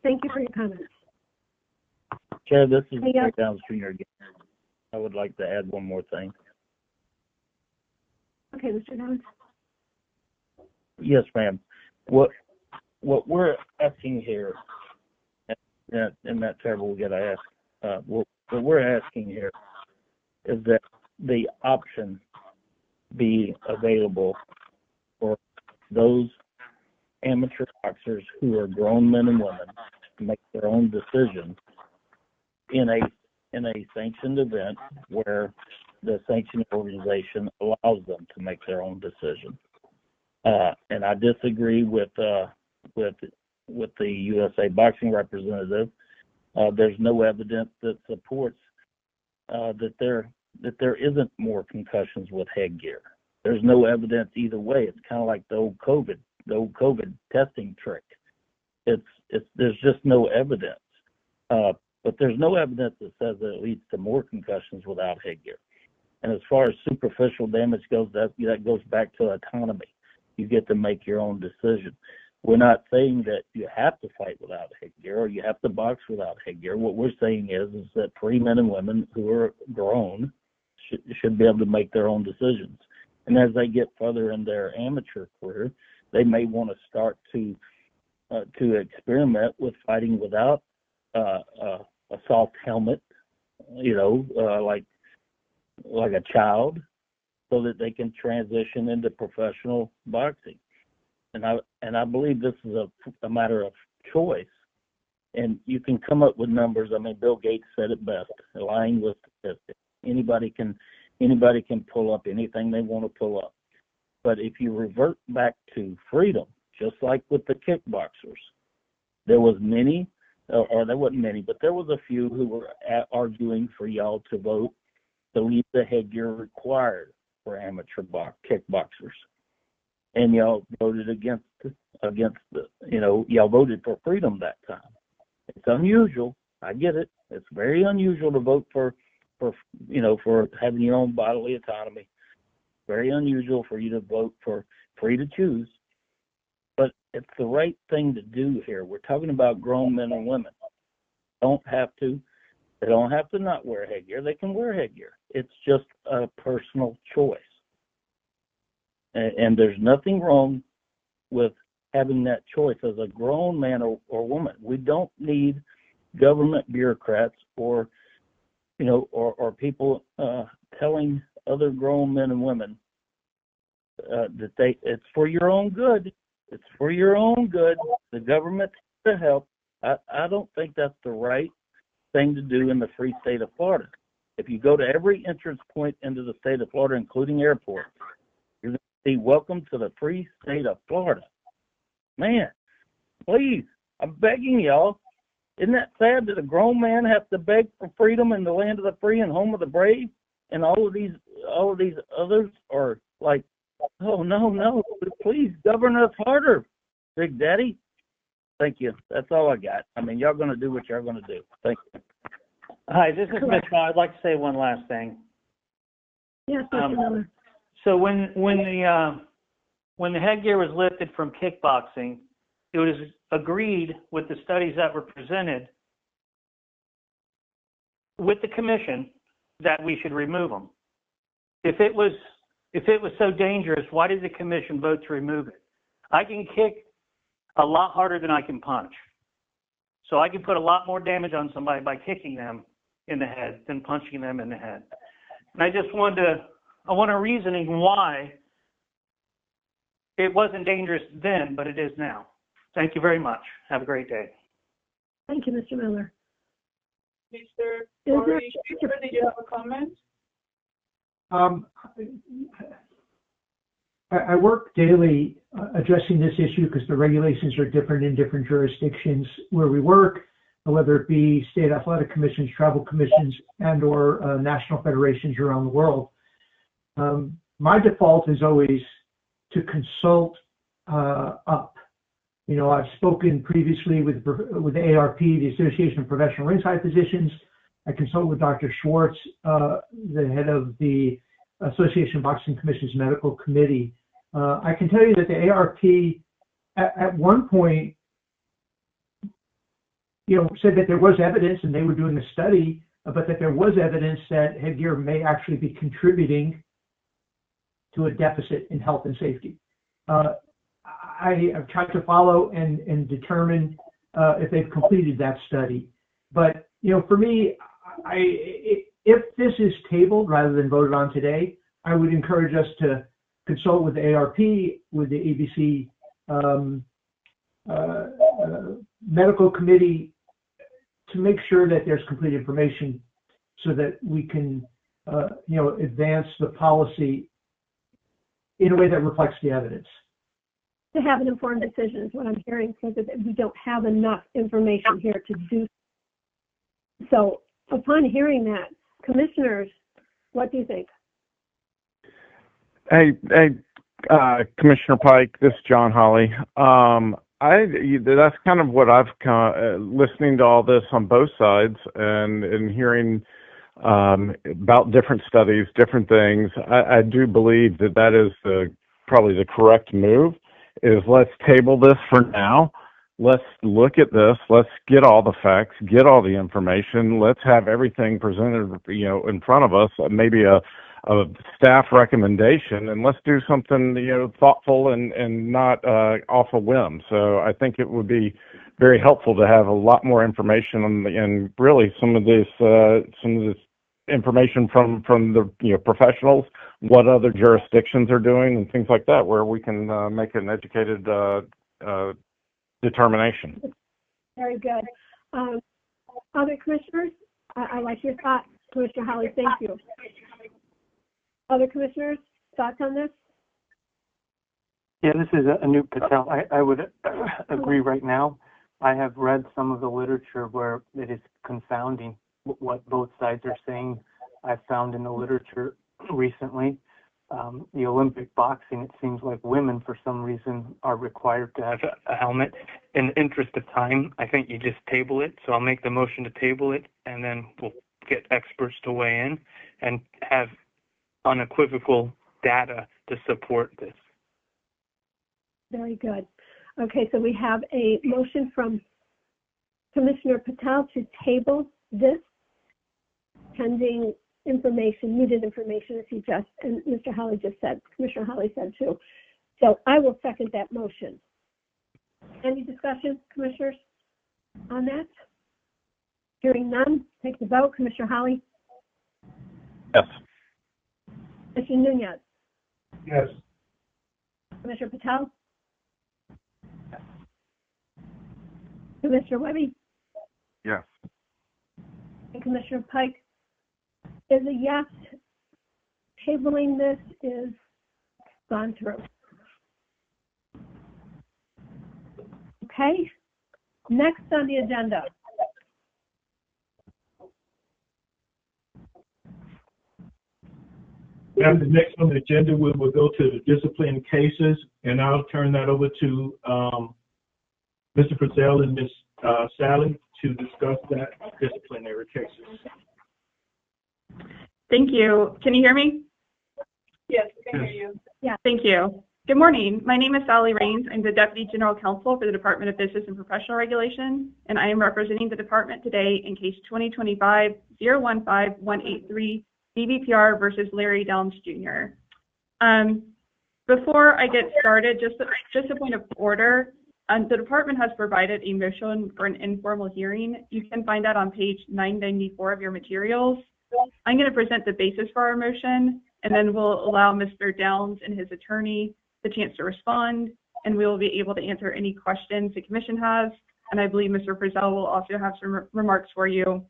Thank you for your comments. Chair, this is Hey, Greg Downs Jr. again. I would like to add one more thing. Okay, Mr. Downs. Yes, ma'am. What we're asking here, and that's terrible we got to ask. What we're asking here is that the option be available for those amateur boxers who are grown men and women to make their own decisions in a sanctioned event where the sanctioning organization allows them to make their own decision. And I disagree with the USA Boxing representative. There's no evidence that supports that there isn't more concussions with headgear. There's no evidence either way. It's kind of like the old COVID testing trick. There's just no evidence. But there's no evidence that says that it leads to more concussions without headgear. And as far as superficial damage goes, that goes back to autonomy. You get to make your own decision. We're not saying that you have to fight without headgear or you have to box without headgear. What we're saying is that free men and women who are grown should be able to make their own decisions. And as they get further in their amateur career, they may want to start to experiment with fighting without a soft helmet, like a child, so that they can transition into professional boxing. And I believe this is a matter of choice. And you can come up with numbers. I mean, Bill Gates said it best, lying with statistics. Anybody can pull up anything they want to pull up. But if you revert back to freedom, just like with the kickboxers, there was many, or there wasn't many, but there was a few who were arguing for y'all to vote to leave the headgear required for amateur kickboxers. And y'all voted against y'all voted for freedom that time. It's unusual. I get it. It's very unusual to vote for having your own bodily autonomy. Very unusual for you to vote for free to choose. But it's the right thing to do here. We're talking about grown men and women. Don't have to They don't have to not wear headgear. They can wear headgear. It's just a personal choice. And there's nothing wrong with having that choice as a grown man or woman. We don't need government bureaucrats or people telling other grown men and women that it's for your own good. It's for your own good. The government to help. I don't think that's the right thing to do in the free state of Florida. If you go to every entrance point into the state of Florida, including airports, you're going to see "Welcome to the free state of Florida." Man, please, I'm begging y'all. Isn't that sad that a grown man has to beg for freedom in the land of the free and home of the brave? And all of these others are like, oh, no, please govern us harder, Big Daddy. Thank you. That's all I got. I mean, y'all going to do what y'all going to do. Thank you. Hi, this is Mitch. I'd like to say one last thing. Yes, Mr. Miller. So when the headgear was lifted from kickboxing, it was agreed with the studies that were presented with the commission that we should remove them. If it was so dangerous, why did the commission vote to remove it? I can kick a lot harder than I can punch. So I can put a lot more damage on somebody by kicking them in the head than punching them in the head. And I want a reasoning why it wasn't dangerous then, but it is now. Thank you very much. Have a great day. Thank you, Mr. Miller. Mr. Corey, did you have a comment? I work daily addressing this issue because the regulations are different in different jurisdictions where we work, whether it be state athletic commissions, travel commissions, and or national federations around the world. My default is always to consult up. You know, I've spoken previously with the ARP, the Association of Professional Ringside Physicians. I consult with Dr. Schwartz, the head of the Association of Boxing Commission's Medical Committee. I can tell you that the ARP at one point, said that there was evidence, and they were doing a study, but that there was evidence that headgear may actually be contributing to a deficit in health and safety. I have tried to follow and determine if they've completed that study. But, for me, if this is tabled rather than voted on today, I would encourage us to consult with the ARP, with the ABC medical committee to make sure that there's complete information so that we can, advance the policy in a way that reflects the evidence. To have an informed decision is what I'm hearing, because we don't have enough information here to do. So upon hearing that, commissioners, what do you think? Hey, Commissioner Pike, this is John Hawley. That's kind of what I've listening to all this on both sides and hearing about different studies, different things. I do believe that is probably the correct move. Is let's table this for now. Let's look at this. Let's get all the facts, get all the information. Let's have everything presented, in front of us. Maybe a staff recommendation, and let's do something, thoughtful and not off a whim. So I think it would be very helpful to have a lot more information and really some of this information from the professionals, what other jurisdictions are doing and things like that, where we can make an educated determination. Very good. Other commissioners, I like your thought, Commissioner Hawley. Thank you. Other commissioners, thoughts on this? Yeah, this is Anoop Patel. I would agree right now. I have read some of the literature where it is confounding what both sides are saying. I've found in the literature recently, the Olympic boxing, it seems like women, for some reason, are required to have a helmet. In the interest of time, I think you just table it. So I'll make the motion to table it, and then we'll get experts to weigh in and have unequivocal data to support this. Very good. Okay, so we have a motion from Commissioner Patel to table this pending information, needed information, as he just, and Mr. Holly just said, Commissioner Holly said too. So I will second that motion. Any discussion, commissioners, on that? Hearing none, take the vote. Commissioner Holly? Yes. Commissioner Nunez? Yes. Commissioner Patel? Commissioner Webby? Yes. And Commissioner Pike is a yes. Tabling this is gone through. Okay, next on the agenda. Now, the next on the agenda, we'll go to the discipline cases, and I'll turn that over to Mr. Frizzell and Ms. Sally to discuss that disciplinary cases. Thank you. Can you hear me? Yes, we can hear you. Yeah. Thank you. Good morning. My name is Sally Raines. I'm the Deputy General Counsel for the Department of Business and Professional Regulation, and I am representing the department today in case 2025-015183 BBPR versus Larry Downs Jr. Before I get started, just a point of order. The department has provided a motion for an informal hearing. You can find that on page 994 of your materials. I'm going to present the basis for our motion, and then we'll allow Mr. Downs and his attorney the chance to respond, and we will be able to answer any questions the commission has. And I believe Mr. Frizzell will also have some remarks for you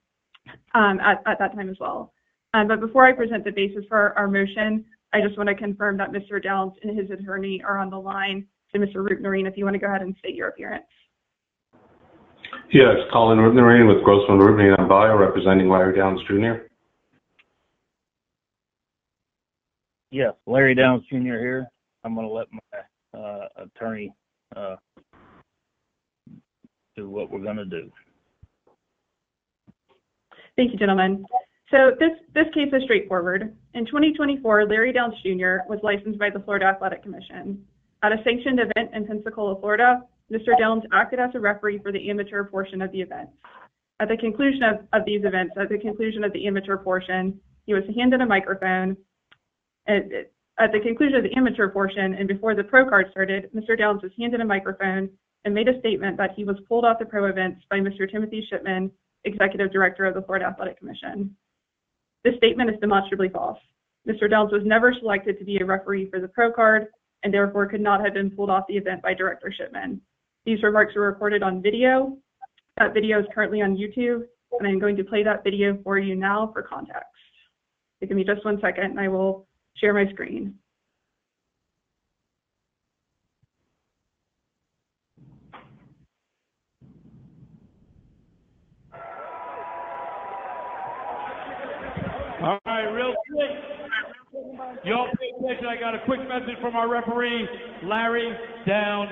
at that time as well. But before I present the basis for our motion, I just want to confirm that Mr. Downs and his attorney are on the line. So Mr. Root-Noreen, if you want to go ahead and state your appearance. Yes, Colin Root-Noreen with Grossman Root-Noreen and Bio, representing Larry Downs Jr. Yes, Larry Downs Jr. here. I'm going to let my attorney do what we're going to do. Thank you, gentlemen. So this case is straightforward. In 2024, Larry Downs Jr. was licensed by the Florida Athletic Commission. At a sanctioned event in Pensacola, Florida, Mr. Downs acted as a referee for the amateur portion of the event. At the conclusion of these events, at the conclusion of the amateur portion, he was handed a microphone. At the conclusion of the amateur portion and before the pro card started, Mr. Downs was handed a microphone and made a statement that he was pulled off the pro events by Mr. Timothy Shipman, Executive Director of the Florida Athletic Commission. This statement is demonstrably false. Mr. Downs was never selected to be a referee for the pro card and therefore could not have been pulled off the event by Director Shipman. These remarks were recorded on video. That video is currently on YouTube, and I'm going to play that video for you now for context. Give me just 1 second and I will share my screen. All right, real quick. Y'all pay attention. I got a quick message from our referee, Larry Downs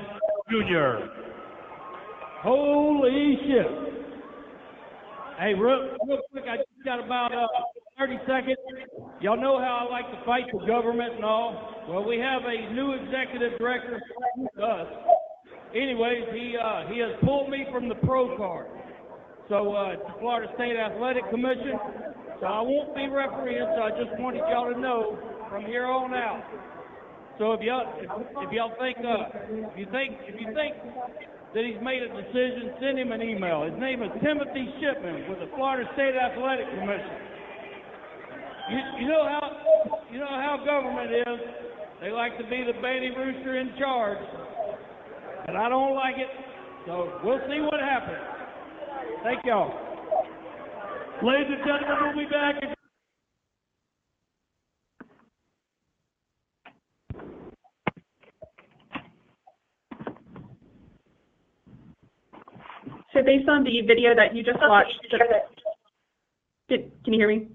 Jr. Holy shit. Hey, real quick, I just got about 30 seconds. Y'all know how I like to fight the government and all. Well, we have a new executive director with us. Anyways, he has pulled me from the pro card. So, it's the Florida State Athletic Commission. So I won't be refereeing, so I just wanted y'all to know from here on out. So if y'all think if you think that he's made a decision, send him an email. His name is Timothy Shipman with the Florida State Athletic Commission. You know how government is. They like to be the baby rooster in charge. And I don't like it. So we'll see what happens. Thank y'all. Ladies and gentlemen, we'll be back. So based on the video that you just watched, can you hear me?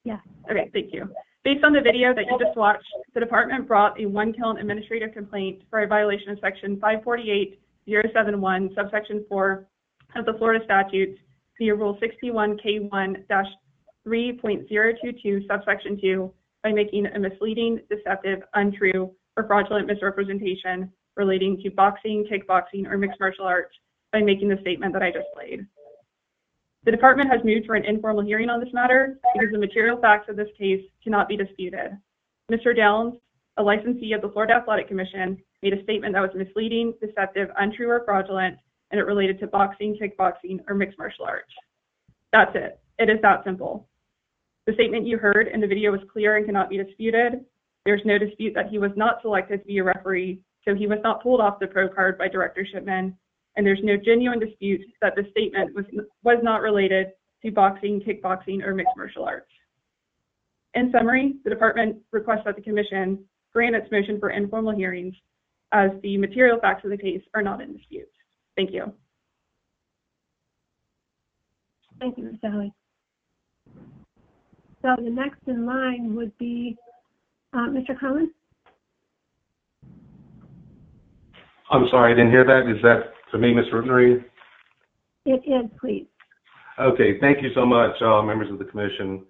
Yeah. Okay, thank you. Based on the video that you just watched, the department brought a one-count administrative complaint for a violation of section 548.071, subsection 4 of the Florida statutes via Rule 61K1-3.022, subsection 2, by making a misleading, deceptive, untrue, or fraudulent misrepresentation relating to boxing, kickboxing, or mixed martial arts by making the statement that I just played. The department has moved for an informal hearing on this matter because the material facts of this case cannot be disputed. Mr. Downs, a licensee of the Florida Athletic Commission, made a statement that was misleading, deceptive, untrue, or fraudulent, and it related to boxing, kickboxing, or mixed martial arts. That's it. It is that simple. The statement you heard in the video was clear and cannot be disputed. There's no dispute that he was not selected to be a referee, so he was not pulled off the pro card by Director Shipman, and there's no genuine dispute that the statement was not related to boxing, kickboxing, or mixed martial arts. In summary, the department requests that the commission grant its motion for informal hearings as the material facts of the case are not in dispute. Thank you. Thank you, Ms. Alley. So the next in line would be Mr. Collins. I'm sorry, I didn't hear that. Is that to me, Ms. Rubnery? It is, please. Okay, thank you so much, members of the commission.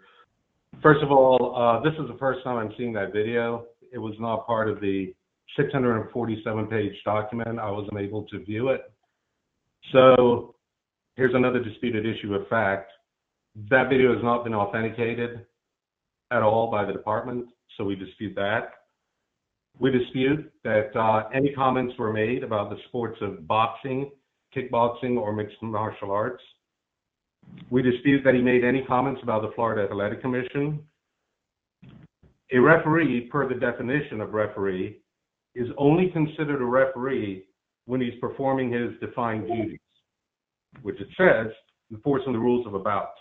First of all, this is the first time I'm seeing that video. It was not part of the 647-page document. I wasn't able to view it. So here's another disputed issue of fact. That video has not been authenticated at all by the department, so we dispute that. We dispute that any comments were made about the sports of boxing, kickboxing, or mixed martial arts. We dispute that he made any comments about the Florida Athletic Commission. A referee, per the definition of referee, is only considered a referee when he's performing his defined duties, which it says, enforcing the rules of a bout.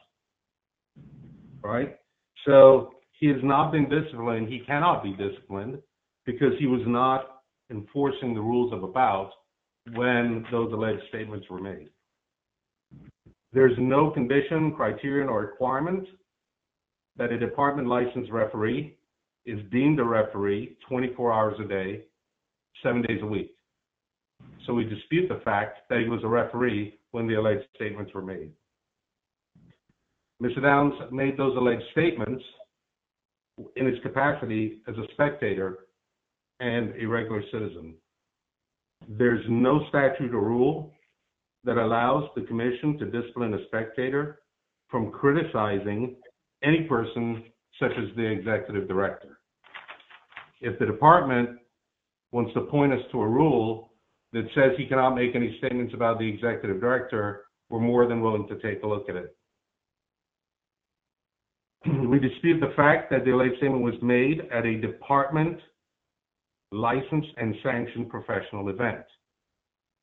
Right? So he has not been disciplined. He cannot be disciplined because he was not enforcing the rules of a bout when those alleged statements were made. There's no condition, criterion, or requirement that a department licensed referee is deemed a referee 24 hours a day, 7 days a week. So we dispute the fact that he was a referee when the alleged statements were made. Mr. Downs made those alleged statements in his capacity as a spectator and a regular citizen. There's no statute or rule that allows the commission to discipline a spectator from criticizing any person such as the executive director. If the department wants to point us to a rule that says he cannot make any statements about the executive director, we're more than willing to take a look at it. We dispute the fact that the alleged statement was made at a department licensed and sanctioned professional event.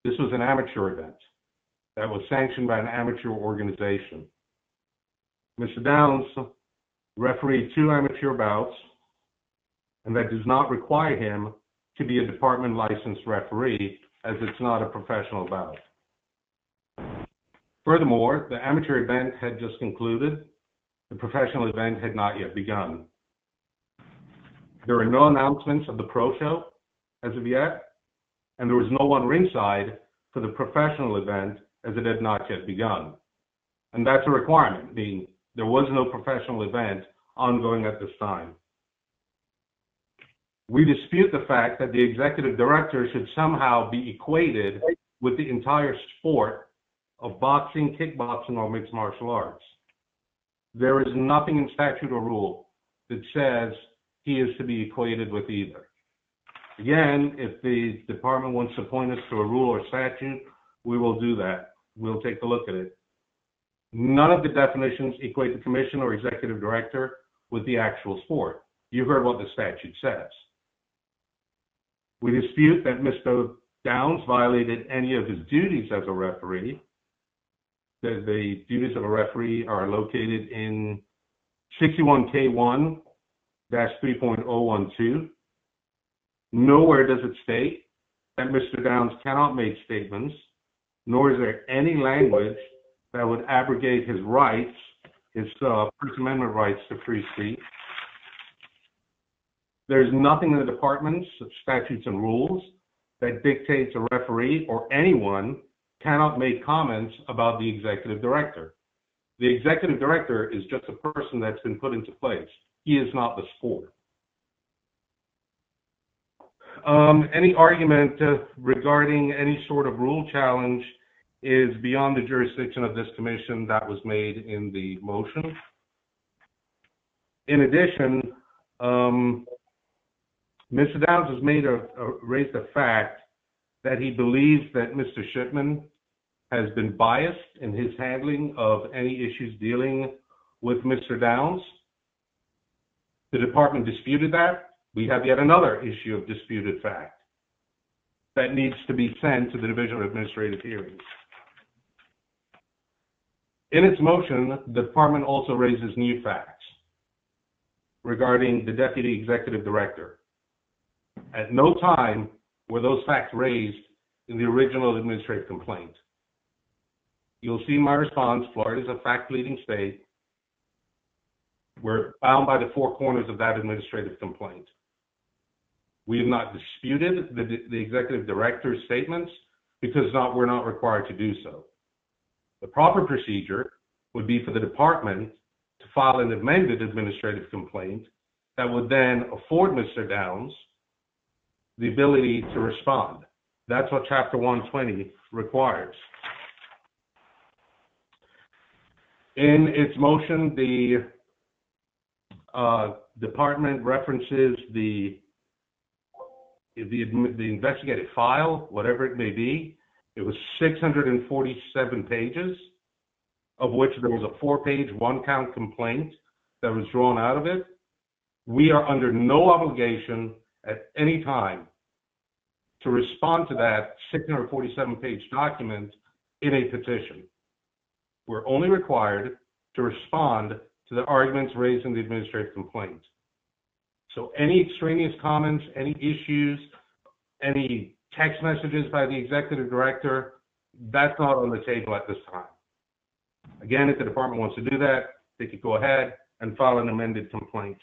This was an amateur event that was sanctioned by an amateur organization. Mr. Downs refereed 2 amateur bouts, and that does not require him to be a department licensed referee, as it's not a professional bout. Furthermore, the amateur event had just concluded. The professional event had not yet begun. There were no announcements of the pro show as of yet, and there was no one ringside for the professional event as it had not yet begun. And that's a requirement, meaning there was no professional event ongoing at this time. We dispute the fact that the executive director should somehow be equated with the entire sport of boxing, kickboxing, or mixed martial arts. There is nothing in statute or rule that says he is to be equated with either. Again, if the department wants to point us to a rule or statute, we will do that. We'll take a look at it. None of the definitions equate the commission or executive director with the actual sport. You heard what the statute says. We dispute that Mr. Downs violated any of his duties as a referee. The duties of a referee are located in 61K1-3.012. Nowhere does it state that Mr. Downs cannot make statements, nor is there any language that would abrogate his rights, his First Amendment rights to free speech. There's nothing in the department's statutes and rules that dictates a referee or anyone cannot make comments about the executive director. The executive director is just a person that's been put into place. He is not the sport. Any argument regarding any sort of rule challenge is beyond the jurisdiction of this commission. That was made in the motion. In addition, Mr. Downs has raised a fact that he believes that Mr. Shipman has been biased in his handling of any issues dealing with Mr. Downs. The department disputed that. We have yet another issue of disputed fact that needs to be sent to the Division of Administrative Hearings. In its motion, the department also raises new facts regarding the Deputy Executive Director. At no time were those facts raised in the original administrative complaint. You'll see my response. Florida is a fact-leading state. We're bound by the four corners of that administrative complaint. We have not disputed the executive director's statements because we're not required to do so. The proper procedure would be for the department to file an amended administrative complaint that would then afford Mr. Downs the ability to respond. That's what Chapter 120 requires. In its motion, the department references the investigative file, whatever it may be. It was 647 pages, of which there was a 4-page, 1-count complaint that was drawn out of it. We are under no obligation at any time to respond to that 647-page document in a petition. We're only required to respond to the arguments raised in the administrative complaint. So any extraneous comments, any issues, any text messages by the executive director, that's not on the table at this time. Again, if the department wants to do that, they could go ahead and file an amended complaint,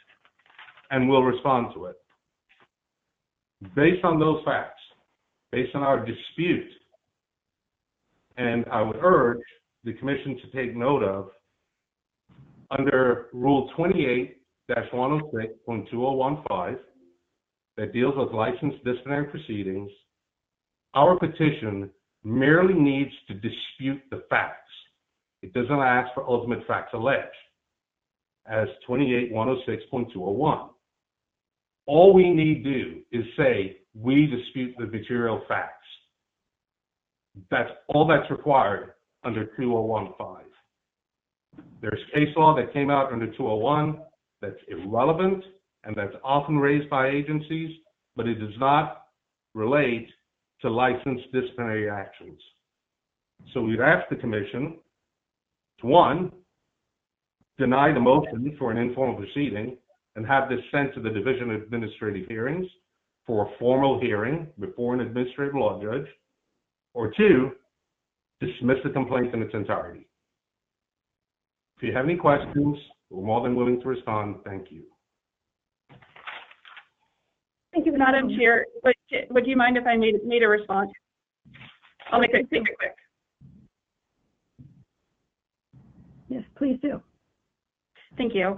and we'll respond to it. Based on those facts, based on our dispute, and I would urge the commission to take note of, under Rule 28-106.2015, that deals with licensed disciplinary proceedings, our petition merely needs to dispute the facts. It doesn't ask for ultimate facts alleged, as 28-106.201. All we need to do is say, we dispute the material facts. That's all that's required under 2015. There's case law that came out under 201 that's irrelevant and that's often raised by agencies, but it does not relate to licensed disciplinary actions. So we'd ask the commission to, one, deny the motion for an informal proceeding and have this sent to the Division of Administrative Hearings for a formal hearing before an administrative law judge, or two, dismiss the complaint in its entirety. If you have any questions, we're more than willing to respond. Thank you. Thank you, Madam Chair. Would you mind if I made a response? I'll make it quick. Yes, please do. Thank you.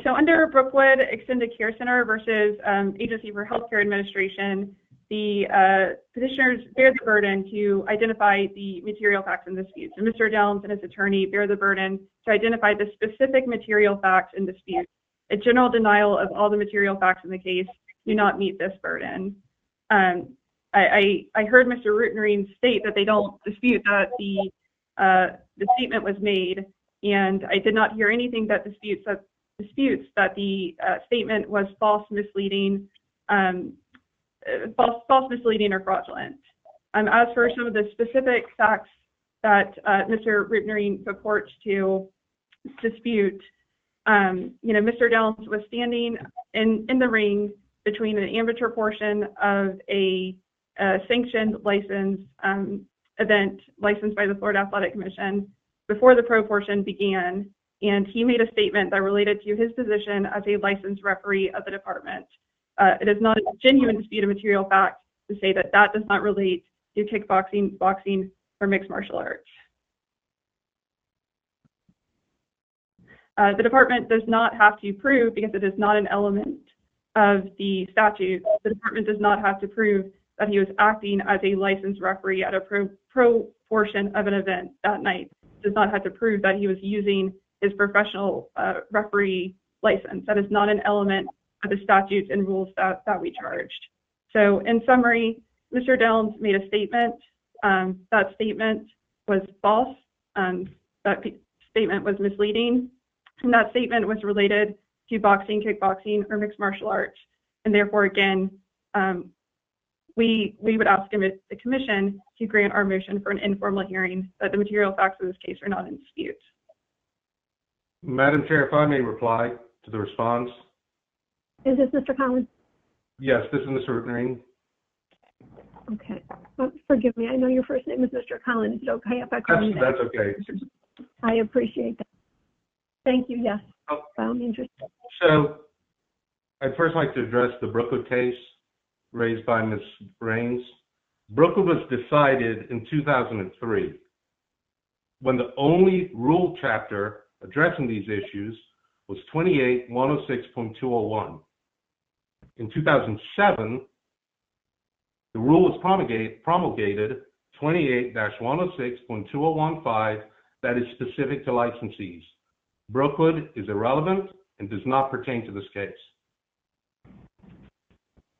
So under Brookwood Extended Care Center versus Agency for Healthcare Administration, the petitioners bear the burden to identify the material facts and disputes. And Mr. Downs and his attorney bear the burden to identify the specific material facts and disputes. A general denial of all the material facts in the case do not meet this burden. I heard Mr. Routenrine state that they don't dispute that the statement was made, and I did not hear anything that disputes that the statement was false, misleading, misleading or fraudulent. As for some of the specific facts that Mr. Routenrine purports to dispute, Mr. Downs was standing in the ring between an amateur portion of a sanctioned license event licensed by the Florida Athletic Commission before the pro portion began, and he made a statement that related to his position as a licensed referee of the department. It is not a genuine dispute of material fact to say that that does not relate to kickboxing, boxing, or mixed martial arts. The department does not have to prove, because it is not an element of the statute, the department does not have to prove that he was acting as a licensed referee at a pro portion of an event that night. Does not have to prove that he was using his professional referee license. That is not an element of the statutes and rules that we charged. So in summary, Mr. Downs made a statement. That statement was false. That statement was misleading. And that statement was related to boxing, kickboxing, or mixed martial arts. And therefore, again, we would ask the commission to grant our motion for an informal hearing that the material facts of this case are not in dispute. Madam Chair, if I may reply to the response. Is this Mr. Collins? Yes, this is Mr. Green. Okay. Forgive me. I know your first name is Mr. Collins. Is it okay if I call you that? That's okay. I appreciate that. Thank you. Yes. Found interesting. So I'd first like to address the Brookwood case raised by Ms. Raines. Brookwood was decided in 2003 when the only rule chapter addressing these issues was 28-106.201. In 2007, the rule was promulgated 28-106.2015 that is specific to licensees. Brookwood is irrelevant and does not pertain to this case.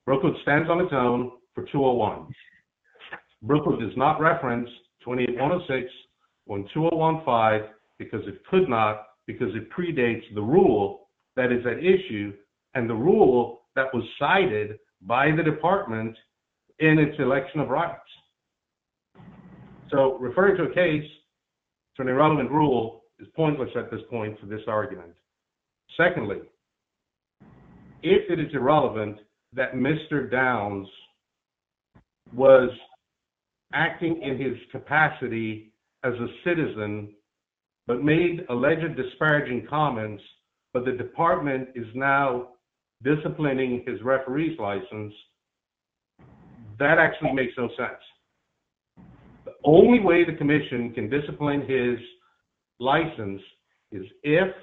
Brookwood stands on its own for 201. Brookwood does not reference 28-106.2015 because it could not, because it predates the rule that is at issue and the rule that was cited by the department in its election of rights. So referring to a case to an irrelevant rule is pointless at this point for this argument. Secondly, if it is irrelevant that Mr. Downs was acting in his capacity as a citizen, but made alleged disparaging comments, but the department is now disciplining his referee's license, that actually makes no sense. The only way the commission can discipline his license is if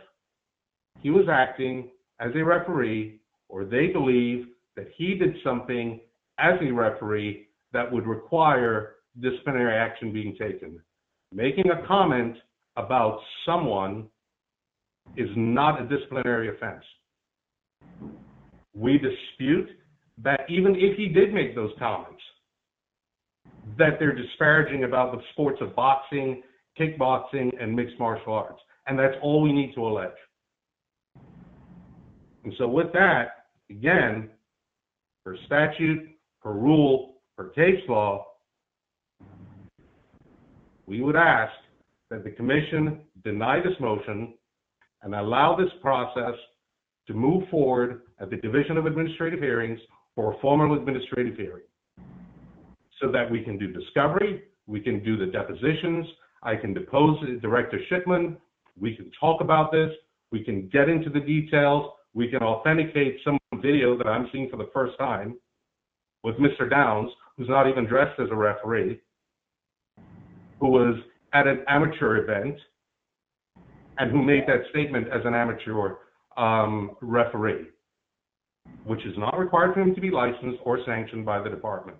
he was acting as a referee or they believe that he did something as a referee that would require disciplinary action being taken. Making a comment about someone is not a disciplinary offense. We dispute that even if he did make those comments, that they're disparaging about the sports of boxing, kickboxing, and mixed martial arts. And that's all we need to allege. And so with that, again, per statute, per rule, per case law, we would ask that the commission deny this motion and allow this process to move forward at the Division of Administrative Hearings for a formal administrative hearing so that we can do discovery, we can do the depositions, I can depose Director Shipman, we can talk about this, we can get into the details, we can authenticate some video that I'm seeing for the first time with Mr. Downs, who's not even dressed as a referee, who was at an amateur event and who made that statement as an amateur referee, which is not required for him to be licensed or sanctioned by the department.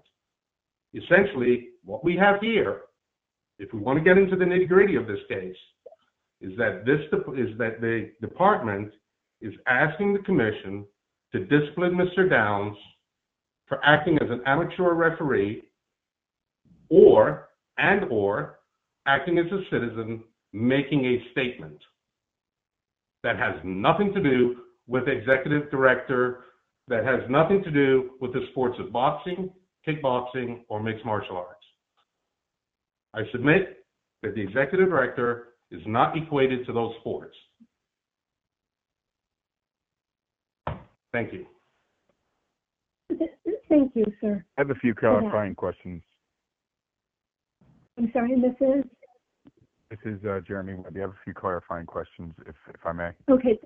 Essentially, what we have here, if we want to get into the nitty-gritty of this case, is that the department is asking the commission to discipline Mr. Downs for acting as an amateur referee or acting as a citizen making a statement that has nothing to do with executive director, that has nothing to do with the sports of boxing, kickboxing, or mixed martial arts. I submit that the executive director is not equated to those sports. Thank you. Thank you, sir. I have a few clarifying questions. I'm sorry, this is Jeremy Webby. I have a few clarifying questions, if I may. okay.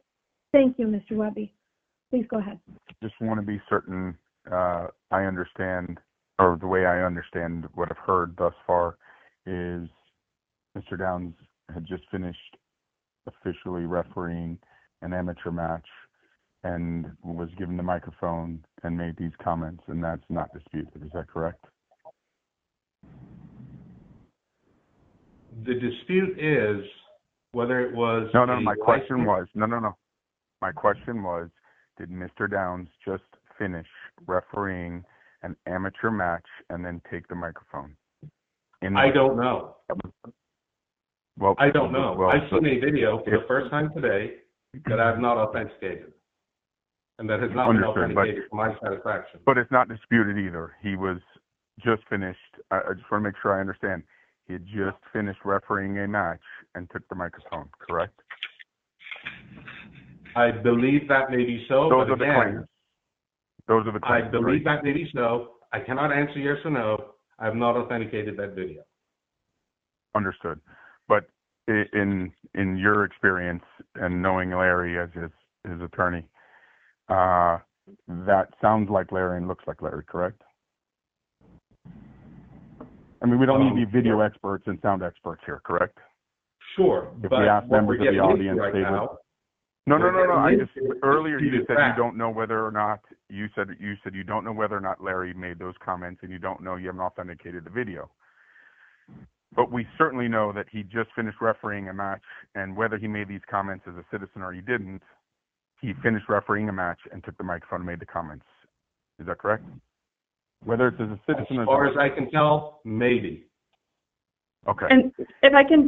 Thank you, Mr. Webby. Please go ahead. Just want to be certain I understand, or the way I understand what I've heard thus far is Mr. Downs had just finished officially refereeing an amateur match and was given the microphone and made these comments, and that's not disputed. Is that correct? Mr. Webby, The dispute is whether it was. No, my question was, My question was, did Mr. Downs just finish refereeing an amateur match and then take the microphone? I don't know. Well, I don't know. Well, I've seen a video for the first time today that I have not authenticated. And that has not been authenticated for my satisfaction. But it's not disputed either. He was just finished. I just want to make sure I understand. He had just finished refereeing a match and took the microphone, correct? I believe that may be so. Those but are the again, claims. Those are the claims. I believe that may be so. I cannot answer yes or no. I have not authenticated that video. Understood. But in your experience and knowing Larry as his attorney, that sounds like Larry and looks like Larry, correct? I mean, we don't need to be video experts and sound experts here, correct? Sure. If we ask members of the audience, they would. No. Earlier you said you don't know whether or not you said you don't know whether or not Larry made those comments, and you haven't authenticated the video. But we certainly know that he just finished refereeing a match, and whether he made these comments as a citizen or he didn't, he finished refereeing a match and took the microphone and made the comments. Is that correct? Whether it's as a citizen or... As far as I can tell, maybe. Okay. And if I can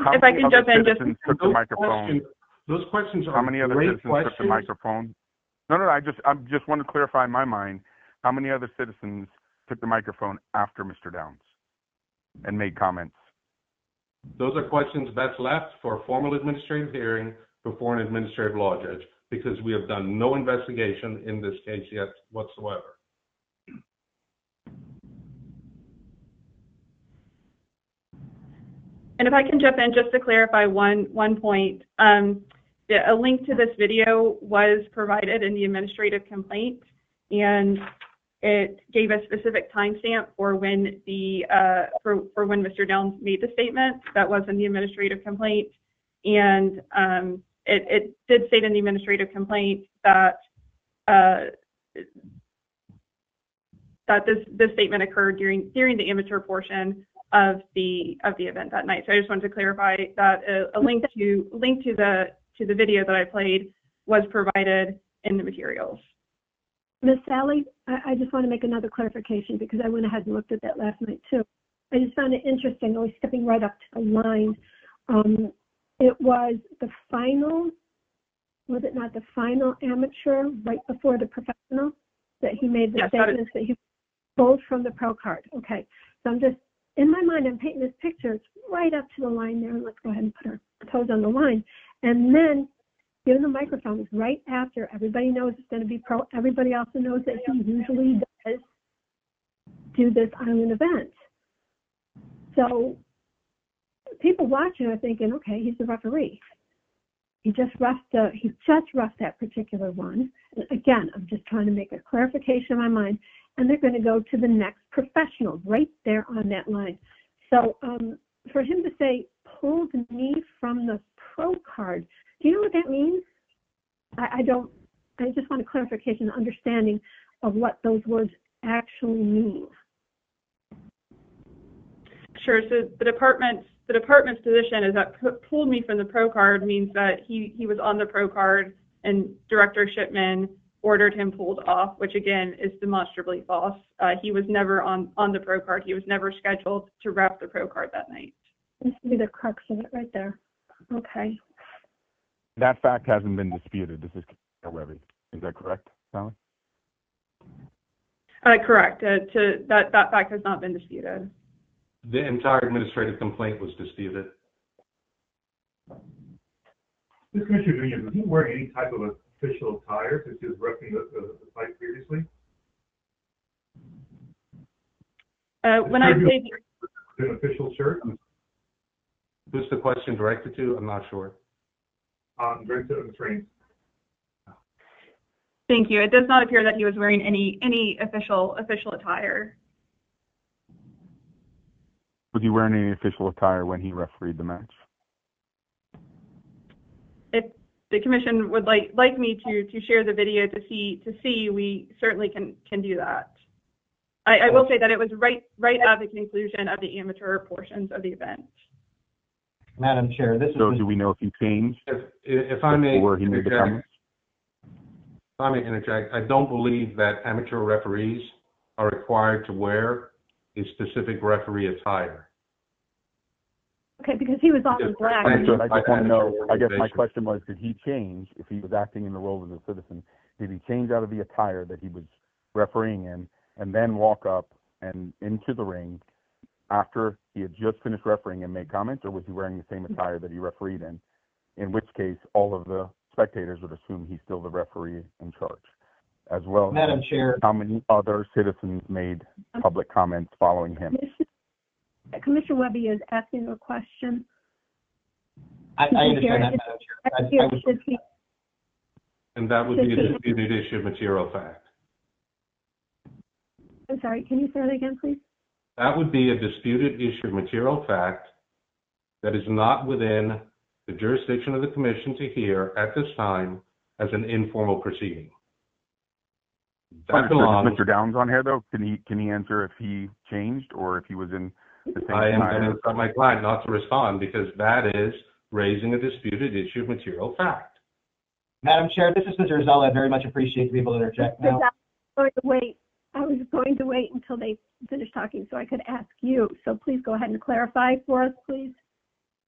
jump in, just took the microphone. Those questions are How many other great citizens questions. took the microphone? No. I just want to clarify in my mind how many other citizens took the microphone after Mr. Downs and made comments. Those are questions best left for a formal administrative hearing before an administrative law judge, because we have done no investigation in this case yet whatsoever. And if I can jump in just to clarify one point, a link to this video was provided in the administrative complaint, and it gave a specific timestamp for when for when Mr. Downs made the statement. That was in the administrative complaint, and it did state in the administrative complaint that this statement occurred during the amateur portion of the event that night. So I just wanted to clarify that a link to the video that I played was provided in the materials. Ms. Sally, I just want to make another clarification because I went ahead and looked at that last night too. I just found it interesting. I was stepping right up to the line. It was the final, was it not the final amateur right before the professional that he made the statements that he pulled from the pro card? Okay, so I'm just, in my mind, I'm painting this picture. It's right up to the line there. Let's go ahead and put our toes on the line. And then give the microphone is right after. Everybody knows it's going to be pro. Everybody also knows that he usually does do this island event. So people watching are thinking, okay, he's the referee. He just roughed that particular one. And again, I'm just trying to make a clarification in my mind. And they're going to go to the next professional right there on that line. So for him to say, pulled me from the pro card, do you know what that means? I just want a clarification, understanding of what those words actually mean. Sure. So the department's position is that pulled me from the pro card means that he was on the pro card and Director Shipman ordered him pulled off, which again is demonstrably false. He was never on the pro card. He was never scheduled to ref the pro card that night. This would be the crux of it right there. Okay. That fact hasn't been disputed. This is Webby. Is that correct, Sally? Correct. That fact has not been disputed. The entire administrative complaint was disputed. This Commissioner Nunez, was he wearing any type of official attire since he was refereeing the fight previously? When I say an official shirt? Who's the question directed to? I'm not sure. Directed to the train. Thank you. It does not appear that he was wearing any official attire. Was he wearing any official attire when he refereed the match? If the commission would like me to share the video to see, we certainly can do that. I will say that it was right at the conclusion of the amateur portions of the event. Madam Chair, this is. So do we know if he changed If I may before he made the interject, comments? if I may interject, I don't believe that amateur referees are required to wear a specific referee attire. Okay, because he was all in black. Understood. I just want to know, I guess my question was, did he change, if he was acting in the role of a citizen, did he change out of the attire that he was refereeing in and then walk up and into the ring after he had just finished refereeing and made comments, or was he wearing the same attire that he refereed in which case all of the spectators would assume he's still the referee in charge, as well Madam as Chair. how many other citizens made public comments following him? Commissioner Webby is asking a question. I understand that, Madam Chair. And that would be a disputed issue of material fact. I'm sorry, can you say that again, please? That would be a disputed issue of material fact that is not within the jurisdiction of the commission to hear at this time as an informal proceeding. That belongs. Is Mr. Downs on here though? Can he answer if he changed or if he was in the same I am attire? going to instruct my client not to respond because that is raising a disputed issue of material fact. Madam Chair, this is Mr. Rizal. I very much appreciate to be able to interject now. I was going to wait until they finish talking so I could ask you. So please go ahead and clarify for us, please.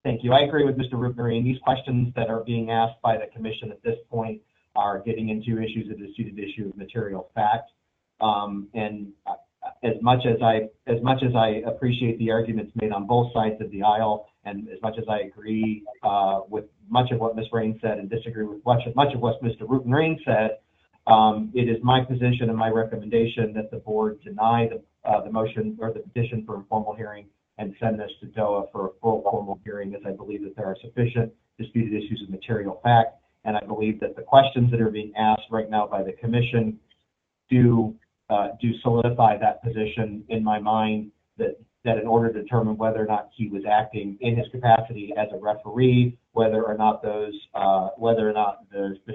Thank you. I agree with Mr. Rootnarine. These questions that are being asked by the commission at this point are getting into issues of disputed issue of material fact. And as much as I appreciate the arguments made on both sides of the aisle, and as much as I agree with much of what Ms. Rain said and disagree with much of what Mr. Rootnarine said, it is my position and my recommendation that the board deny the motion or the petition for informal hearing and send this to DOA for a full formal hearing, as I believe that there are sufficient disputed issues of material fact. And I believe that the questions that are being asked right now by the commission do solidify that position in my mind, that in order to determine whether or not he was acting in his capacity as a referee, whether or not the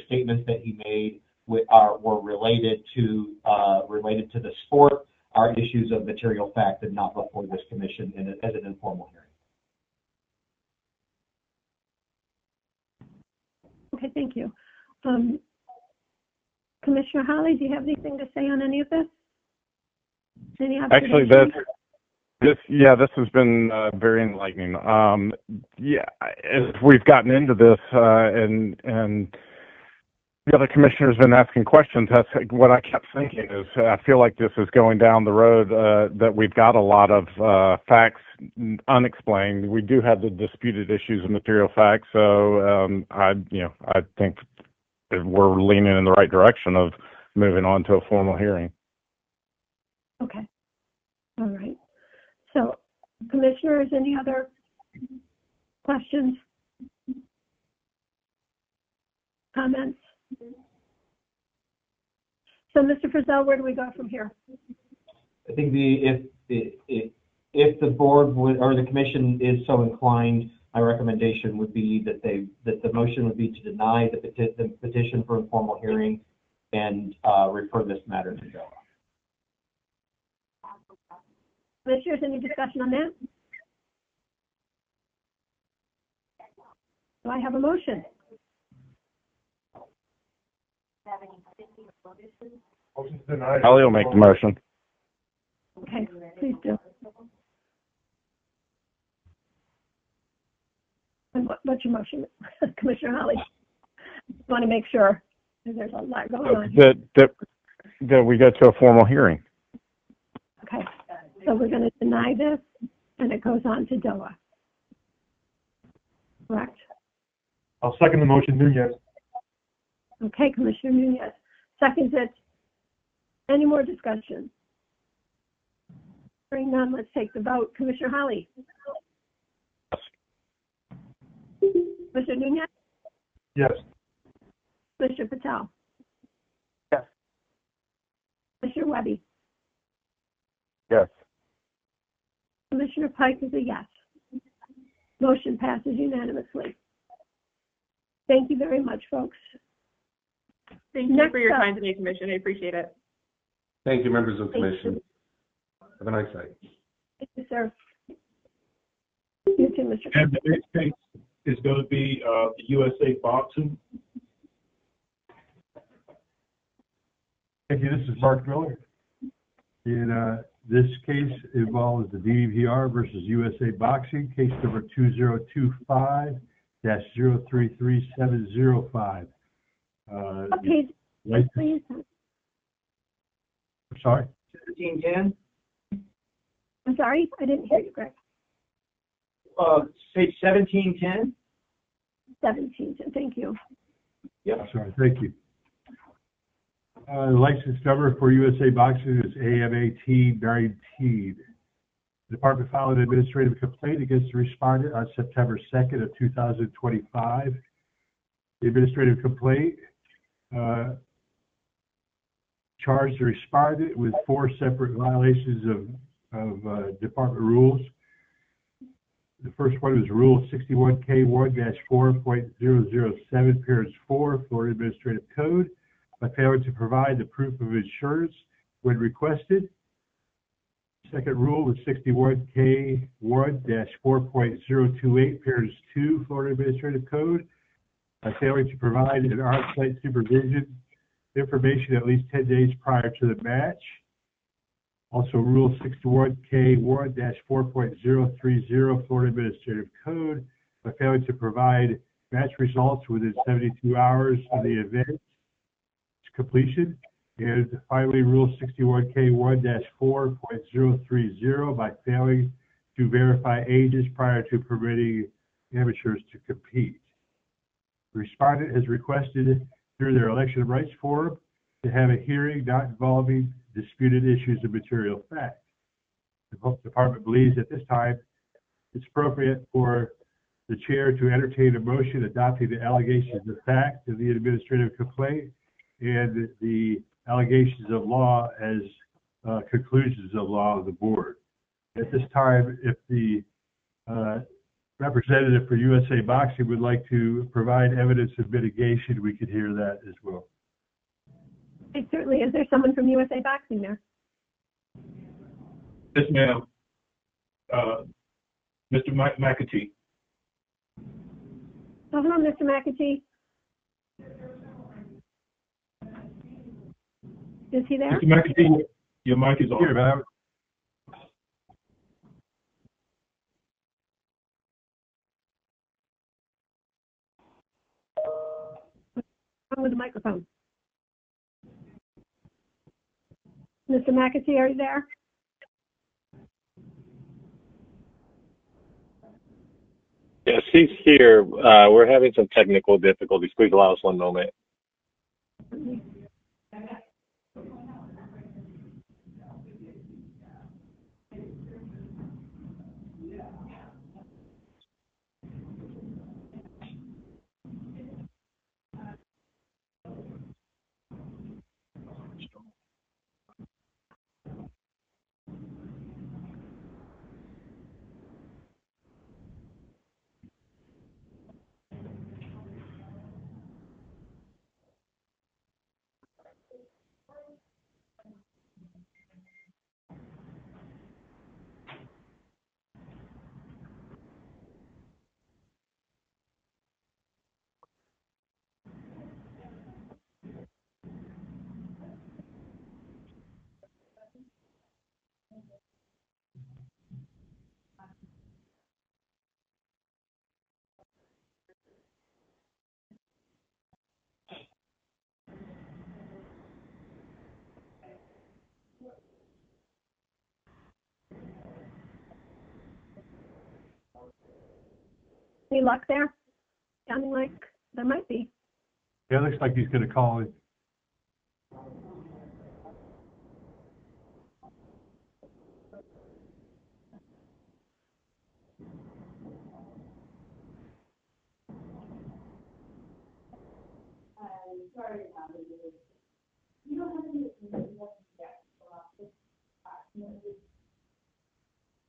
statements that he made were related to the sport, are issues of material fact and not before this commission as an informal hearing. Okay, thank you. Commissioner Holly, do you have anything to say on any of this? Actually, this has been very enlightening. As we've gotten into this, and the other commissioner's been asking questions, that's what I kept thinking is I feel like this is going down the road that we've got a lot of facts unexplained. We do have the disputed issues of material facts, so I think we're leaning in the right direction of moving on to a formal hearing. Okay. All right. So, commissioners, any other questions? Comments? So, Mr. Frizzell, where do we go from here? I think if the board would, or the commission is so inclined, my recommendation would be that the motion would be to deny the petition for informal hearing and refer this matter to DOA. Commissioners, any discussion on that? Do I have a motion? Holly will make the motion. Okay, please do. And what's your motion, Commissioner Holly? I want to make sure, because there's a lot going on. That we go to a formal hearing. Okay, so we're going to deny this, and it goes on to DOA. Correct? I'll second the motion, Nunez. Okay, Commissioner Nunez seconds it. Any more discussion? Hearing none, let's take the vote. Commissioner Holly? Commissioner Nunez? Yes. Commissioner Patel? Yes. Commissioner Webby? Yes. Commissioner Pike is a yes. Motion passes unanimously. Thank you very much, folks. Thank you for your time today, Commission. I appreciate it. Thank you, members of the commission. Have a nice night. Thank you, sir. You too. you, Mr. And the next case is going to be the USA Boxing. Thank you. This is Mark Miller. And this case involves the DVR versus USA Boxing, case number 2025-033705. Okay, please. I'm sorry? 1710, I'm sorry, I didn't hear you, Greg. page 1710. 17, thank you. I'm sorry, thank you. License number for USA Boxing is AMAT 19. The department filed an administrative complaint against the respondent on September 2nd of 2025. The administrative complaint charged the respondent with 4 separate violations of department rules. The first one was Rule 61K1-4.007, Parents 4, Florida Administrative Code, by failing to provide the proof of insurance when requested. Second rule was 61K1-4.028, Parents 2, Florida Administrative Code, by failing to provide an on-site supervision information at least 10 days prior to the match. Also, Rule 61K1-4.030, Florida Administrative Code, by failing to provide match results within 72 hours of the event's completion. And finally, Rule 61K1-4.030, by failing to verify ages prior to permitting amateurs to compete. The respondent has requested through their election rights form to have a hearing not involving disputed issues of material fact. The department believes at this time it's appropriate for the chair to entertain a motion adopting the allegations of fact of the administrative complaint and the allegations of law as conclusions of law of the board. At this time, if the representative for USA Boxing would like to provide evidence of mitigation, we could hear that as well. It certainly is. There someone from USA Boxing there? Yes, ma'am. Mr. McAtee. Oh, hello, Mr. McAtee. Is he there? Mr. McAtee, your mic is on. Here, ma'am. With the microphone. Mr. McAtee, are you there? Yes, he's here. We're having some technical difficulties. Please allow us one moment. Any luck there? Sounding like there might be. Yeah, it looks like he's going to call it. Sorry about it. You don't have any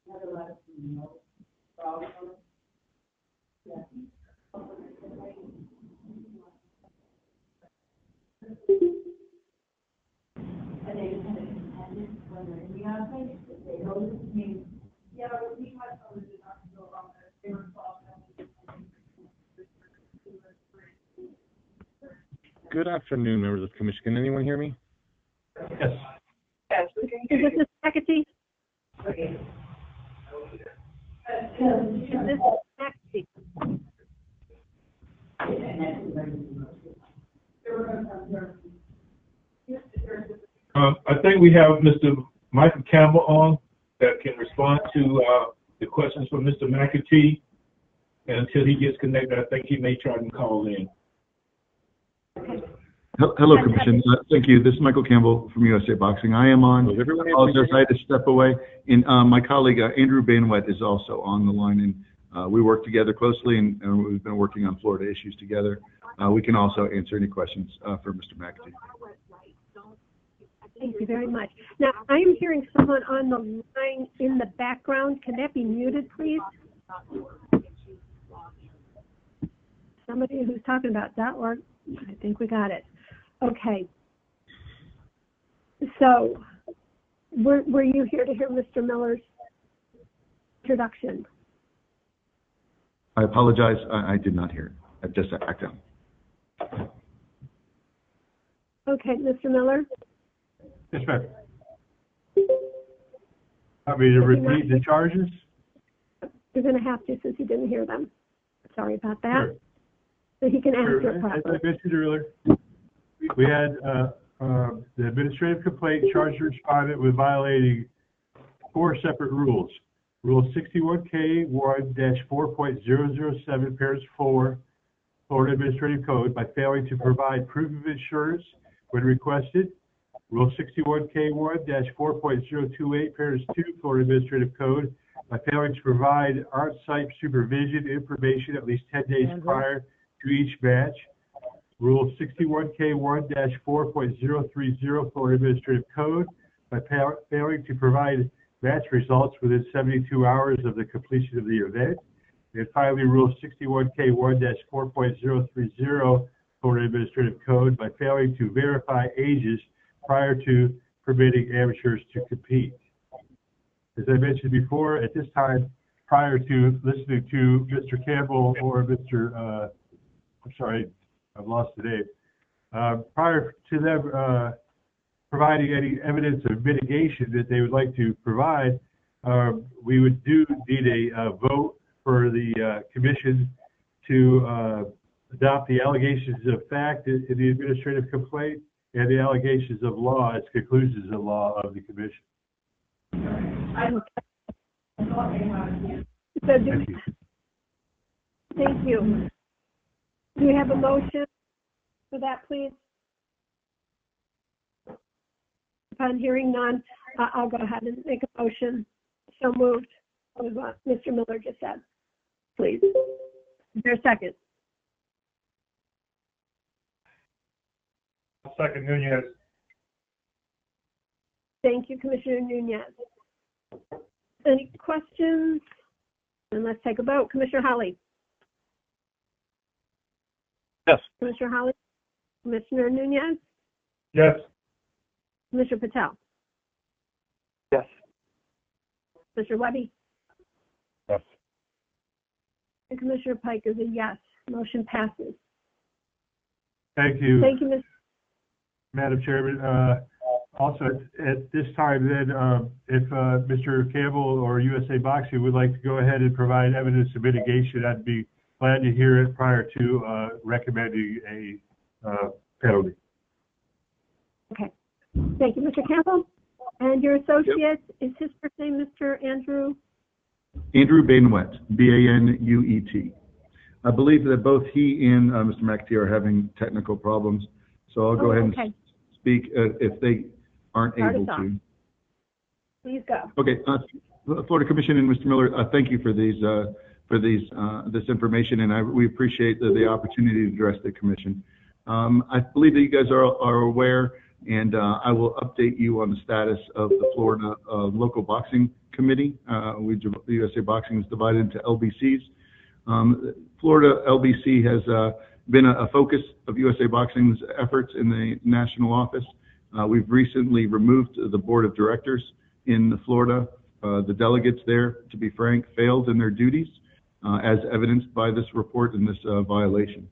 never let us know. Yeah. And they just had a companion when they're in the office, they know this means, yeah, we had some of the they were Good afternoon, members of the commission. Can anyone hear me? Yes. Yes, we can Is hear this you. Ms. McAtee? Is this Ms. McAtee? I think we have Mr. Michael Campbell on that can respond to the questions from Mr. McAtee. And until he gets connected, I think he may try and call in. Hello, Commission. Thank you. This is Michael Campbell from USA Boxing. I am on. I had to step away. And my colleague, Andrew Banwet, is also on the line. And we work together closely, and we've been working on Florida issues together. We can also answer any questions for Mr. McAtee. Thank you very much. Now, I am hearing someone on the line in the background. Can that be muted, please? Somebody who's talking about .org. I think we got it. Okay. So, were you here to hear Mr. Miller's introduction? I apologize. I did not hear it. I just backed down. Okay, Mr. Miller? Yes, ma'am. Want me to repeat the charges? You're going to have to, since you didn't hear them. Sorry about that. Sure. So he can answer Sure. it As properly. I mentioned earlier, we had the administrative complaint charged the respondent with violating 4 separate rules. Rule 61K 1-4.007, Parents 4, Florida Administrative Code, by failing to provide proof of insurance when requested. Rule 61K 1-4.028, Parents 2, Florida Administrative Code, by failing to provide on-site supervision information at least 10 days prior to each match. Rule 61K 1-4.030, Florida Administrative Code, by failing to provide match results within 72 hours of the completion of the event. And finally, Rule 61K 1-4.030, Florida Administrative Code, by failing to verify ages prior to permitting amateurs to compete. As I mentioned before, at this time, prior to listening to Mr. Campbell or Mr. I'm sorry, I've lost the name. Prior to them providing any evidence of mitigation that they would like to provide, we would need a vote for the commission to adopt the allegations of fact in the administrative complaint and the allegations of law as conclusions of law of the commission. Thank you. Do we have a motion for that, please? Upon hearing none, I'll go ahead and make a motion. So moved with what Mr. Miller just said. Please. Is there a second? Second, Nunez. Thank you, Commissioner Nunez. Any questions? And let's take a vote. Commissioner Holly? Yes. Commissioner Holly? Commissioner Nunez? Yes. Commissioner Patel? Yes. Commissioner Webby? Yes. And Commissioner Pike is a yes. Motion passes. Thank you. Thank you, Ms. Madam Chairman. Also, at this time, then, if Mr. Campbell or USA Boxing would like to go ahead and provide evidence of mitigation, I'd be glad to hear it prior to recommending a penalty. Okay. Thank you, Mr. Campbell. And your associate, is his first name Mr. Andrew? Andrew Banwet, B-A-N-U-E-T. I believe that both he and Mr. McAtee are having technical problems, so I'll go ahead and speak if they aren't able to. Please go. Okay, Florida Commission and Mr. Miller, thank you for this information, and we appreciate the opportunity to address the commission. I believe that you guys are aware, and I will update you on the status of the Florida Local Boxing Committee. USA Boxing is divided into LBCs. Florida LBC has been a focus of USA Boxing's efforts in the national office. We've recently removed the board of directors in Florida. The delegates there, to be frank, failed in their duties, as evidenced by this report and this violation.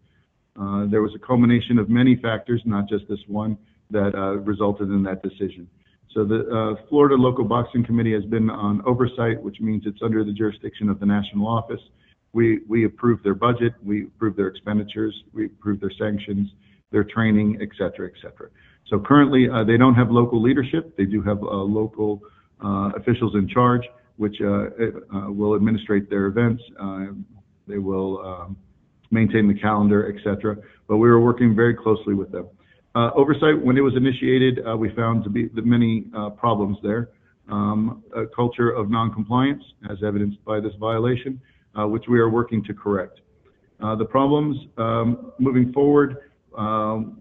There was a culmination of many factors, not just this one, that resulted in that decision. So the Florida Local Boxing Committee has been on oversight, which means it's under the jurisdiction of the national office. We approve their budget, we approve their expenditures, we approve their sanctions, their training, et cetera, et cetera. So currently, they don't have local leadership. They do have local officials in charge, which will administrate their events. They will maintain the calendar, et cetera. But we were working very closely with them. Oversight, when it was initiated, we found to be many problems there. A culture of non-compliance, as evidenced by this violation, which we are working to correct. The problems moving forward,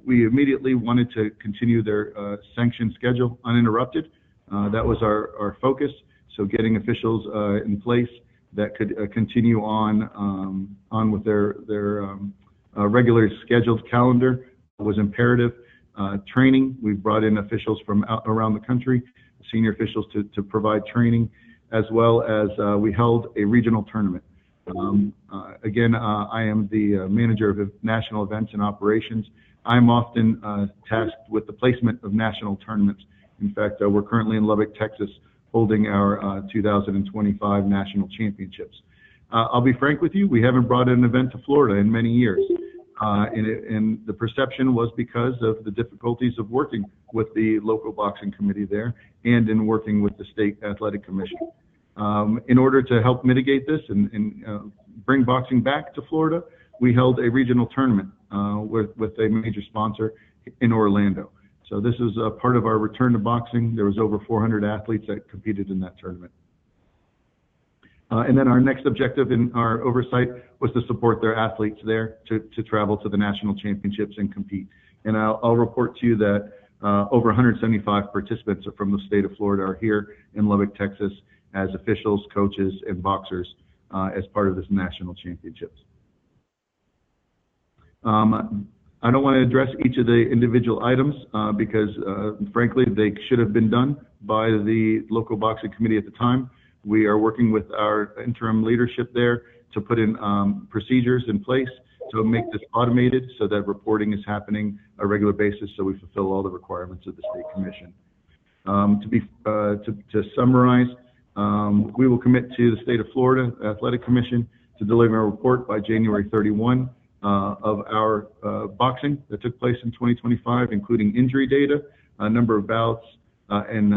we immediately wanted to continue their sanction schedule uninterrupted. That was our focus. So getting officials in place that could continue on with their regular scheduled calendar was imperative. Training, we've brought in officials from around the country, senior officials to provide training, as well as we held a regional tournament. Again, I am the manager of national events and operations. I'm often tasked with the placement of national tournaments. In fact, we're currently in Lubbock, Texas, holding our 2025 national championships. I'll be frank with you, we haven't brought an event to Florida in many years. And the perception was because of the difficulties of working with the local boxing committee there and in working with the state athletic commission. In order to help mitigate this and bring boxing back to Florida, we held a regional tournament with a major sponsor in Orlando. So this is a part of our return to boxing. There was over 400 athletes that competed in that tournament. And then our next objective in our oversight was to support their athletes there to travel to the national championships and compete. And I'll report to you that over 175 participants from the state of Florida are here in Lubbock, Texas, as officials, coaches, and boxers as part of this national championships. I don't want to address each of the individual items because, frankly, they should have been done by the local boxing committee at the time. We are working with our interim leadership there to put in procedures in place to make this automated so that reporting is happening on a regular basis so we fulfill all the requirements of the state commission. To summarize, we will commit to the State of Florida Athletic Commission to deliver a report by January 31 of our boxing that took place in 2025, including injury data, number of bouts, and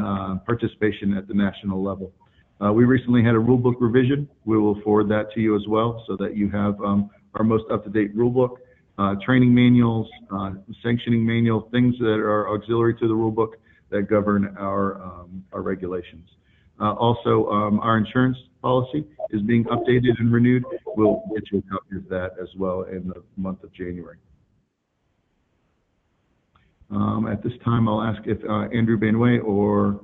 participation at the national level. We recently had a rule book revision. We will forward that to you as well so that you have our most up-to-date rule book, training manuals, sanctioning manual, things that are auxiliary to the rule book that govern our regulations. Also, our insurance policy is being updated and renewed. We'll get you a copy of that as well in the month of January. At this time, I'll ask if Andrew Banway or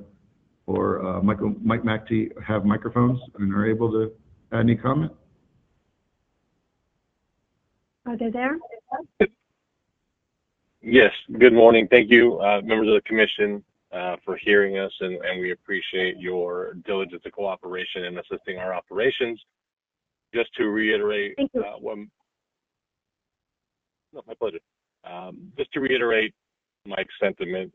Mike McAtee have microphones and are able to add any comment. Are they there? Yes, good morning. Thank you, members of the commission, for hearing us, and we appreciate your diligence and cooperation in assisting our operations. Just to reiterate, my pleasure. Just to reiterate Mike's sentiment,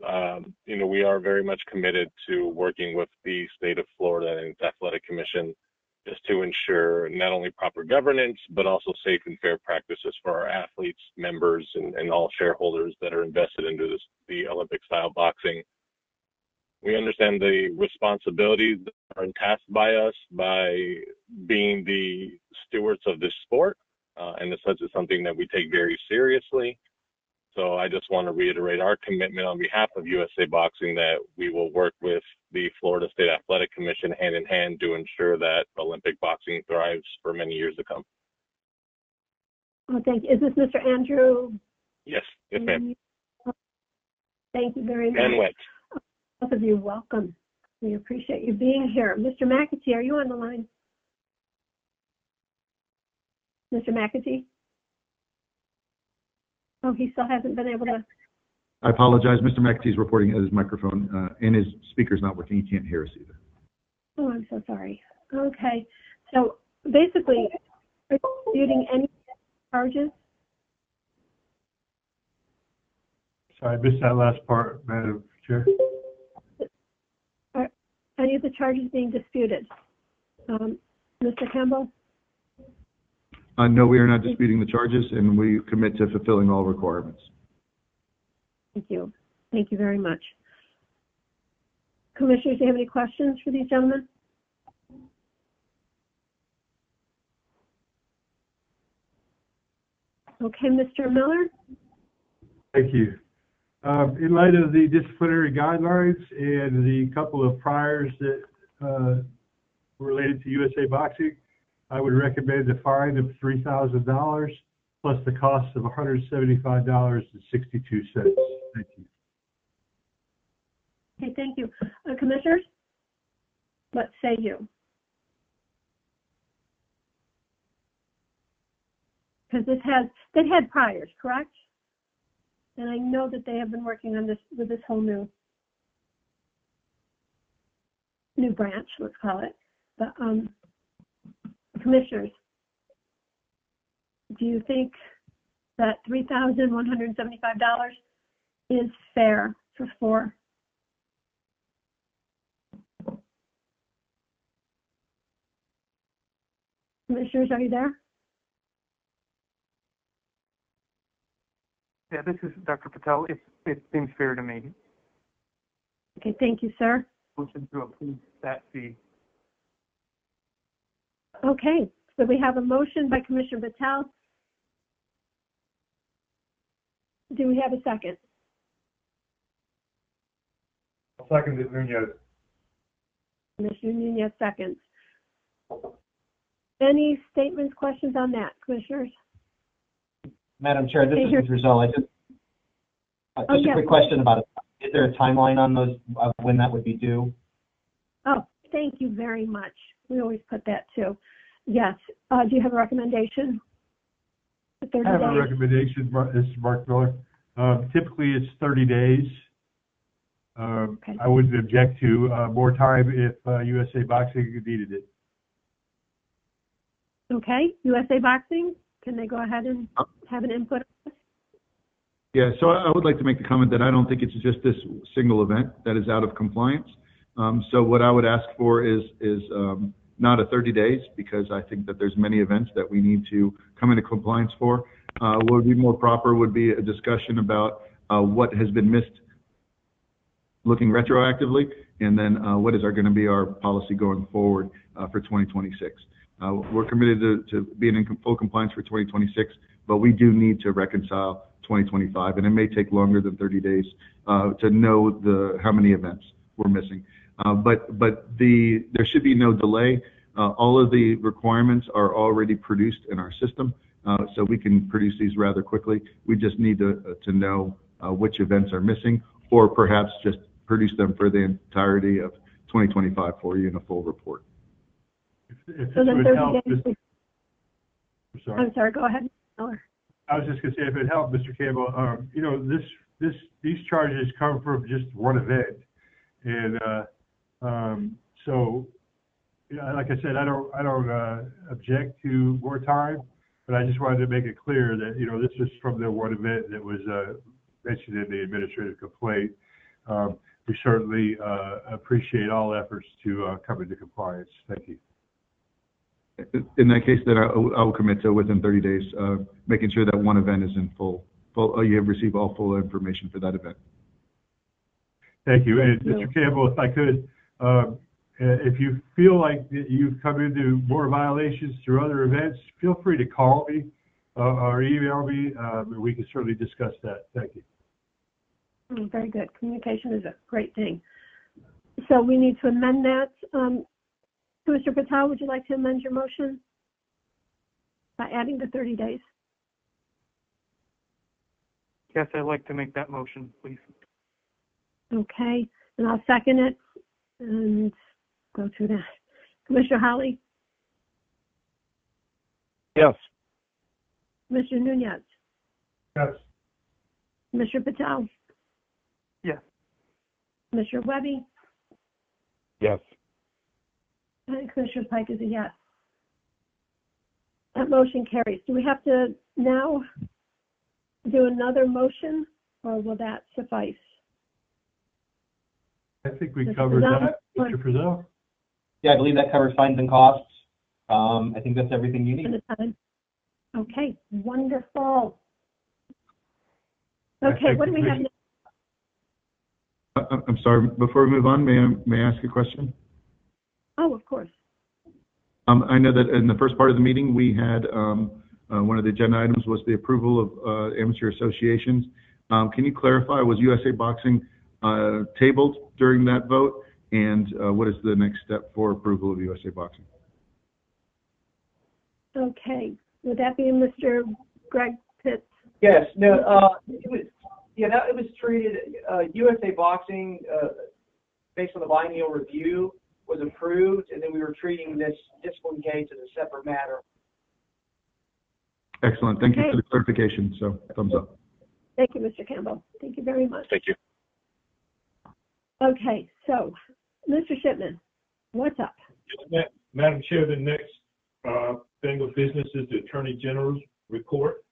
we are very much committed to working with the state of Florida and its athletic commission just to ensure not only proper governance, but also safe and fair practices for our athletes, members, and all shareholders that are invested into the Olympic style boxing. We understand the responsibilities that are tasked by us by being the stewards of this sport, and as such is something that we take very seriously. So I just want to reiterate our commitment on behalf of USA Boxing that we will work with the Florida State Athletic Commission hand in hand to ensure that Olympic boxing thrives for many years to come. Oh, thank you. Is this Mr. Andrew? Yes, ma'am. Thank you very much. And wet. Both of you, welcome. We appreciate you being here. Mr. McAtee, are you on the line? Mr. McAtee? Oh, he still hasn't been able to. I apologize. Mr. McAtee is reporting that his microphone and his speaker's not working. He can't hear us either. Oh, I'm so sorry. Okay. So basically, are you disputing any charges? Sorry, I missed that last part, Madam Chair. Are any of the charges being disputed? Mr. Campbell? No, we are not disputing the charges, and we commit to fulfilling all requirements. Thank you. Thank you very much. Commissioners, do you have any questions for these gentlemen? Okay, Mr. Miller? Thank you. In light of the disciplinary guidelines and the couple of priors that related to USA Boxing, I would recommend a fine of $3,000 plus the cost of $175.62. Thank you. Okay, thank you. Commissioners? What say you? Because they've had priors, correct? And I know that they have been working on this with this whole new branch, let's call it. But commissioners, do you think that $3,175 is fair for 4? Commissioners, are you there? Yeah, this is Dr. Patel. It seems fair to me. Okay, thank you, sir. Motion to approve that fee. Okay, so we have a motion by Commissioner Patel. Do we have a second? Second is Nunez. Commissioner Nunez seconds. Any statements, questions on that, commissioners? Madam Chair, this is Rizal. Just a quick question about it. Is there a timeline on those, of when that would be due? Oh, thank you very much. We always put that too. Yes. Do you have a recommendation? I have a recommendation. This is Mark Miller. Typically, it's 30 days. Okay. I wouldn't object to more time if USA Boxing needed it. Okay. USA Boxing, can they go ahead and have an input? Yeah, so I would like to make the comment that I don't think it's just this single event that is out of compliance. So what I would ask for is not a 30 days, because I think that there's many events that we need to come into compliance for. What would be more proper would be a discussion about what has been missed looking retroactively, and then what is going to be our policy going forward for 2026. We're committed to being in full compliance for 2026, but we do need to reconcile 2025, and it may take longer than 30 days to know how many events we're missing. But there should be no delay. All of the requirements are already produced in our system, so we can produce these rather quickly. We just need to know which events are missing, or perhaps just produce them for the entirety of 2025 for you in a full report. So then 30 days. I'm sorry, go ahead, Miller. I was just going to say, if it helped, Mr. Campbell, you know, these charges come from just one event, and so, you know, like I said, I don't object to more time, but I just wanted to make it clear that, you know, this is from the one event that was mentioned in the administrative complaint. We certainly appreciate all efforts to come into compliance. Thank you. In that case, then I will commit to within 30 days, making sure that one event is in full, you have received all full information for that event. Thank you. And Mr. Campbell, if I could, if you feel like you've come into more violations through other events, feel free to call me or email me. We can certainly discuss that. Thank you. Very good. Communication is a great thing. So we need to amend that. Mr. Patel, would you like to amend your motion by adding the 30 days? Yes, I'd like to make that motion, please. Okay, and I'll second it and go through that. Commissioner Holly? Yes. Commissioner Nunez? Yes. Commissioner Patel? Yes. Commissioner Webby? Yes. And Commissioner Pike is a yes. That motion carries. Do we have to now do another motion or will that suffice? I think we Mr. covered Frizzell? that. Mr. Frizzell? Yeah, I believe that covers fines and costs. I think that's everything you need. Okay, wonderful. Okay, what do we have next? I'm sorry, before we move on, may I ask a question? Oh, of course. I know that in the first part of the meeting, we had, one of the agenda items was the approval of amateur associations. Can you clarify, was USA Boxing tabled during that vote? And what is the next step for approval of USA Boxing? Okay, would that be Mr. Greg Pitts? Yes, no, it was, it was treated, USA Boxing, based on the biennial review, was approved, and then we were treating this discipline case as a separate matter. Excellent. Thank you for the clarification. So, thumbs up. Thank you, Mr. Campbell. Thank you very much. Thank you. Okay, so, Mr. Shipman, what's up? Madam Chair, the next thing of business is the Attorney General's report.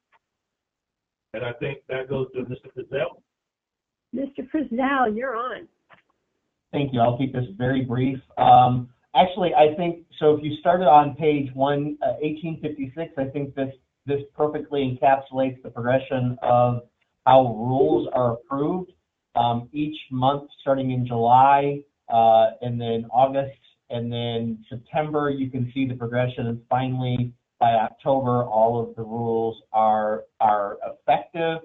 And I think that goes to Mr. Frizzell. Mr. Frizzell, you're on. Thank you. I'll keep this very brief. Actually, I think, so if you started on page 1856, I think this perfectly encapsulates the progression of how rules are approved. Each month, starting in July, and then August, and then September, you can see the progression, and finally, by October, all of the rules are effective.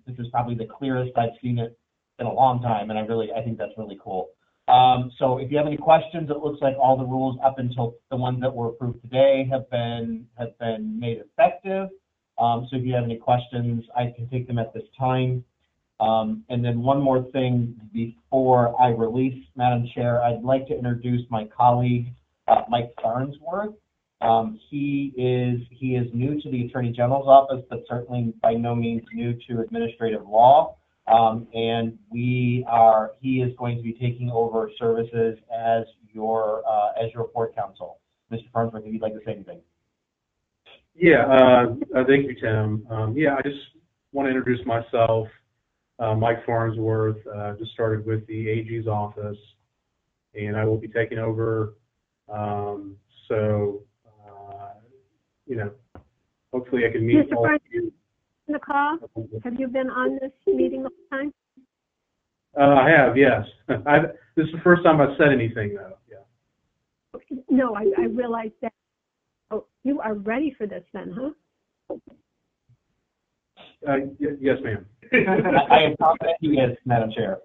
This is probably the clearest I've seen it in a long time, and I think that's really cool. So if you have any questions, it looks like all the rules up until the ones that were approved today have been made effective. So if you have any questions, I can take them at this time. And then one more thing before I release, Madam Chair, I'd like to introduce my colleague, Mike Farnsworth. He is new to the Attorney General's office, but certainly by no means new to administrative law. And he is going to be taking over services as your board counsel. Mr. Farnsworth, if you'd like to say anything. Yeah, thank you, Tim. I just want to introduce myself. Mike Farnsworth, just started with the AG's office, and I will be taking over. Hopefully I can meet Mr. all of you. The call? Have you been on this meeting all the time? I have, yes. This is the first time I've said anything, though. Yeah. No, I realize that. Oh, you are ready for this then, huh? Yes, ma'am. I am confident he is, Madam Chair.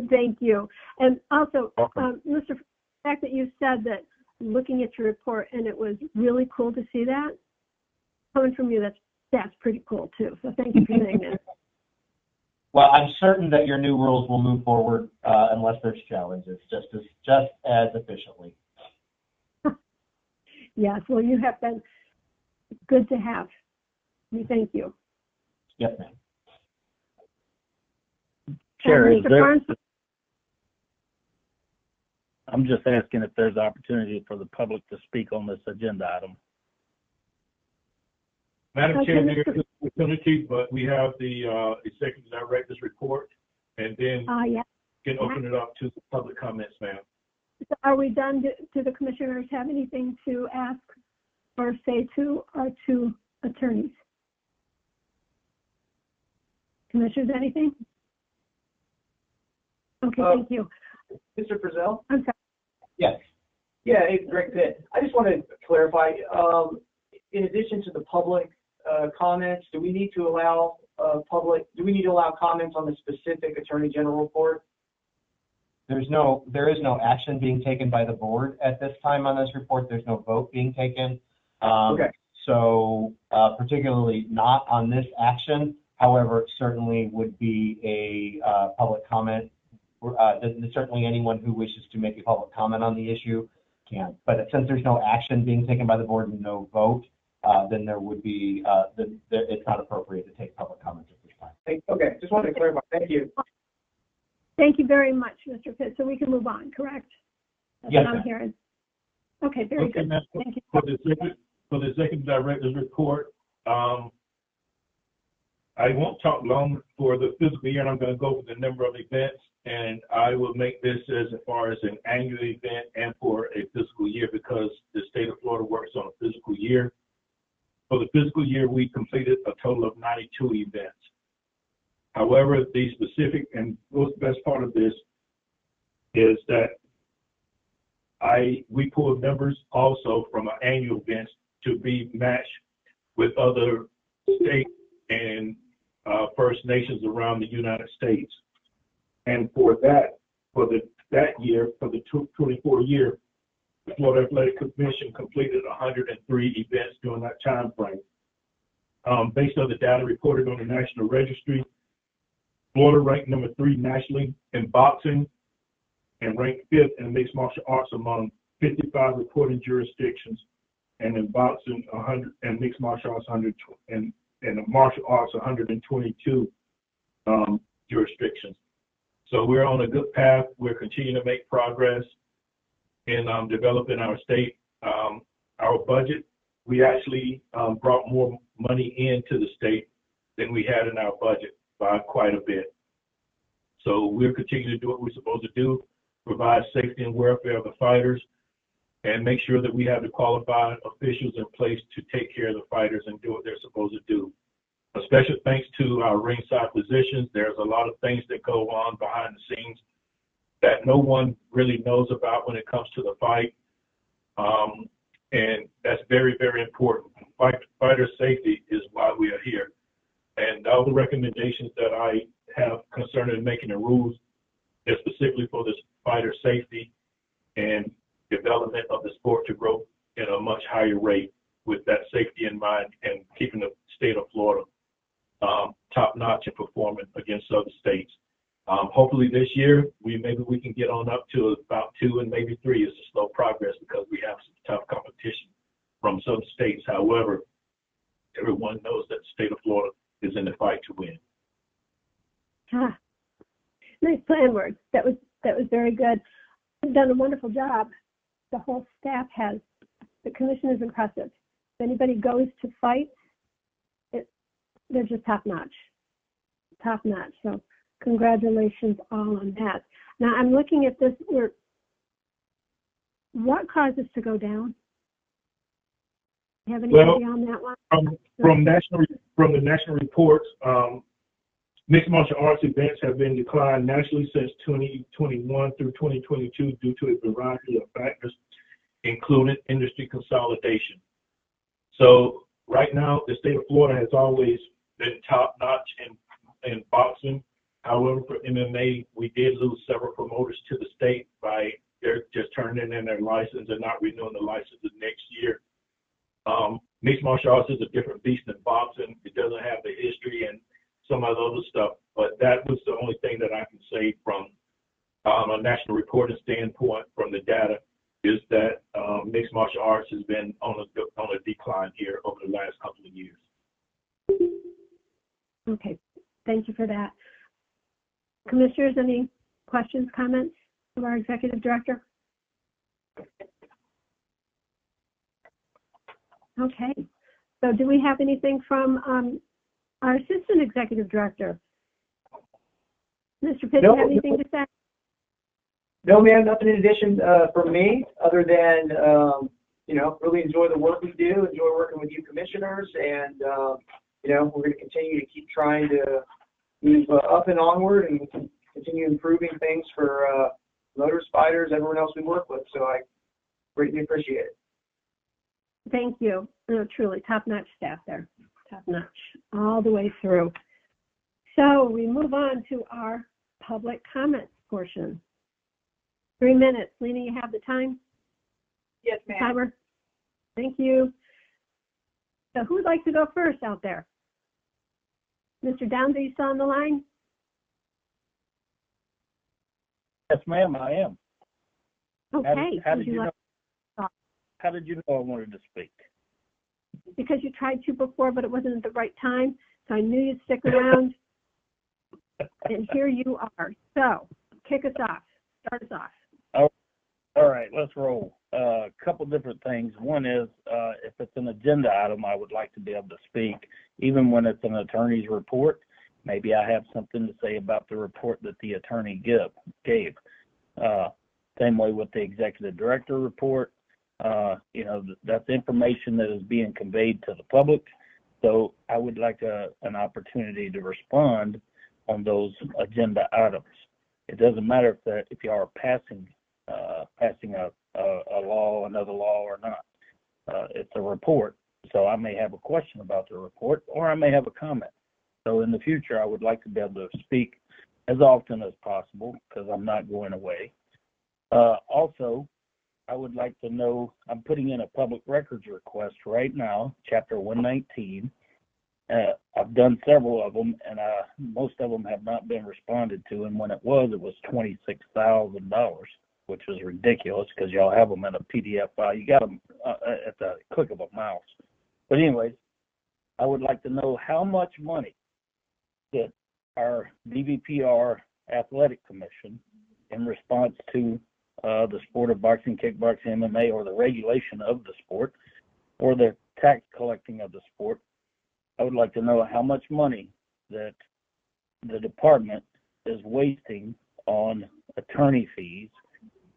Thank you. And also, Mr. The fact that you said that looking at your report and it was really cool to see that, coming from you, that's pretty cool too. So thank you for saying that. Well, I'm certain that your new rules will move forward unless there's challenges, just as efficiently. Yes, well, you have been good to have. We thank you. Yes, ma'am. Chair, is Mr. there, Barnes? I'm just asking if there's opportunity for the public to speak on this agenda item. Madam Chair, there is opportunity, but we have the Executive Director's report, and then Yeah. can open it up to the public comments, ma'am. So are we done? Do the commissioners have anything to ask or say to our two attorneys? Commissioners, anything? Okay, thank you. Mr. Frizzell? I'm sorry. Yes. Yeah, hey, Greg Pitt. I just want to clarify, in addition to the public comments, do we need to allow comments on the specific Attorney General report? There is no action being taken by the board at this time on this report. There's no vote being taken. Okay. So particularly not on this action. However, it certainly would be a public comment. Certainly anyone who wishes to make a public comment on the issue can. But since there's no action being taken by the board and no vote, then there would be, it's not appropriate to take public comments at this time. Okay, just wanted to clarify. Thank you. Thank you very much, Mr. Pitt. So we can move on, correct? That's Yes, what I'm ma'am. hearing. Okay, very Okay, good. ma'am. Thank you. For the Executive Director's report, I won't talk long for the fiscal year, and I'm going to go with the number of events, and I will make this as far as an annual event and for a fiscal year because the state of Florida works on a fiscal year. For the fiscal year, we completed a total of 92 events. However, the specific and most best part of this is that we pulled numbers also from our annual events to be matched with other states and First Nations around the United States. And for that year, for the 24 year, the Florida Athletic Commission completed 103 events during that time frame. Based on the data reported on the National Registry, Florida ranked number 3 nationally in boxing and ranked 5th in mixed martial arts among 55 reporting jurisdictions, and in boxing 100 and mixed martial arts 100 and martial arts 122 jurisdictions. So we're on a good path. We're continuing to make progress in developing our state. Our budget, we actually brought more money into the state than we had in our budget by quite a bit. So we're continuing to do what we're supposed to do, provide safety and welfare of the fighters, and make sure that we have the qualified officials in place to take care of the fighters and do what they're supposed to do. A special thanks to our ringside physicians. There's a lot of things that go on behind the scenes that no one really knows about when it comes to the fight. And that's very, very important. Fighter safety is why we are here. And all the recommendations that I have concerning making the rules is specifically for this fighter safety and development of the sport to grow at a much higher rate with that safety in mind and keeping the state of Florida top notch and performing against other states. Hopefully this year, maybe we can get on up to about 2 and maybe 3. It's a slow progress because we have some tough competition from some states. However, everyone knows that the state of Florida is in the fight to win. Nice plan words. That was very good. You've done a wonderful job. The whole staff has. The commission is impressive. If anybody goes to fight, they're just top notch. Top notch. So congratulations all on that. Now I'm looking at this. What caused us to go down? You have anything on that one? From the national reports, mixed martial arts events have been declined nationally since 2021 through 2022 due to a variety of factors, including industry consolidation. So right now, the state of Florida has always been top notch in boxing. However, for MMA, we did lose several promoters to the state by they're just turning in their license and not renewing the licenses next year. Mixed martial arts is a different beast than boxing. It doesn't have the history and some of the other stuff, but that was the only thing that I can say from a national reporting standpoint from the data is that mixed martial arts has been on a decline here over the last couple of years. Okay, thank you for that. Commissioners, any questions, comments of our executive director? Okay, so do we have anything from our assistant executive director? Mr. Pitts, No, have anything to say? No, ma'am, nothing in addition from me other than, really enjoy the work we do, enjoy working with you commissioners, and, we're going to continue to keep trying to move up and onward and continue improving things for motors, fighters, everyone else we work with. So I greatly appreciate it. Thank you. No, truly, top-notch staff there. Top-notch all the way through. So we move on to our public comments portion. 3 minutes. Lena, you have the time? Yes, ma'am. Timer. Thank you. So who would like to go first out there? Mr. Downs, are you still on the line? Yes, ma'am, I am. Okay. How did you know I wanted to speak? Because you tried to before, but it wasn't at the right time. So I knew you'd stick around. And here you are. So kick us off. Start us off. All right, let's roll. a couple different things. One is, if it's an agenda item, I would like to be able to speak, even when it's an attorney's report. Maybe I have something to say about the report that the attorney gave. Same way with the executive director report. That's information that is being conveyed to the public. So I would like an opportunity to respond on those agenda items. It doesn't matter if you are passing a law, another law or not. It's a report. So I may have a question about the report, or I may have a comment. So in the future, I would like to be able to speak as often as possible because I'm not going away. Also, I would like to know, I'm putting in a public records request right now, Chapter 119. I've done several of them, and most of them have not been responded to. And when it was $26,000, which is ridiculous because y'all have them in a PDF file. You got them at the click of a mouse. But anyways, I would like to know how much money that our DVPR Athletic Commission, in response to the sport of boxing, kickboxing, MMA, or the regulation of the sport, or the tax collecting of the sport, I would like to know how much money that the department is wasting on attorney fees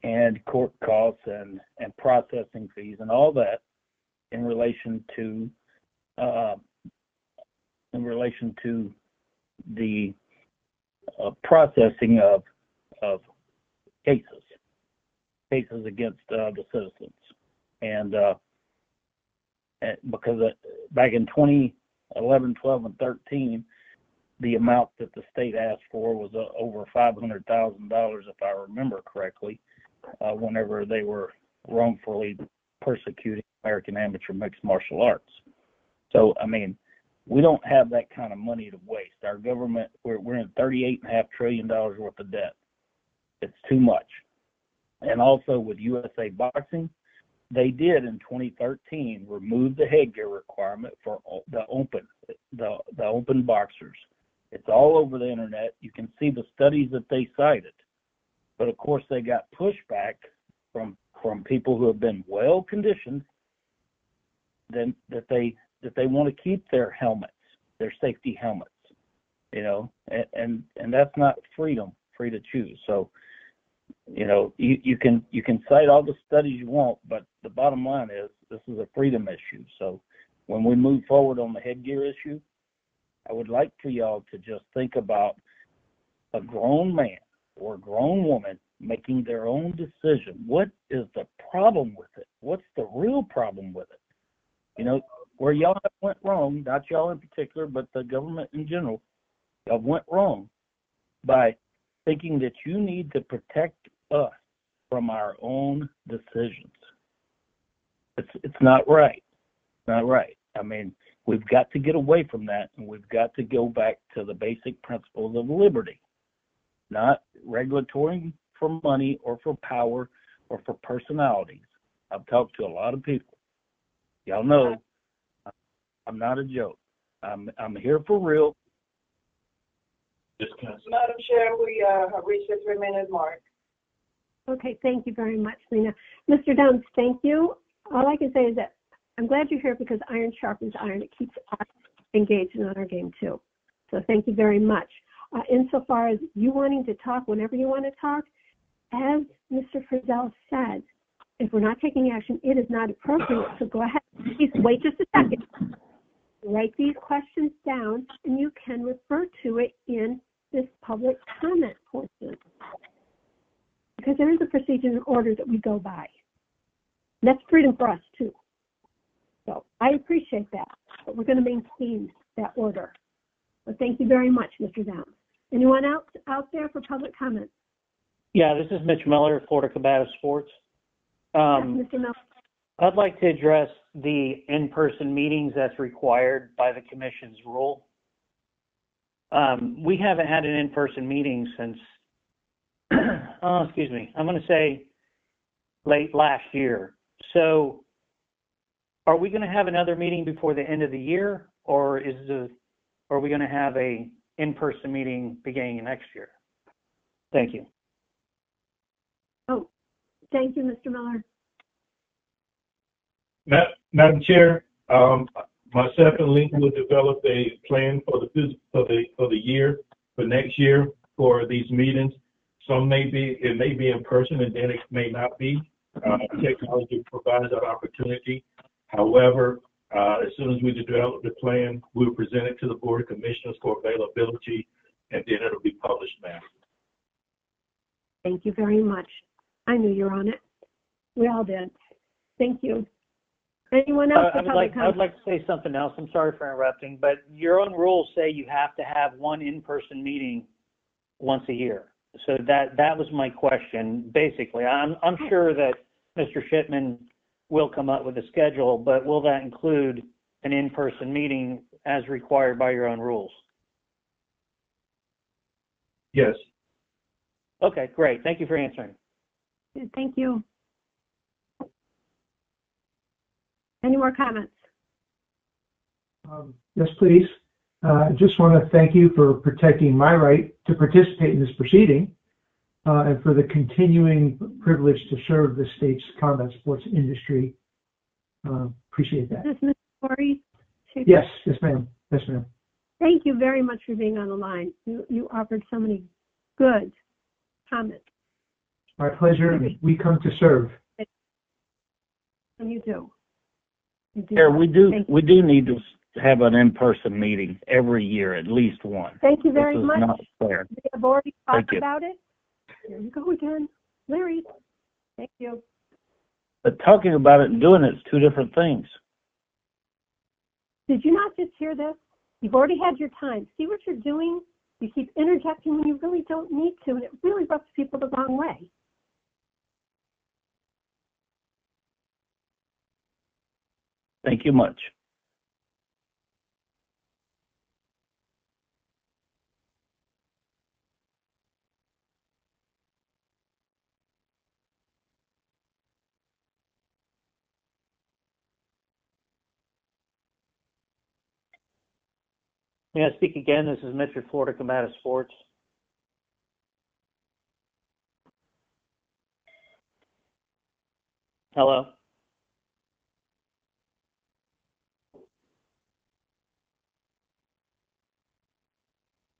and court costs and processing fees and all that in relation to the processing of cases against the citizens. And because back in 2011, 12, and 13, the amount that the state asked for was over $500,000, if I remember correctly, whenever they were wrongfully persecuting American amateur mixed martial arts. So, I mean, we don't have that kind of money to waste. Our government, we're in $38.5 trillion worth of debt. It's too much. And also with USA Boxing, they did in 2013 remove the headgear requirement for the open boxers. It's all over the internet. You can see the studies that they cited. But of course, they got pushback from people who have been well conditioned then that they want to keep their helmets, their safety helmets, and that's not free to choose. So, you can cite all the studies you want, but the bottom line is this is a freedom issue. So when we move forward on the headgear issue, I would like for y'all to just think about a grown man or a grown woman making their own decision. What is the problem with it? What's the real problem with it? Where y'all went wrong, not y'all in particular, but the government in general, y'all went wrong by thinking that you need to protect us from our own decisions. It's not right. It's not right. I mean, we've got to get away from that, and we've got to go back to the basic principles of liberty, not regulatory for money or for power or for personalities. I've talked to a lot of people. Y'all know I'm not a joke. I'm here for real. Madam Chair, we have reached the 3-minute mark. Okay, thank you very much, Lena. Mr. Downs, thank you. All I can say is that I'm glad you're here because iron sharpens iron. It keeps us engaged in our game too. So thank you very much. Insofar as you wanting to talk whenever you want to talk, as Mr. Frizzell said, if we're not taking action, it is not appropriate. So go ahead. Please wait just a second. Write these questions down, and you can refer to it in this public comment portion. Because there is a procedure and order that we go by. That's freedom for us, too. So I appreciate that, but we're going to maintain that order. So thank you very much, Mr. Downs. Anyone else out there for public comment? Yeah, this is Mitch Miller, Florida Combative Sports. Yes, Mr. Miller. I'd like to address the in-person meetings that's required by the commission's rule. We haven't had an in-person meeting since, I'm going to say late last year. So are we going to have another meeting before the end of the year, or are we going to have a in-person meeting beginning of next year? Thank you. Oh, thank you, Mr. Miller. Madam Chair, myself and Lincoln will develop a plan for the year, for next year, for these meetings. It may be in person, and then it may not be. Technology provides that opportunity. However, as soon as we develop the plan, we'll present it to the Board of Commissioners for availability, and then it'll be published, ma'am. Thank you very much. I knew you were on it. We all did. Thank you. Anyone else? I would like to say something else. I'm sorry for interrupting, but your own rules say you have to have one in-person meeting once a year. So that was my question. Basically, I'm sure that Mr. Shipman will come up with a schedule, but will that include an in-person meeting as required by your own rules? Yes. Okay, great. Thank you for answering. Thank you. Any more comments? Yes, please. I just want to thank you for protecting my right to participate in this proceeding and for the continuing privilege to serve the state's combat sports industry. Appreciate that. Is this Ms. Corey? Yes, yes, ma'am. Yes, ma'am. Thank you very much for being on the line. You offered so many good comments. My pleasure. We come to serve. And you do. Yeah, we do need to have an in-person meeting every year, at least one. Thank you very This is much. not fair. We have already Thank talked you. about it. Here you go again. Larry, thank you. But talking about it and doing it is two different things. Did you not just hear this? You've already had your time. See what you're doing? You keep interjecting when you really don't need to, and it really rubs people the wrong way. Thank you much. May I speak again? This is Mitch with Florida Combative Sports. Hello?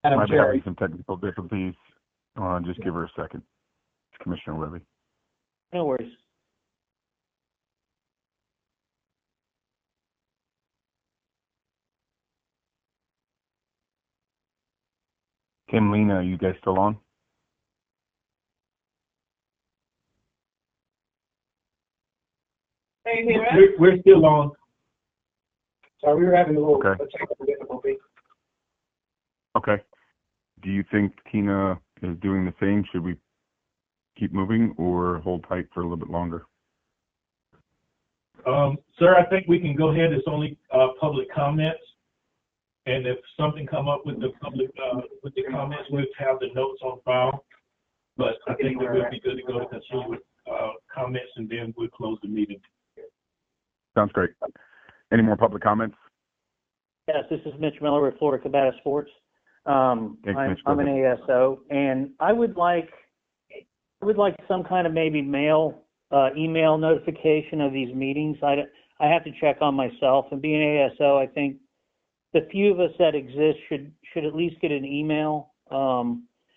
Might be having some technical difficulties. Just give her a second. It's Commissioner Webby. No worries. Kim, Lena, are you guys still on? Are you here? We're still on. Sorry, we were having a little Okay. technical difficulty. Okay. Do you think Tina is doing the same? Should we keep moving or hold tight for a little bit longer? Sir, I think we can go ahead. It's only public comments. And if something come up with the public, with the comments, we'll have the notes on file. But I think that we'll be good to go to continue with comments, and then we'll close the meeting. Sounds great. Any more public comments? Yes, this is Mitch Miller with Florida Combative Sports. I'm Mitch, go an ahead. ASO, and I would like some kind of maybe email notification of these meetings. I have to check on myself, and being ASO, I think the few of us that exist should at least get an email.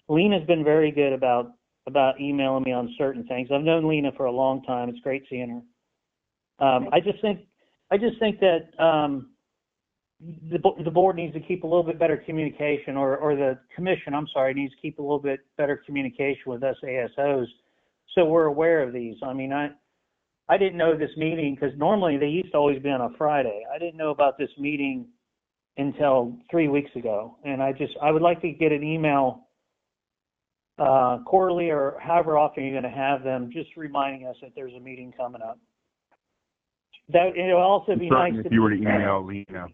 Lena's been very good about emailing me on certain things. I've known Lena for a long time. It's great seeing her. I just think that the board needs to keep a little bit better communication, or the commission, I'm sorry, needs to keep a little bit better communication with us ASOs, so we're aware of these. I mean, I didn't know this meeting, because normally they used to always be on a Friday. I didn't know about this meeting until 3 weeks ago, and I would like to get an email quarterly or however often you're going to have them, just reminding us that there's a meeting coming up. That it'll also be nice If you were to email Lena,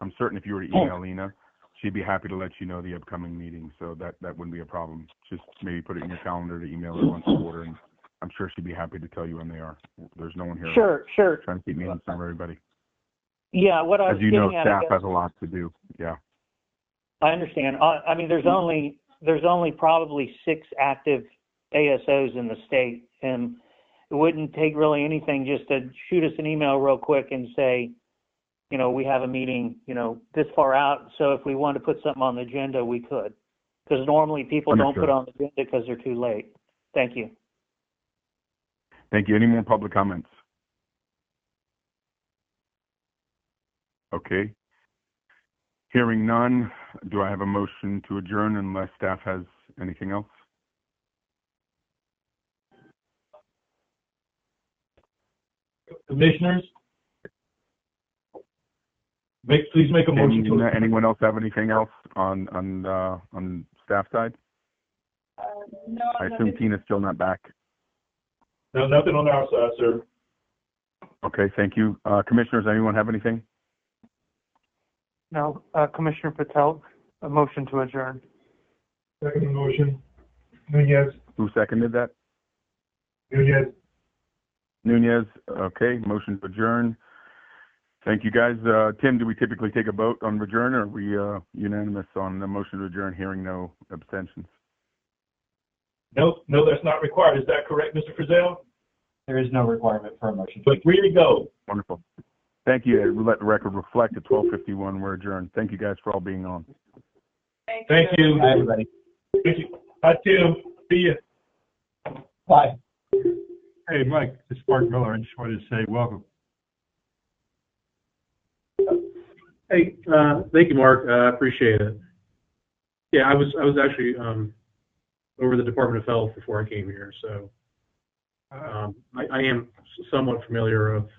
I'm certain if you were to email Lena, she'd be happy to let you know the upcoming meeting, so that wouldn't be a problem. Just maybe put it in your calendar to email her once a quarter, and I'm sure she'd be happy to tell you when they are. There's no one here Sure. trying to keep meetings from everybody. Yeah, what I was As you know, getting at, staff has a lot to do. Yeah. I understand. I mean, there's only probably 6 active ASOs in the state, and it wouldn't take really anything just to shoot us an email real quick and say, you know, we have a meeting, you know, this far out. So if we want to put something on the agenda, we could. Because normally people don't put on the agenda because they're too late. Thank you. Thank you. Any more public comments? Okay. Hearing none, do I have a motion to adjourn unless staff has anything else? Commissioners, please make a motion to. Anyone else have anything else on staff side? No. I assume Tina's still not back. No, nothing on our side, sir. Okay, thank you. Commissioners, anyone have anything? No, Commissioner Patel, a motion to adjourn. Second motion. Nunez. Who seconded that? Nunez. Nunez. Okay, motion to adjourn. Thank you, guys. Tim, do we typically take a vote on adjourn, or are we unanimous on the motion to adjourn, hearing no abstentions? No, that's not required. Is that correct, Mr. Frizzell? There is no requirement for a motion. But free to go. Wonderful. Thank you. Let the record reflect at 12:51. We're adjourned. Thank you guys for all being on. Thank you. Bye, everybody. Thank you. Hi, Tim. See you. Bye. Hey, Mike, it's Mark Miller. I just wanted to say welcome. Hey, thank you, Mark. I appreciate it. Yeah, I was actually over the Department of Health before I came here, so I am somewhat familiar of